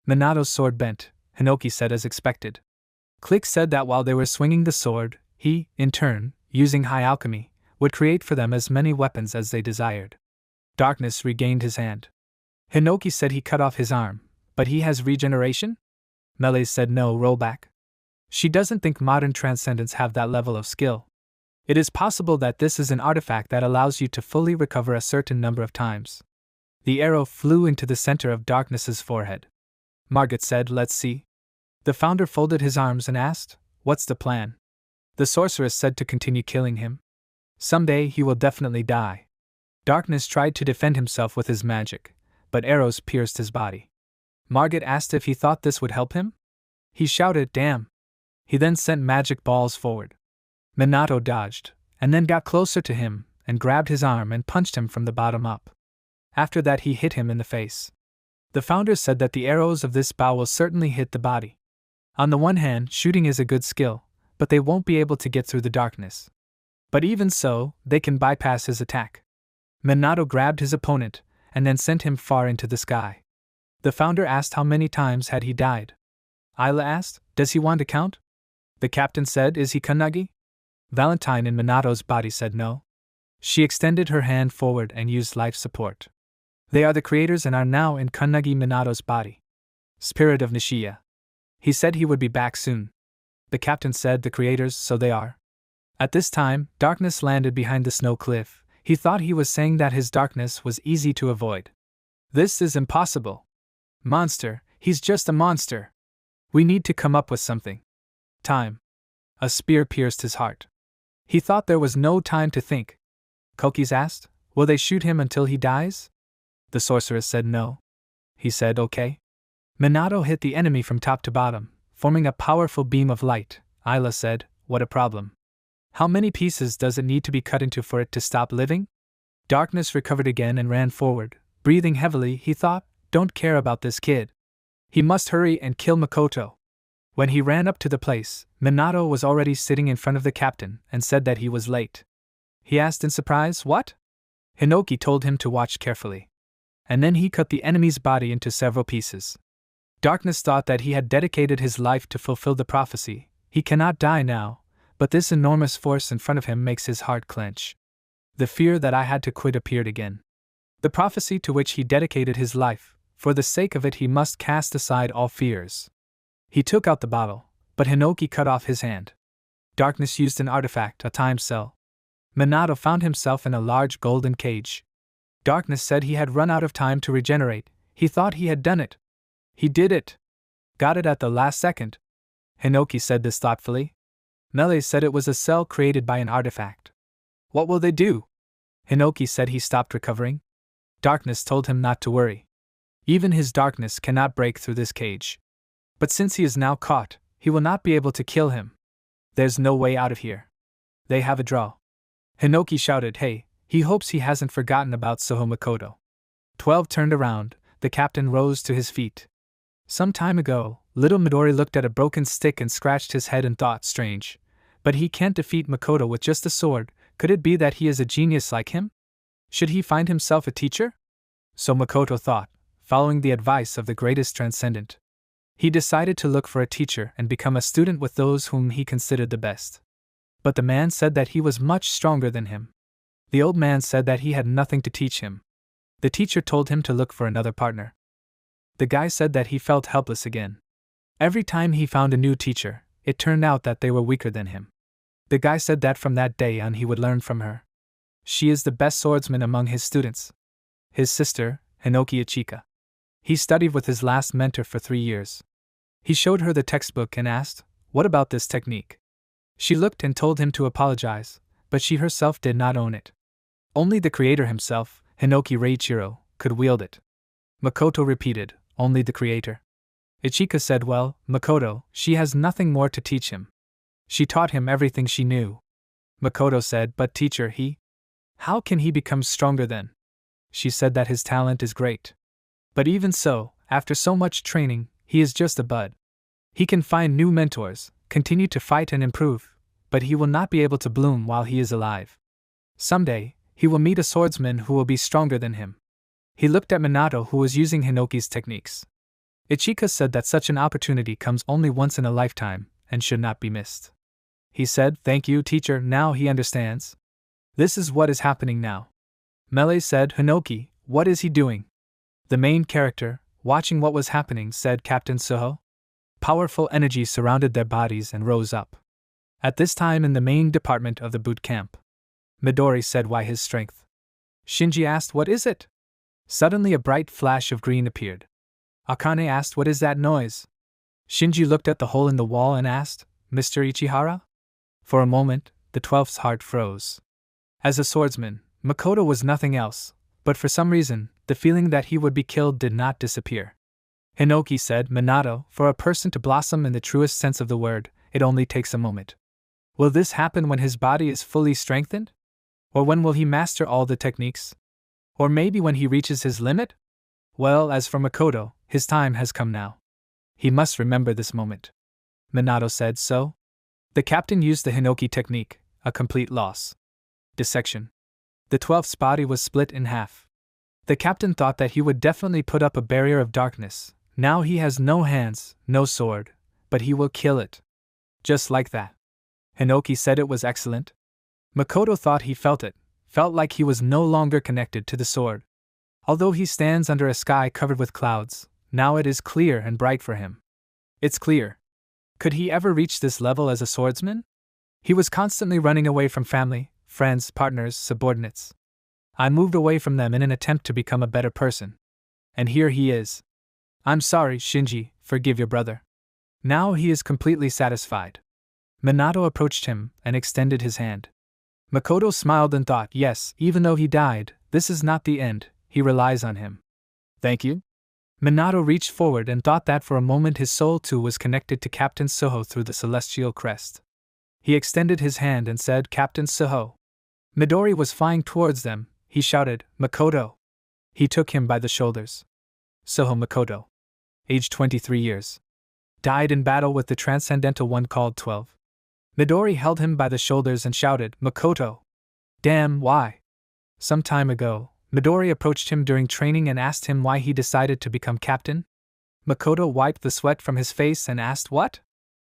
Minato's sword bent, Hinoki said as expected. Click said that while they were swinging the sword, he, in turn, using high alchemy, would create for them as many weapons as they desired. Darkness regained his hand. Hinoki said he cut off his arm, but he has regeneration? Melee said no, roll back. She doesn't think modern transcendents have that level of skill. It is possible that this is an artifact that allows you to fully recover a certain number of times. The arrow flew into the center of Darkness's forehead. Margit said, let's see. The founder folded his arms and asked, What's the plan? The sorceress said to continue killing him. Someday he will definitely die. Darkness tried to defend himself with his magic, but arrows pierced his body. Margit asked if he thought this would help him. He shouted, "Damn!" He then sent magic balls forward. Minato dodged, and then got closer to him, and grabbed his arm and punched him from the bottom up. After that he hit him in the face. The founders said that the arrows of this bow will certainly hit the body. On the one hand, shooting is a good skill, but they won't be able to get through the darkness. But even so, they can bypass his attack. Minato grabbed his opponent, and then sent him far into the sky. The founder asked how many times had he died. Ayla asked, "Does he want to count?" The captain said, "Is he Kannagi?" Valentine in Minato's body said no. She extended her hand forward and used life support. They are the creators and are now in Kannagi Minato's body. Spirit of Nishiya. He said he would be back soon. The captain said, "The creators, so they are." At this time, darkness landed behind the snow cliff. He thought he was saying that his darkness was easy to avoid. This is impossible. Monster, he's just a monster. We need to come up with something. Time. A spear pierced his heart. He thought there was no time to think. Kokis asked, "Will they shoot him until he dies?" The sorceress said no. He said, "Okay." Minato hit the enemy from top to bottom, forming a powerful beam of light. Ayla said, "What a problem. How many pieces does it need to be cut into for it to stop living?" Darkness recovered again and ran forward. Breathing heavily, he thought, "Don't care about this kid. He must hurry and kill Makoto." When he ran up to the place, Minato was already sitting in front of the captain and said that he was late. He asked in surprise, "What?" Hinoki told him to watch carefully. And then he cut the enemy's body into several pieces. Darkness thought that he had dedicated his life to fulfill the prophecy. He cannot die now, but this enormous force in front of him makes his heart clench. The fear that I had to quit appeared again. The prophecy to which he dedicated his life, for the sake of it he must cast aside all fears. He took out the bottle, but Hinoki cut off his hand. Darkness used an artifact, a time cell. Minato found himself in a large golden cage. Darkness said he had run out of time to regenerate. He thought he had done it. He did it. Got it at the last second. Hinoki said this thoughtfully. Melee said it was a cell created by an artifact. What will they do? Hinoki said he stopped recovering. Darkness told him not to worry. Even his darkness cannot break through this cage. But since he is now caught, he will not be able to kill him. There's no way out of here. They have a draw. Hinoki shouted, "Hey, he hopes he hasn't forgotten about Soho Makoto." 12 turned around, the captain rose to his feet. Some time ago, little Midori looked at a broken stick and scratched his head and thought, strange. But he can't defeat Makoto with just a sword. Could it be that he is a genius like him? Should he find himself a teacher? So Makoto thought, following the advice of the greatest transcendent. He decided to look for a teacher and become a student with those whom he considered the best. But the man said that he was much stronger than him. The old man said that he had nothing to teach him. The teacher told him to look for another partner. The guy said that he felt helpless again. Every time he found a new teacher, it turned out that they were weaker than him. The guy said that from that day on he would learn from her. She is the best swordsman among his students. His sister, Hinoki Ichika. He studied with his last mentor for 3 years. He showed her the textbook and asked, "What about this technique?" She looked and told him to apologize, but she herself did not own it. Only the creator himself, Hinoki Reiichiro, could wield it. Makoto repeated, "Only the creator." Ichika said, "Well, Makoto, she has nothing more to teach him. She taught him everything she knew." Makoto said, "But teacher, how can he become stronger then?" She said that his talent is great. But even so, after so much training, he is just a bud. He can find new mentors, continue to fight and improve, but he will not be able to bloom while he is alive. Someday, he will meet a swordsman who will be stronger than him. He looked at Minato, who was using Hinoki's techniques. Ichika said that such an opportunity comes only once in a lifetime, and should not be missed. He said, "Thank you, teacher, now he understands. This is what is happening now." Melee said, "Hinoki, what is he doing?" The main character, watching what was happening, said, "Captain Soho." Powerful energy surrounded their bodies and rose up. At this time in the main department of the boot camp, Midori said, "Why his strength?" Shinji asked, "What is it?" Suddenly a bright flash of green appeared. Akane asked, "What is that noise?" Shinji looked at the hole in the wall and asked, Mr. Ichihara? For a moment, the 12th's heart froze. As a swordsman, Makoto was nothing else, but for some reason, the feeling that he would be killed did not disappear. Hinoki said, Minato, for a person to blossom in the truest sense of the word, it only takes a moment. Will this happen when his body is fully strengthened? Or when will he master all the techniques? Or maybe when he reaches his limit? Well, as for Makoto, his time has come now. He must remember this moment. Minato said so. The captain used the Hinoki technique, a complete loss. Dissection. The 12th's body was split in half. The captain thought that he would definitely put up a barrier of darkness. Now he has no hands, no sword, but he will kill it. Just like that. Hinoki said it was excellent. Makoto thought he felt like he was no longer connected to the sword. Although he stands under a sky covered with clouds, now it is clear and bright for him. It's clear. Could he ever reach this level as a swordsman? He was constantly running away from family, friends, partners, subordinates. I moved away from them in an attempt to become a better person. And here he is. I'm sorry, Shinji, forgive your brother. Now he is completely satisfied. Minato approached him and extended his hand. Makoto smiled and thought, yes, even though he died, this is not the end, he relies on him. Thank you? Minato reached forward and thought that for a moment his soul too was connected to Captain Suho through the celestial crest. He extended his hand and said, Captain Suho. Midori was flying towards them. He shouted, Makoto. He took him by the shoulders. Suho Makoto. Age 23 years. Died in battle with the transcendental one called 12. Midori held him by the shoulders and shouted, Makoto. Damn, why? Some time ago, Midori approached him during training and asked him why he decided to become captain. Makoto wiped the sweat from his face and asked what?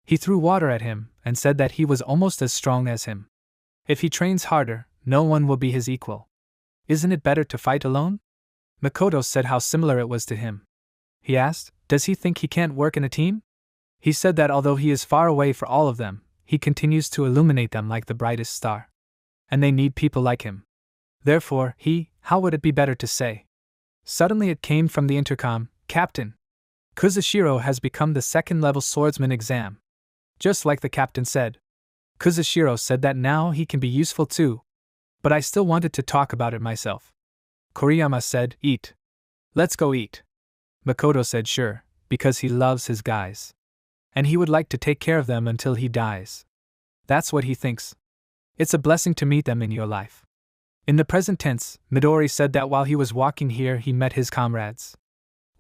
He threw water at him and said that he was almost as strong as him. If he trains harder, no one will be his equal. Isn't it better to fight alone? Makoto said how similar it was to him. He asked, does he think he can't work in a team? He said that although he is far away for all of them, he continues to illuminate them like the brightest star. And they need people like him. Therefore, how would it be better to say? Suddenly it came from the intercom, Captain. Kuzushiro has become the second-level swordsman exam. Just like the captain said. Kuzushiro said that now he can be useful too. But I still wanted to talk about it myself. Koriyama said, eat. Let's go eat. Makoto said sure, because he loves his guys. And he would like to take care of them until he dies. That's what he thinks. It's a blessing to meet them in your life. In the present tense, Midori said that while he was walking here he met his comrades.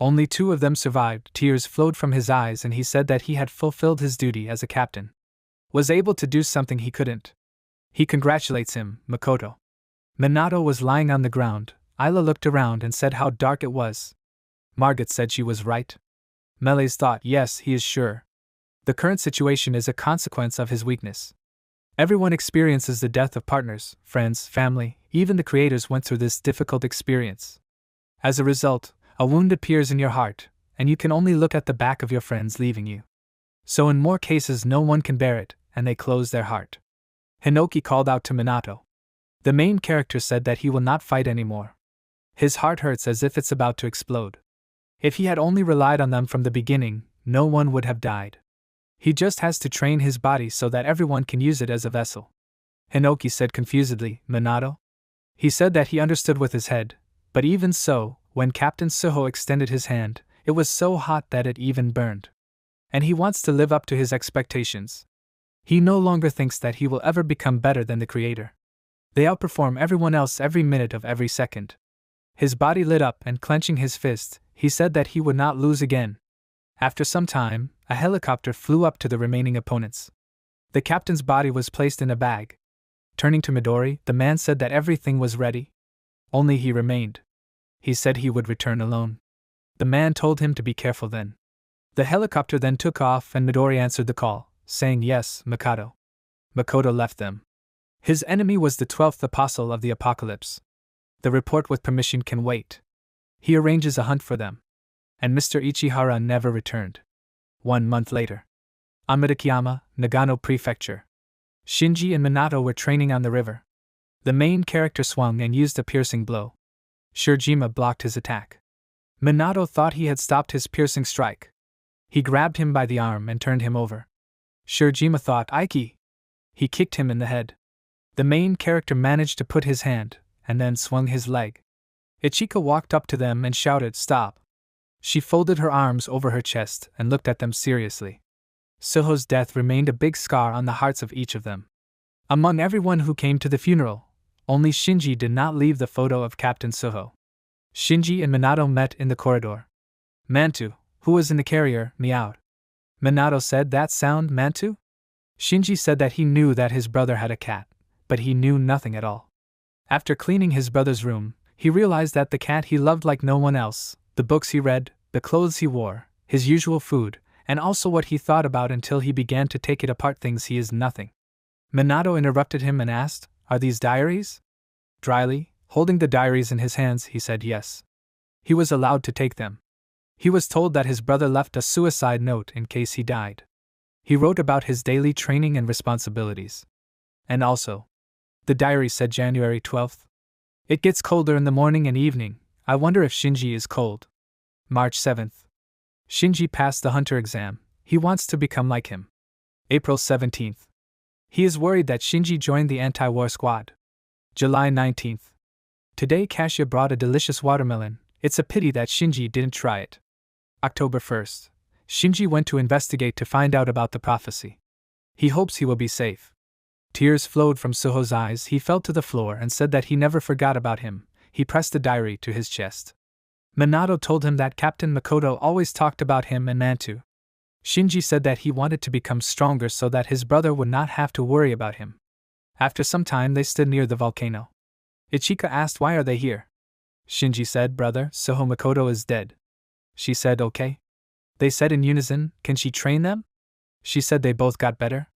Only 2 of them survived, tears flowed from his eyes and he said that he had fulfilled his duty as a captain. Was able to do something he couldn't. He congratulates him, Makoto. Minato was lying on the ground. Ayla looked around and said how dark it was. Margit said she was right. Melees thought, yes, he is sure. The current situation is a consequence of his weakness. Everyone experiences the death of partners, friends, family, even the creators went through this difficult experience. As a result, a wound appears in your heart, and you can only look at the back of your friends leaving you. So in more cases no one can bear it, and they close their heart. Hinoki called out to Minato. The main character said that he will not fight anymore. His heart hurts as if it's about to explode. If he had only relied on them from the beginning, no one would have died. He just has to train his body so that everyone can use it as a vessel. Hinoki said confusedly, Minato? He said that he understood with his head, but even so, when Captain Suho extended his hand, it was so hot that it even burned. And he wants to live up to his expectations. He no longer thinks that he will ever become better than the creator. They outperform everyone else every minute of every second. His body lit up and clenching his fist, he said that he would not lose again. After some time, a helicopter flew up to the remaining opponents. The captain's body was placed in a bag. Turning to Midori, the man said that everything was ready. Only he remained. He said he would return alone. The man told him to be careful then. The helicopter then took off and Midori answered the call, saying yes, Mikado. Makoto left them. His enemy was the 12th apostle of the apocalypse. The report with permission can wait. He arranges a hunt for them. And Mr. Ichihara never returned. 1 month later. Amitakiyama, Nagano Prefecture. Shinji and Minato were training on the river. The main character swung and used a piercing blow. Shirjima blocked his attack. Minato thought he had stopped his piercing strike. He grabbed him by the arm and turned him over. Shirajima thought, Aiki! He kicked him in the head. The main character managed to put his hand, and then swung his leg. Ichika walked up to them and shouted, Stop! She folded her arms over her chest and looked at them seriously. Suho's death remained a big scar on the hearts of each of them. Among everyone who came to the funeral, only Shinji did not leave the photo of Captain Suho. Shinji and Minato met in the corridor. Mantu, who was in the carrier, meowed. Minato said, That sound, Mantu? Shinji said that he knew that his brother had a cat, but he knew nothing at all. After cleaning his brother's room, he realized that the cat he loved like no one else, the books he read, the clothes he wore, his usual food, and also what he thought about until he began to take it apart things he is nothing. Minato interrupted him and asked, Are these diaries? Dryly, holding the diaries in his hands, he said yes. He was allowed to take them. He was told that his brother left a suicide note in case he died. He wrote about his daily training and responsibilities. And also, the diary said January 12th. It gets colder in the morning and evening. I wonder if Shinji is cold. March 7th. Shinji passed the hunter exam. He wants to become like him. April 17th. He is worried that Shinji joined the anti-war squad. July 19th. Today Kasia brought a delicious watermelon. It's a pity that Shinji didn't try it. October 1st. Shinji went to investigate to find out about the prophecy. He hopes he will be safe. Tears flowed from Suho's eyes. He fell to the floor and said that he never forgot about him. He pressed the diary to his chest. Minato told him that Captain Makoto always talked about him and Mantu. Shinji said that he wanted to become stronger so that his brother would not have to worry about him. After some time they stood near the volcano. Ichika asked, Why are they here? Shinji said, Brother, Suho Makoto is dead. She said, Okay. They said in unison, Can she train them? She said they both got better.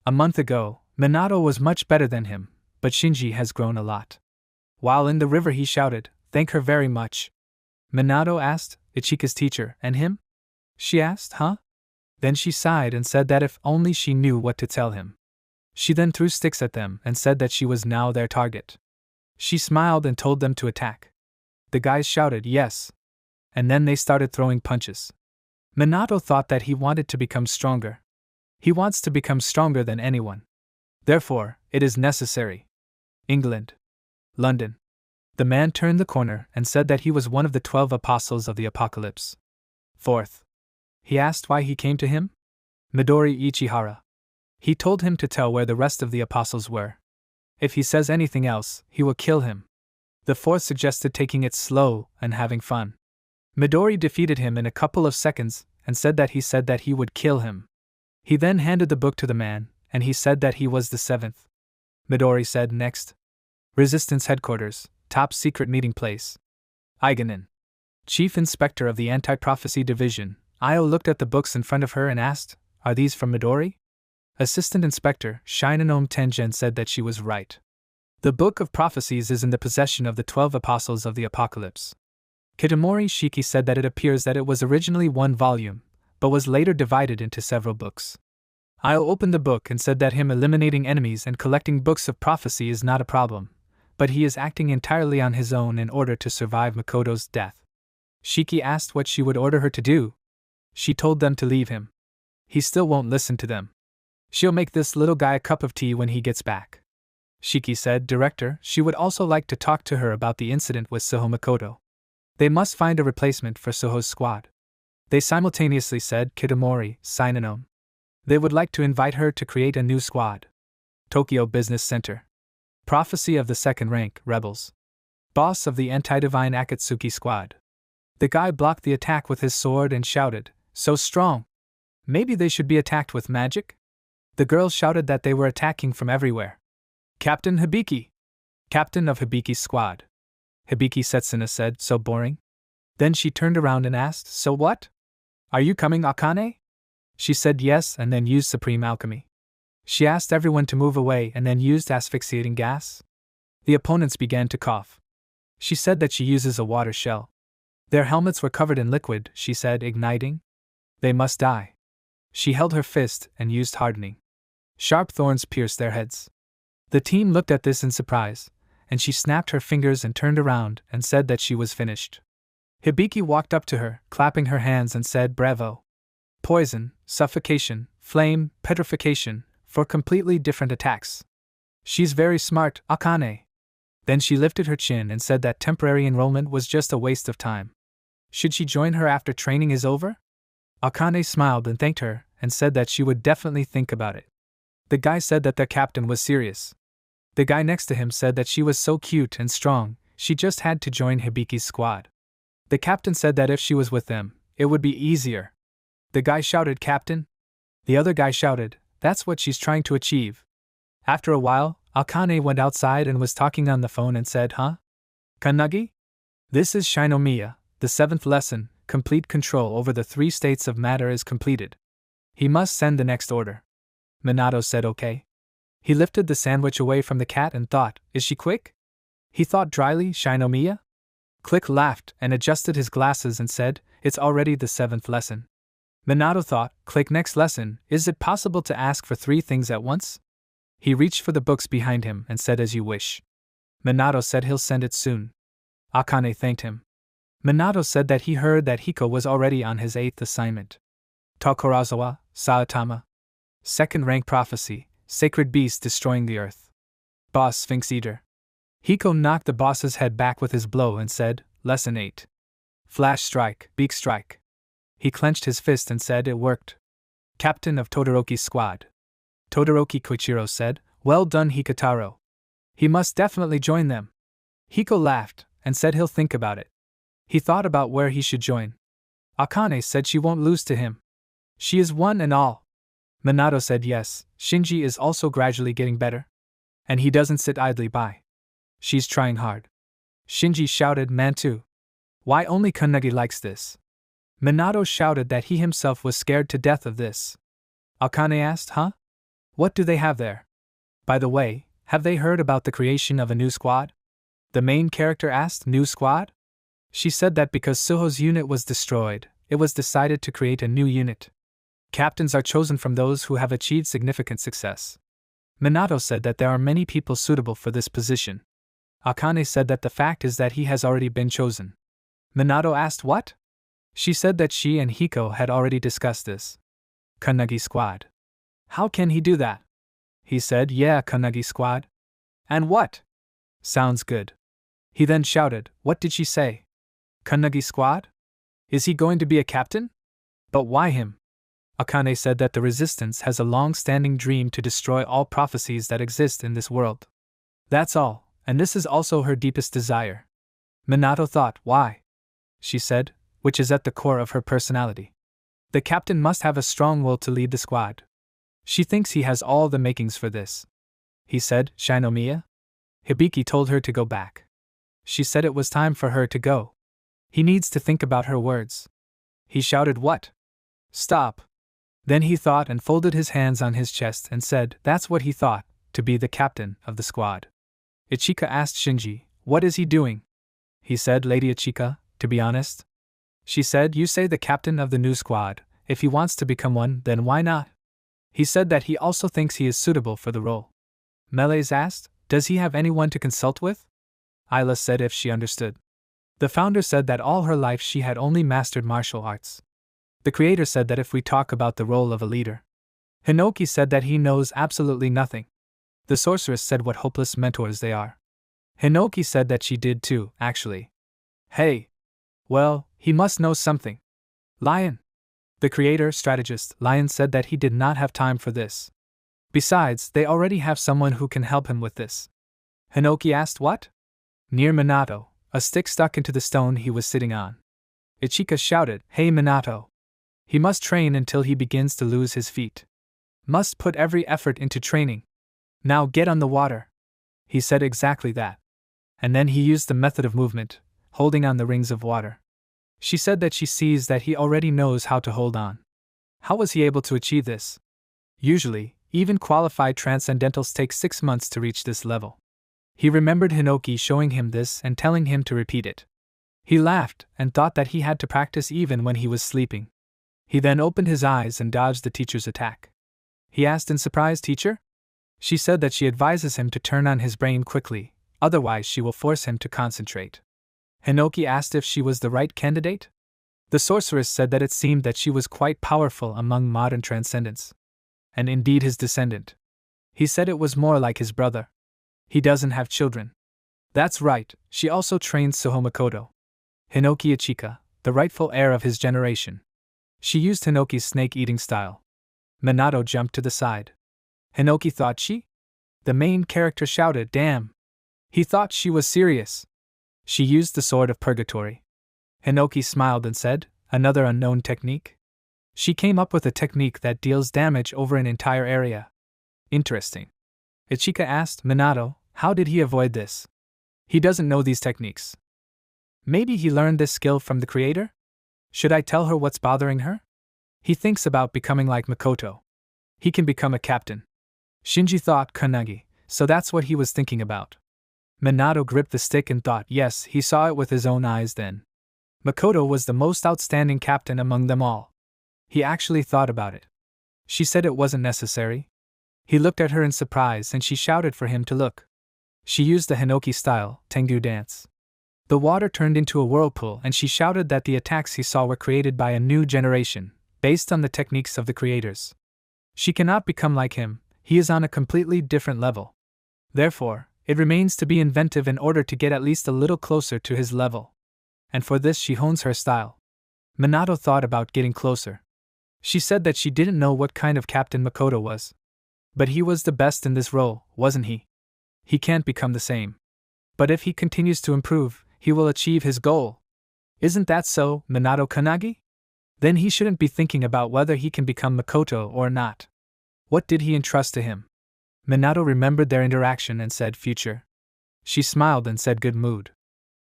A month ago, Minato was much better than him, but Shinji has grown a lot. While in the river he shouted, Thank her very much. Minato asked, Ichika's teacher, and him? She asked, Huh? Then she sighed and said that if only she knew what to tell him. She then threw sticks at them and said that she was now their target. She smiled and told them to attack. The guys shouted, Yes. And then they started throwing punches. Minato thought that he wanted to become stronger. He wants to become stronger than anyone. Therefore, it is necessary. England. London. The man turned the corner and said that he was one of the 12 apostles of the apocalypse. 4th. He asked why he came to him? Midori Ichihara. He told him to tell where the rest of the apostles were. If he says anything else, he will kill him. The 4th suggested taking it slow and having fun. Midori defeated him in a couple of seconds and said that he would kill him. He then handed the book to the man, and he said that he was the 7th. Midori said, Next. Resistance Headquarters, Top Secret Meeting Place. Aiganin. Chief Inspector of the Anti-Prophecy Division, Io looked at the books in front of her and asked, Are these from Midori? Assistant Inspector Shinonome Tengen said that she was right. The Book of Prophecies is in the possession of the 12 Apostles of the Apocalypse. Kitamori Shiki said that it appears that it was originally one volume, but was later divided into several books. Io opened the book and said that him eliminating enemies and collecting books of prophecy is not a problem, but he is acting entirely on his own in order to survive Makoto's death. Shiki asked what she would order her to do. She told them to leave him. He still won't listen to them. She'll make this little guy a cup of tea when he gets back. Shiki said, Director, she would also like to talk to her about the incident with Suho Makoto. They must find a replacement for Suho's squad. They simultaneously said, Kitamori, Shinonome. They would like to invite her to create a new squad. Tokyo Business Center. Prophecy of the Second Rank, Rebels. Boss of the Anti-Divine Akatsuki squad. The guy blocked the attack with his sword and shouted, So strong! Maybe they should be attacked with magic? The girls shouted that they were attacking from everywhere. Captain Hibiki! Captain of Hibiki's squad. Hibiki Setsuna said, So boring? Then she turned around and asked, So what? Are you coming, Akane? She said yes and then used Supreme Alchemy. She asked everyone to move away and then used asphyxiating gas. The opponents began to cough. She said that she uses a water shell. Their helmets were covered in liquid, she said, igniting. They must die. She held her fist and used hardening. Sharp thorns pierced their heads. The team looked at this in surprise, and she snapped her fingers and turned around and said that she was finished. Hibiki walked up to her, clapping her hands and said, Bravo! Poison, suffocation, flame, petrification, for completely different attacks. She's very smart, Akane. Then she lifted her chin and said that temporary enrollment was just a waste of time. Should she join her after training is over? Akane smiled and thanked her, and said that she would definitely think about it. The guy said that their captain was serious. The guy next to him said that she was so cute and strong, she just had to join Hibiki's squad. The captain said that if she was with them, it would be easier. The guy shouted, "Captain?" The other guy shouted, "That's what she's trying to achieve." After a while, Akane went outside and was talking on the phone and said, "Huh? Kannagi? This is Shinomiya, the 7th lesson, complete control over the 3 states of matter is completed. He must send the next order." Minato said okay. He lifted the sandwich away from the cat and thought, "Is she quick?" He thought dryly, "Shinomiya?" Click laughed and adjusted his glasses and said, "It's already the 7th lesson." Minato thought, "Click next lesson, is it possible to ask for 3 things at once?" He reached for the books behind him and said, "As you wish." Minato said he'll send it soon. Akane thanked him. Minato said that he heard that Hiko was already on his 8th assignment. Tokurazawa, Saitama. 2nd rank prophecy, sacred beast destroying the earth. Boss Sphinx Eater. Hiko knocked the boss's head back with his blow and said, Lesson 8. Flash strike, beak strike. He clenched his fist and said it worked. Captain of Todoroki's squad. Todoroki Koichiro said, "Well done, Hikataro. He must definitely join them." Hiko laughed and said he'll think about it. He thought about where he should join. Akane said she won't lose to him. She is one and all. Minato said yes, Shinji is also gradually getting better. And he doesn't sit idly by. She's trying hard. Shinji shouted, "Man too. Why only Kannagi likes this?" Minato shouted that he himself was scared to death of this. Akane asked, "Huh? What do they have there? By the way, have they heard about the creation of a new squad?" The main character asked, "New squad?" She said that because Suho's unit was destroyed, it was decided to create a new unit. Captains are chosen from those who have achieved significant success. Minato said that there are many people suitable for this position. Akane said that the fact is that he has already been chosen. Minato asked what? She said that she and Hiko had already discussed this. Kannagi squad. How can he do that? He said, "Yeah, Kannagi squad." And what? Sounds good. He then shouted, "What did she say? Kannagi squad? Is he going to be a captain? But why him?" Akane said that the resistance has a long-standing dream to destroy all prophecies that exist in this world. That's all, and this is also her deepest desire. Minato thought, why? She said, which is at the core of her personality. The captain must have a strong will to lead the squad. She thinks he has all the makings for this. He said, "Shinomiya?" Hibiki told her to go back. She said it was time for her to go. He needs to think about her words. He shouted, "What? Stop." Then he thought and folded his hands on his chest and said that's what he thought, to be the captain of the squad. Ichika asked Shinji, "What is he doing?" He said, "Lady Ichika, to be honest." She said, "You say the captain of the new squad, if he wants to become one, then why not?" He said that he also thinks he is suitable for the role. Melees asked, "Does he have anyone to consult with?" Ayla said if she understood. The founder said that all her life she had only mastered martial arts. The creator said that if we talk about the role of a leader. Hinoki said that he knows absolutely nothing. The sorceress said what hopeless mentors they are. Hinoki said that she did too, actually. Hey! Well, he must know something. Lion! The creator, strategist, Lion said that he did not have time for this. Besides, they already have someone who can help him with this. Hinoki asked what? Near Minato, a stick stuck into the stone he was sitting on. Ichika shouted, "Hey Minato! He must train until he begins to lose his feet. Must put every effort into training. Now get on the water." He said exactly that. And then he used the method of movement, holding on the rings of water. She said that she sees that he already knows how to hold on. How was he able to achieve this? Usually, even qualified transcendentals take 6 months to reach this level. He remembered Hinoki showing him this and telling him to repeat it. He laughed and thought that he had to practice even when he was sleeping. He then opened his eyes and dodged the teacher's attack. He asked in surprise, "Teacher?" She said that she advises him to turn on his brain quickly, otherwise she will force him to concentrate. Hinoki asked if she was the right candidate. The sorceress said that it seemed that she was quite powerful among modern transcendents. and indeed his descendant. He said it was more like his brother. He doesn't have children. That's right, she also trained Suho Makoto. Hinoki Ichika, the rightful heir of his generation. She used Hinoki's snake-eating style. Minato jumped to the side. Hinoki thought she? The main character shouted, damn! He thought she was serious. She used the sword of purgatory. Hinoki smiled and said, another unknown technique? She came up with a technique that deals damage over an entire area. Interesting. Ichika asked Minato, how did he avoid this? He doesn't know these techniques. Maybe he learned this skill from the creator? Should I tell her what's bothering her? He thinks about becoming like Makoto. He can become a captain. Shinji thought Kanagi, so that's what he was thinking about. Minato gripped the stick and thought, yes, he saw it with his own eyes then. Makoto was the most outstanding captain among them all. He actually thought about it. She said it wasn't necessary. He looked at her in surprise and she shouted for him to look. She used the Hinoki style, Tengu dance. The water turned into a whirlpool and she shouted that the attacks he saw were created by a new generation, based on the techniques of the creators. She cannot become like him, he is on a completely different level. Therefore, it remains to be inventive in order to get at least a little closer to his level. And for this she hones her style. Minato thought about getting closer. She said that she didn't know what kind of captain Makoto was. But he was the best in this role, wasn't he? He can't become the same. But if he continues to improve, he will achieve his goal. Isn't that so, Minato Kanagi? Then he shouldn't be thinking about whether he can become Makoto or not. What did he entrust to him? Minato remembered their interaction and said future. She smiled and said good mood.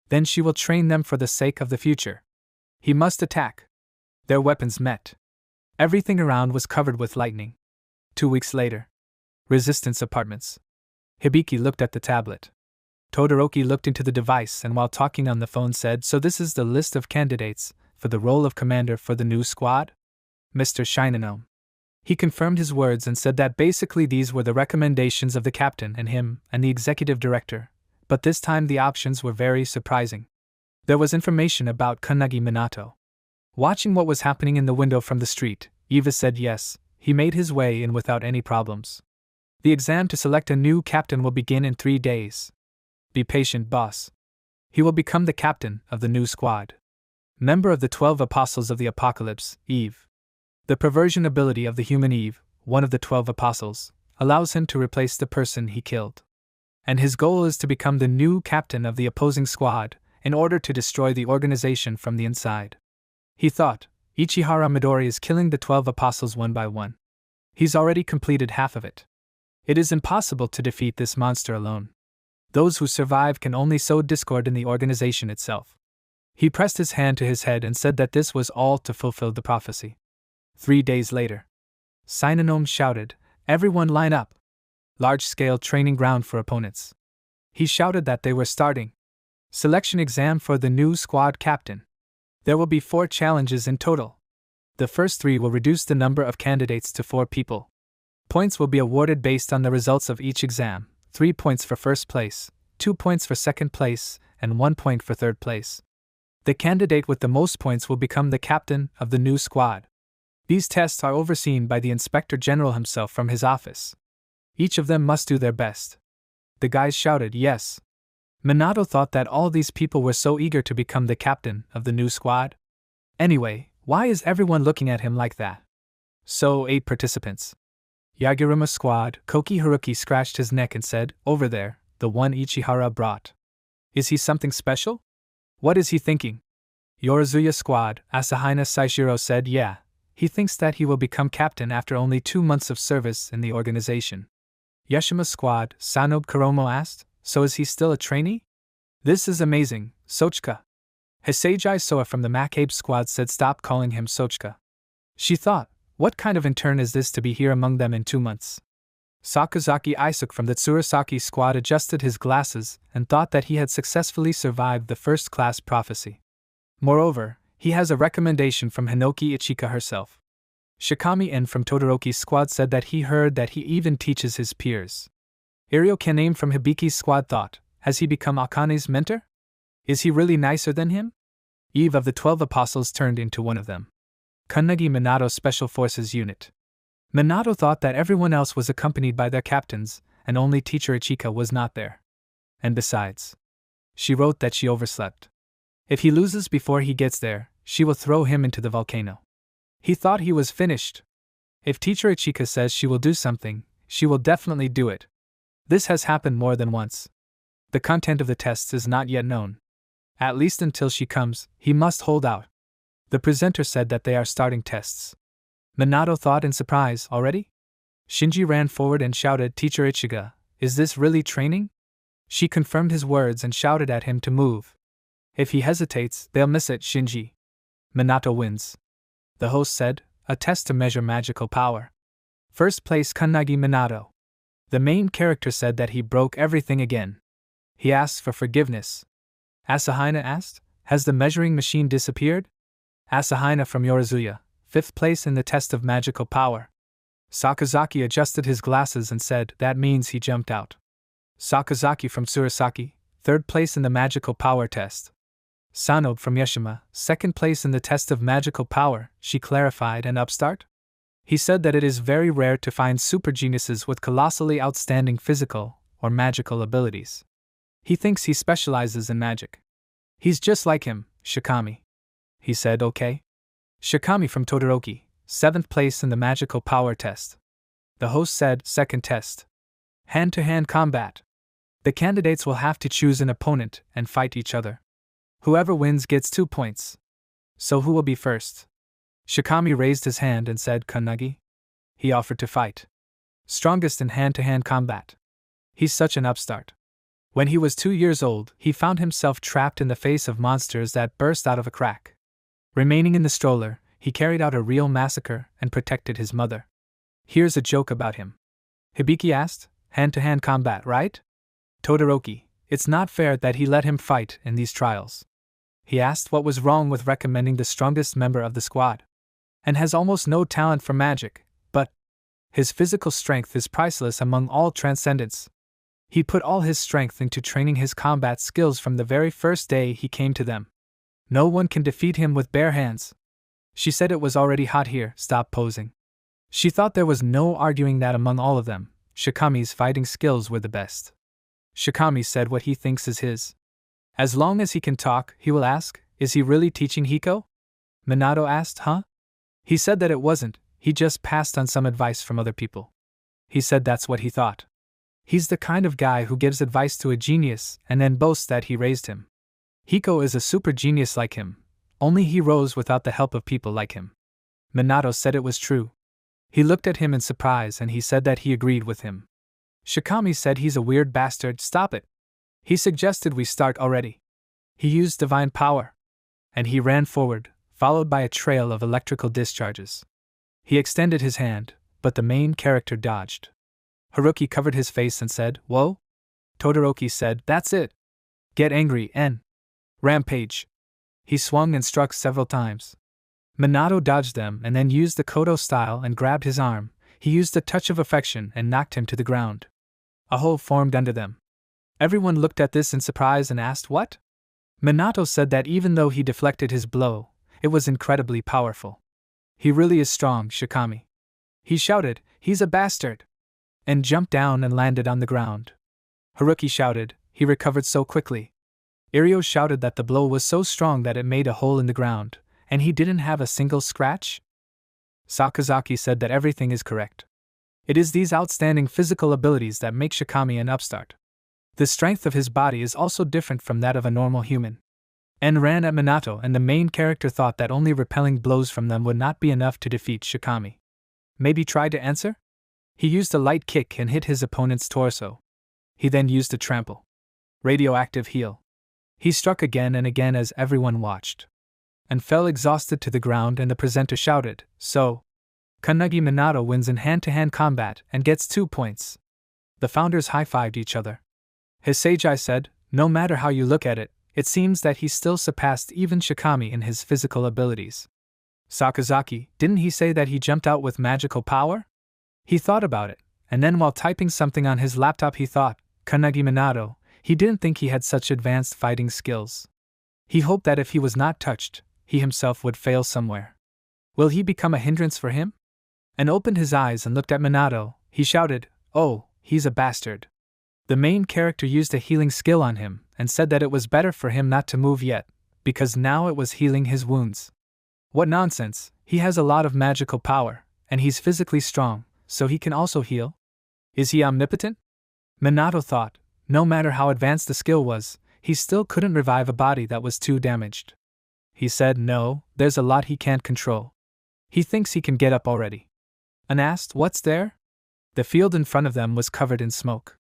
Then she will train them for the sake of the future. He must attack. Their weapons met. Everything around was covered with lightning. 2 weeks later. Resistance Apartments. Hibiki looked at the tablet. Todoroki looked into the device and while talking on the phone said, so this is the list of candidates for the role of commander for the new squad? Mr. Shinonome. He confirmed his words and said that basically these were the recommendations of the captain and him and the executive director, but this time the options were very surprising. There was information about Kanagi Minato. Watching what was happening in the window from the street, Eva said yes, he made his way in without any problems. The exam to select a new captain will begin in 3 days. Be patient, boss. He will become the captain of the new squad. Member of the 12 Apostles of the Apocalypse, Eve. The perversion ability of the human Eve, one of the 12 Apostles, allows him to replace the person he killed. And his goal is to become the new captain of the opposing squad, in order to destroy the organization from the inside. He thought, Ichihara Midori is killing the 12 Apostles one by one. He's already completed half of it. It is impossible to defeat this monster alone. Those who survive can only sow discord in the organization itself. He pressed his hand to his head and said that this was all to fulfill the prophecy. 3 days later. Shinonome shouted, everyone line up. Large-scale training ground for opponents. He shouted that they were starting. Selection exam for the new squad captain. There will be 4 challenges in total. The first 3 will reduce the number of candidates to 4 people. Points will be awarded based on the results of each exam, 3 points for first place, 2 points for second place, and 1 point for third place. The candidate with the most points will become the captain of the new squad. These tests are overseen by the Inspector General himself from his office. Each of them must do their best. The guys shouted yes. Minato thought that all these people were so eager to become the captain of the new squad. Anyway, why is everyone looking at him like that? So, 8 participants. Yaguruma squad, Koki Haruki scratched his neck and said, over there, the one Ichihara brought. Is he something special? What is he thinking? Yorizuya squad, Asahina Saishiro said yeah, he thinks that he will become captain after only 2 months of service in the organization. Yashima squad, Sanobu Kuromo asked, so is he still a trainee? This is amazing, Sochika. Hisagi Soa from the Macabe squad said stop calling him Sochika. She thought, what kind of intern is this to be here among them in 2 months? Sakazaki Isuk from the Tsurasaki squad adjusted his glasses and thought that he had successfully survived the first-class prophecy. Moreover, he has a recommendation from Hinoki Ichika herself. Shikami-en from Todoroki's squad said that he heard that he even teaches his peers. Iryo-Kanem from Hibiki's squad thought, has he become Akane's mentor? Is he really nicer than him? Eve of the 12 Apostles turned into one of them. Kannagi Minato Special Forces Unit. Minato thought that everyone else was accompanied by their captains, and only teacher Ichika was not there. And besides, she wrote that she overslept. If he loses before he gets there, she will throw him into the volcano. He thought he was finished. If teacher Ichika says she will do something, she will definitely do it. This has happened more than once. The content of the tests is not yet known. At least until she comes, he must hold out. The presenter said that they are starting tests. Minato thought in surprise, already? Shinji ran forward and shouted, Teacher Ichiga, is this really training? She confirmed his words and shouted at him to move. If he hesitates, they'll miss it, Shinji. Minato wins. The host said, a test to measure magical power. First place Kunnagi Minato. The main character said that he broke everything again. He asked for forgiveness. Asahina asked, has the measuring machine disappeared? Asahina from Yorizuya, 5th place in the test of magical power. Sakazaki adjusted his glasses and said, that means he jumped out. Sakazaki from Surasaki, 3rd place in the magical power test. Sanobe from Yeshima, 2nd place in the test of magical power, she clarified, and upstart? He said that it is very rare to find super geniuses with colossally outstanding physical or magical abilities. He thinks he specializes in magic. He's just like him, Shikami. He said, okay. Shikami from Todoroki, 7th place in the magical power test. The host said, 2nd test. Hand-to-hand combat. The candidates will have to choose an opponent and fight each other. Whoever wins gets 2 points. So who will be first? Shikami raised his hand and said, Kunnagi. He offered to fight. Strongest in hand-to-hand combat. He's such an upstart. When he was 2 years old, he found himself trapped in the face of monsters that burst out of a crack. Remaining in the stroller, he carried out a real massacre and protected his mother. Here's a joke about him. Hibiki asked, hand-to-hand combat, right? Todoroki, it's not fair that he let him fight in these trials. He asked what was wrong with recommending the strongest member of the squad. And has almost no talent for magic, but his physical strength is priceless among all transcendents. He put all his strength into training his combat skills from the very first day he came to them. No one can defeat him with bare hands. She said it was already hot here, stop posing. She thought there was no arguing that among all of them, Shikami's fighting skills were the best. Shikami said what he thinks is his. As long as he can talk, he will ask, is he really teaching Hiko? Minato asked, huh? He said that it wasn't, he just passed on some advice from other people. He said that's what he thought. He's the kind of guy who gives advice to a genius and then boasts that he raised him. Hiko is a super genius like him, only he rose without the help of people like him. Minato said it was true. He looked at him in surprise and he said that he agreed with him. Shikami said he's a weird bastard, stop it. He suggested we start already. He used divine power. And he ran forward, followed by a trail of electrical discharges. He extended his hand, but the main character dodged. Haruki covered his face and said, whoa? Todoroki said, that's it. Get angry and rampage. He swung and struck several times. Minato dodged them and then used the Kodo style and grabbed his arm. He used a touch of affection and knocked him to the ground. A hole formed under them. Everyone looked at this in surprise and asked what? Minato said that even though he deflected his blow, it was incredibly powerful. He really is strong, Shikami. He shouted, he's a bastard! And jumped down and landed on the ground. Haruki shouted, he recovered so quickly. Irio shouted that the blow was so strong that it made a hole in the ground, and he didn't have a single scratch? Sakazaki said that everything is correct. It is these outstanding physical abilities that make Shikami an upstart. The strength of his body is also different from that of a normal human. En ran at Minato and the main character thought that only repelling blows from them would not be enough to defeat Shikami. Maybe try to answer? He used a light kick and hit his opponent's torso. He then used a trample. Radioactive heel. He struck again and again as everyone watched. And fell exhausted to the ground and the presenter shouted, so, Kunnagi Minato wins in hand-to-hand combat and gets 2 points. The founders high-fived each other. Hisagi said, no matter how you look at it, it seems that he still surpassed even Shikami in his physical abilities. Sakazaki, didn't he say that he jumped out with magical power? He thought about it, and then while typing something on his laptop he thought, Kunnagi Minato, he didn't think he had such advanced fighting skills. He hoped that if he was not touched, he himself would fail somewhere. Will he become a hindrance for him? and opened his eyes and looked at Minato. He shouted, "Oh, he's a bastard." The main character used a healing skill on him and said that it was better for him not to move yet, because now it was healing his wounds. What nonsense, he has a lot of magical power, and he's physically strong, so he can also heal? Is he omnipotent? Minato thought, no matter how advanced the skill was, he still couldn't revive a body that was too damaged. He said no, there's a lot he can't control. He thinks he can get up already. An asked, what's there? The field in front of them was covered in smoke.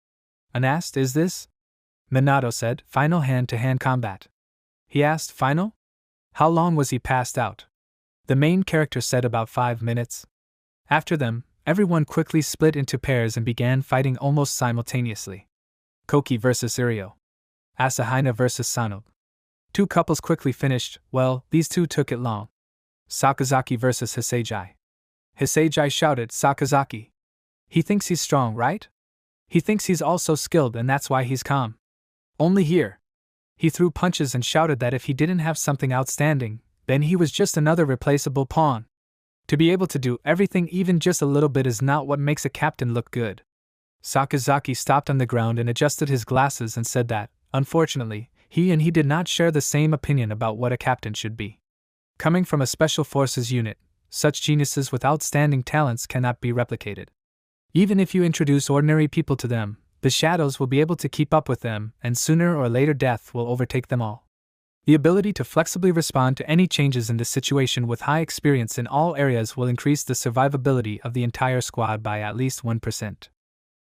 An asked, is this? Minato said, final hand-to-hand combat. He asked, final? How long was he passed out? The main character said about 5 minutes. After them, everyone quickly split into pairs and began fighting almost simultaneously. Koki vs. Irio. Asahina vs. Sanob. 2 couples quickly finished. Well, these 2 took it long. Sakazaki vs. Hisagi. Hisagi shouted, Sakazaki. He thinks he's strong, right? He thinks he's also skilled and that's why he's calm. Only here. He threw punches and shouted that if he didn't have something outstanding, then he was just another replaceable pawn. To be able to do everything even just a little bit is not what makes a captain look good. Sakazaki stopped on the ground and adjusted his glasses and said that, unfortunately, he did not share the same opinion about what a captain should be. Coming from a special forces unit, such geniuses with outstanding talents cannot be replicated. Even if you introduce ordinary people to them, the shadows will be able to keep up with them, and sooner or later death will overtake them all. The ability to flexibly respond to any changes in the situation with high experience in all areas will increase the survivability of the entire squad by at least 1%.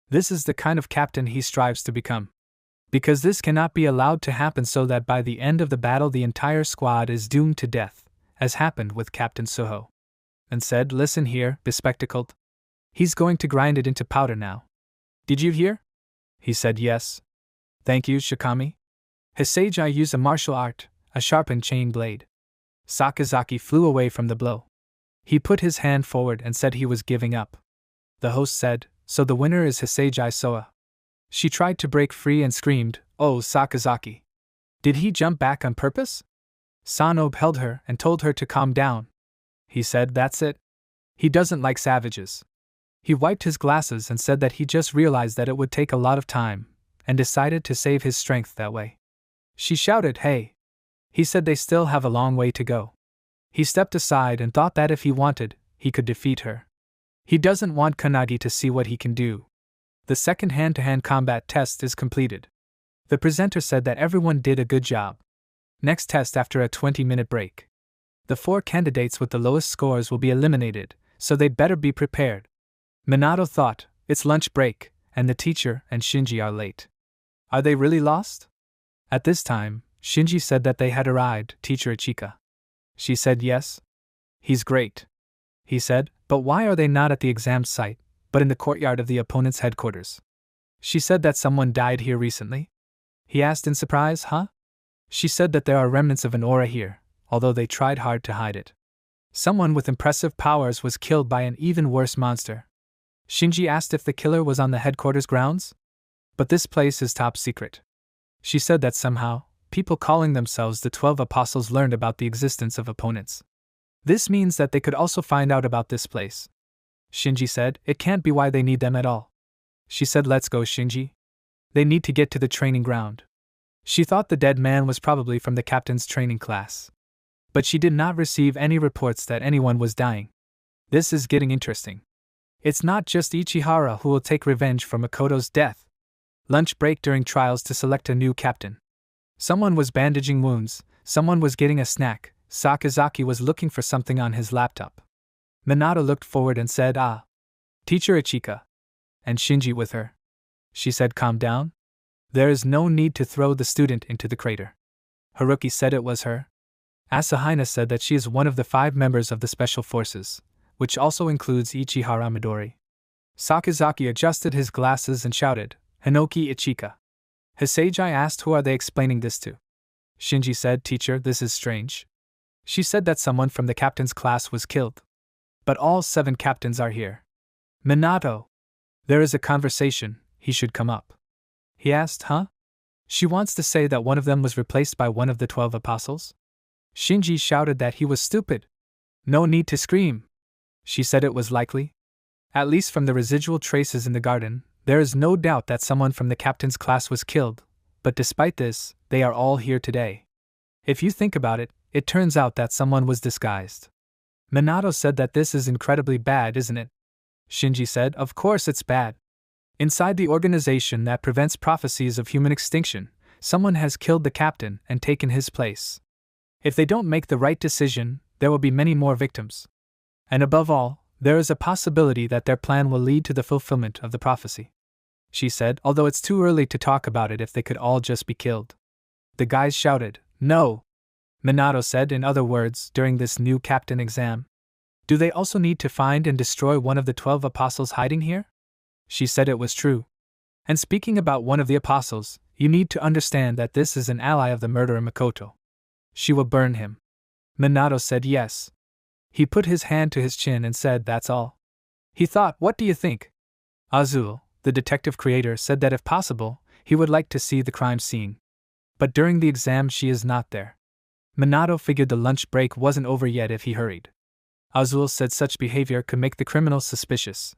This is the kind of captain he strives to become. Because this cannot be allowed to happen so that by the end of the battle the entire squad is doomed to death, as happened with Captain Suho. And said, listen here, bespectacled. He's going to grind it into powder now. Did you hear? He said yes. Thank you, Shikami. Hisagi used a martial art, a sharpened chain blade. Sakazaki flew away from the blow. He put his hand forward and said he was giving up. The host said, so the winner is Hisagi Soa. She tried to break free and screamed, oh Sakazaki. Did he jump back on purpose? Sanob held her and told her to calm down. He said that's it. He doesn't like savages. He wiped his glasses and said that he just realized that it would take a lot of time, and decided to save his strength that way. She shouted, hey. He said they still have a long way to go. He stepped aside and thought that if he wanted, he could defeat her. He doesn't want Kanagi to see what he can do. The second hand-to-hand combat test is completed. The presenter said that everyone did a good job. Next test after a 20-minute break. The 4 candidates with the lowest scores will be eliminated, so they'd better be prepared. Minato thought, it's lunch break, and the teacher and Shinji are late. Are they really lost? At this time, Shinji said that they had arrived, Teacher Ichika. She said yes. He's great. He said, but why are they not at the exam site, but in the courtyard of the opponent's headquarters? She said that someone died here recently. He asked in surprise, huh? She said that there are remnants of an aura here, although they tried hard to hide it. Someone with impressive powers was killed by an even worse monster. Shinji asked if the killer was on the headquarters grounds. But this place is top secret. She said that somehow, people calling themselves the 12 Apostles learned about the existence of opponents. This means that they could also find out about this place. Shinji said, it can't be why they need them at all. She said, let's go, Shinji. They need to get to the training ground. She thought the dead man was probably from the captain's training class. But she did not receive any reports that anyone was dying. This is getting interesting. It's not just Ichihara who will take revenge for Makoto's death. Lunch break during trials to select a new captain. Someone was bandaging wounds, someone was getting a snack, Sakazaki was looking for something on his laptop. Minato looked forward and said, ah. Teacher Ichika. And Shinji with her. She said, calm down. There is no need to throw the student into the crater. Haruki said it was her. Asahina said that she is one of the 5 members of the Special Forces, which also includes Ichihara Midori. Sakazaki adjusted his glasses and shouted, Hinoki Ichika. Hisagi asked who are they explaining this to. Shinji said, teacher, this is strange. She said that someone from the captain's class was killed. But all 7 captains are here. Minato. There is a conversation, he should come up. He asked, huh? She wants to say that one of them was replaced by one of the 12 apostles? Shinji shouted that he was stupid. No need to scream. She said it was likely. At least from the residual traces in the garden, there is no doubt that someone from the captain's class was killed, but despite this, they are all here today. If you think about it, it turns out that someone was disguised. Minato said that this is incredibly bad, isn't it? Shinji said, of course it's bad. Inside the organization that prevents prophecies of human extinction, someone has killed the captain and taken his place. If they don't make the right decision, there will be many more victims. And above all, there is a possibility that their plan will lead to the fulfillment of the prophecy. She said, although it's too early to talk about it if they could all just be killed. The guys shouted, no. Minato said, in other words, during this new captain exam. Do they also need to find and destroy one of the 12 apostles hiding here? She said it was true. And speaking about one of the apostles, you need to understand that this is an ally of the murderer Makoto. She will burn him. Minato said yes. He put his hand to his chin and said that's all. He thought, what do you think? Azul, the detective creator, said that if possible, he would like to see the crime scene. But during the exam she is not there. Minato figured the lunch break wasn't over yet if he hurried. Azul said such behavior could make the criminals suspicious.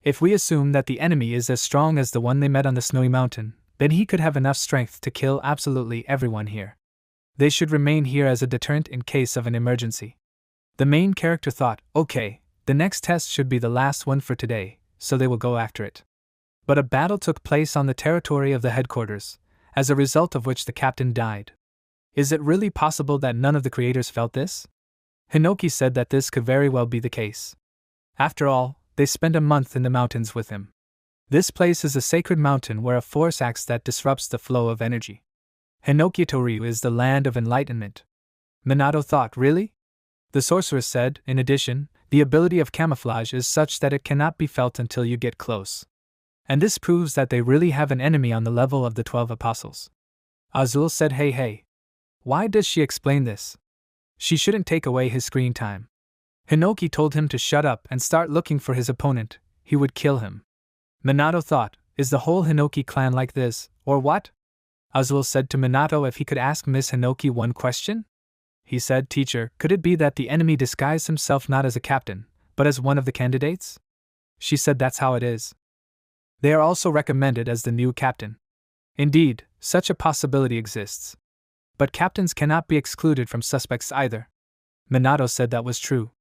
If we assume that the enemy is as strong as the one they met on the snowy mountain, then he could have enough strength to kill absolutely everyone here. They should remain here as a deterrent in case of an emergency. The main character thought, okay, the next test should be the last one for today, so they will go after it. But a battle took place on the territory of the headquarters, as a result of which the captain died. Is it really possible that none of the creators felt this? Hinoki said that this could very well be the case. After all, they spent a month in the mountains with him. This place is a sacred mountain where a force acts that disrupts the flow of energy. Hinoki Toriu is the land of enlightenment. Minato thought, really? The sorceress said, in addition, the ability of camouflage is such that it cannot be felt until you get close. And this proves that they really have an enemy on the level of the 12 apostles. Azul said, hey. Why does she explain this? She shouldn't take away his screen time. Hinoki told him to shut up and start looking for his opponent, he would kill him. Minato thought, is the whole Hinoki clan like this, or what? Azul said to Minato if he could ask Miss Hinoki one question. He said, teacher, could it be that the enemy disguised himself not as a captain, but as one of the candidates? She said that's how it is. They are also recommended as the new captain. Indeed, such a possibility exists. But captains cannot be excluded from suspects either. Minato said that was true.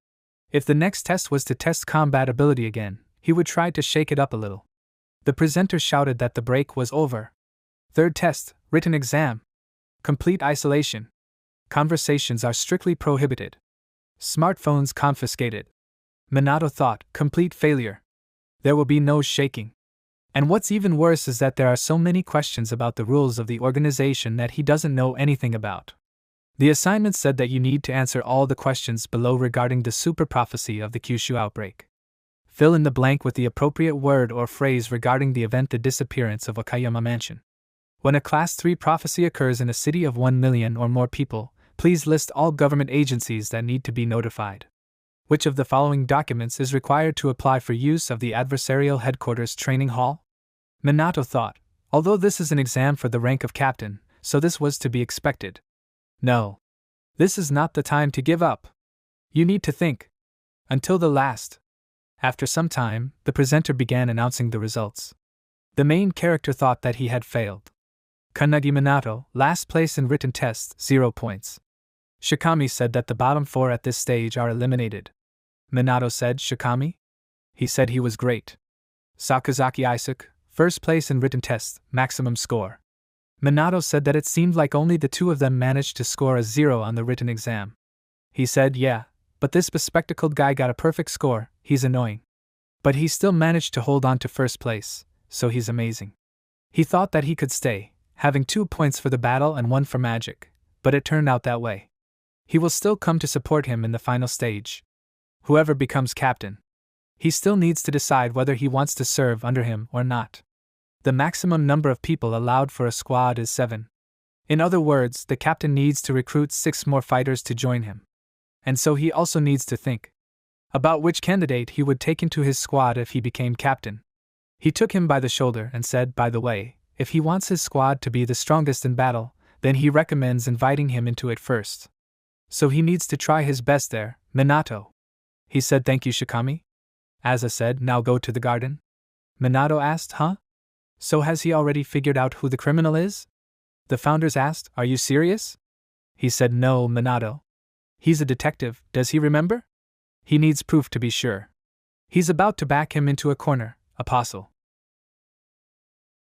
If the next test was to test combat ability again, he would try to shake it up a little. The presenter shouted that the break was over. Third test, written exam. Complete isolation. Conversations are strictly prohibited. Smartphones confiscated. Minato thought, complete failure. There will be no shaking. And what's even worse is that there are so many questions about the rules of the organization that he doesn't know anything about. The assignment said that you need to answer all the questions below regarding the super prophecy of the Kyushu outbreak. Fill in the blank with the appropriate word or phrase regarding the event, the disappearance of Wakayama Mansion. When a Class 3 prophecy occurs in a city of 1 million or more people, please list all government agencies that need to be notified. Which of the following documents is required to apply for use of the adversarial headquarters training hall? Minato thought, although this is an exam for the rank of captain, so this was to be expected. No. This is not the time to give up. You need to think. Until the last. After some time, the presenter began announcing the results. The main character thought that he had failed. Kanagi Minato, last place in written test, 0 points. Shikami said that the bottom 4 at this stage are eliminated. Minato said, Shikami? He said he was great. Sakazaki Isaac, first place in written test, maximum score. Minato said that it seemed like only the 2 of them managed to score a 0 on the written exam. He said, yeah, but this bespectacled guy got a perfect score, he's annoying. But he still managed to hold on to first place, so he's amazing. He thought that he could stay, having 2 points for the battle and 1 for magic, but it turned out that way. He will still come to support him in the final stage. Whoever becomes captain. He still needs to decide whether he wants to serve under him or not. The maximum number of people allowed for a squad is 7. In other words, the captain needs to recruit 6 more fighters to join him. And so he also needs to think about which candidate he would take into his squad if he became captain. He took him by the shoulder and said, by the way, if he wants his squad to be the strongest in battle, then he recommends inviting him into it first. So he needs to try his best there, Minato. He said, thank you, Shikami. Asa said, now go to the garden. Minato asked, huh? So has he already figured out who the criminal is? The founders asked, are you serious? He said, no, Minato. He's a detective, does he remember? He needs proof to be sure. He's about to back him into a corner, Apostle.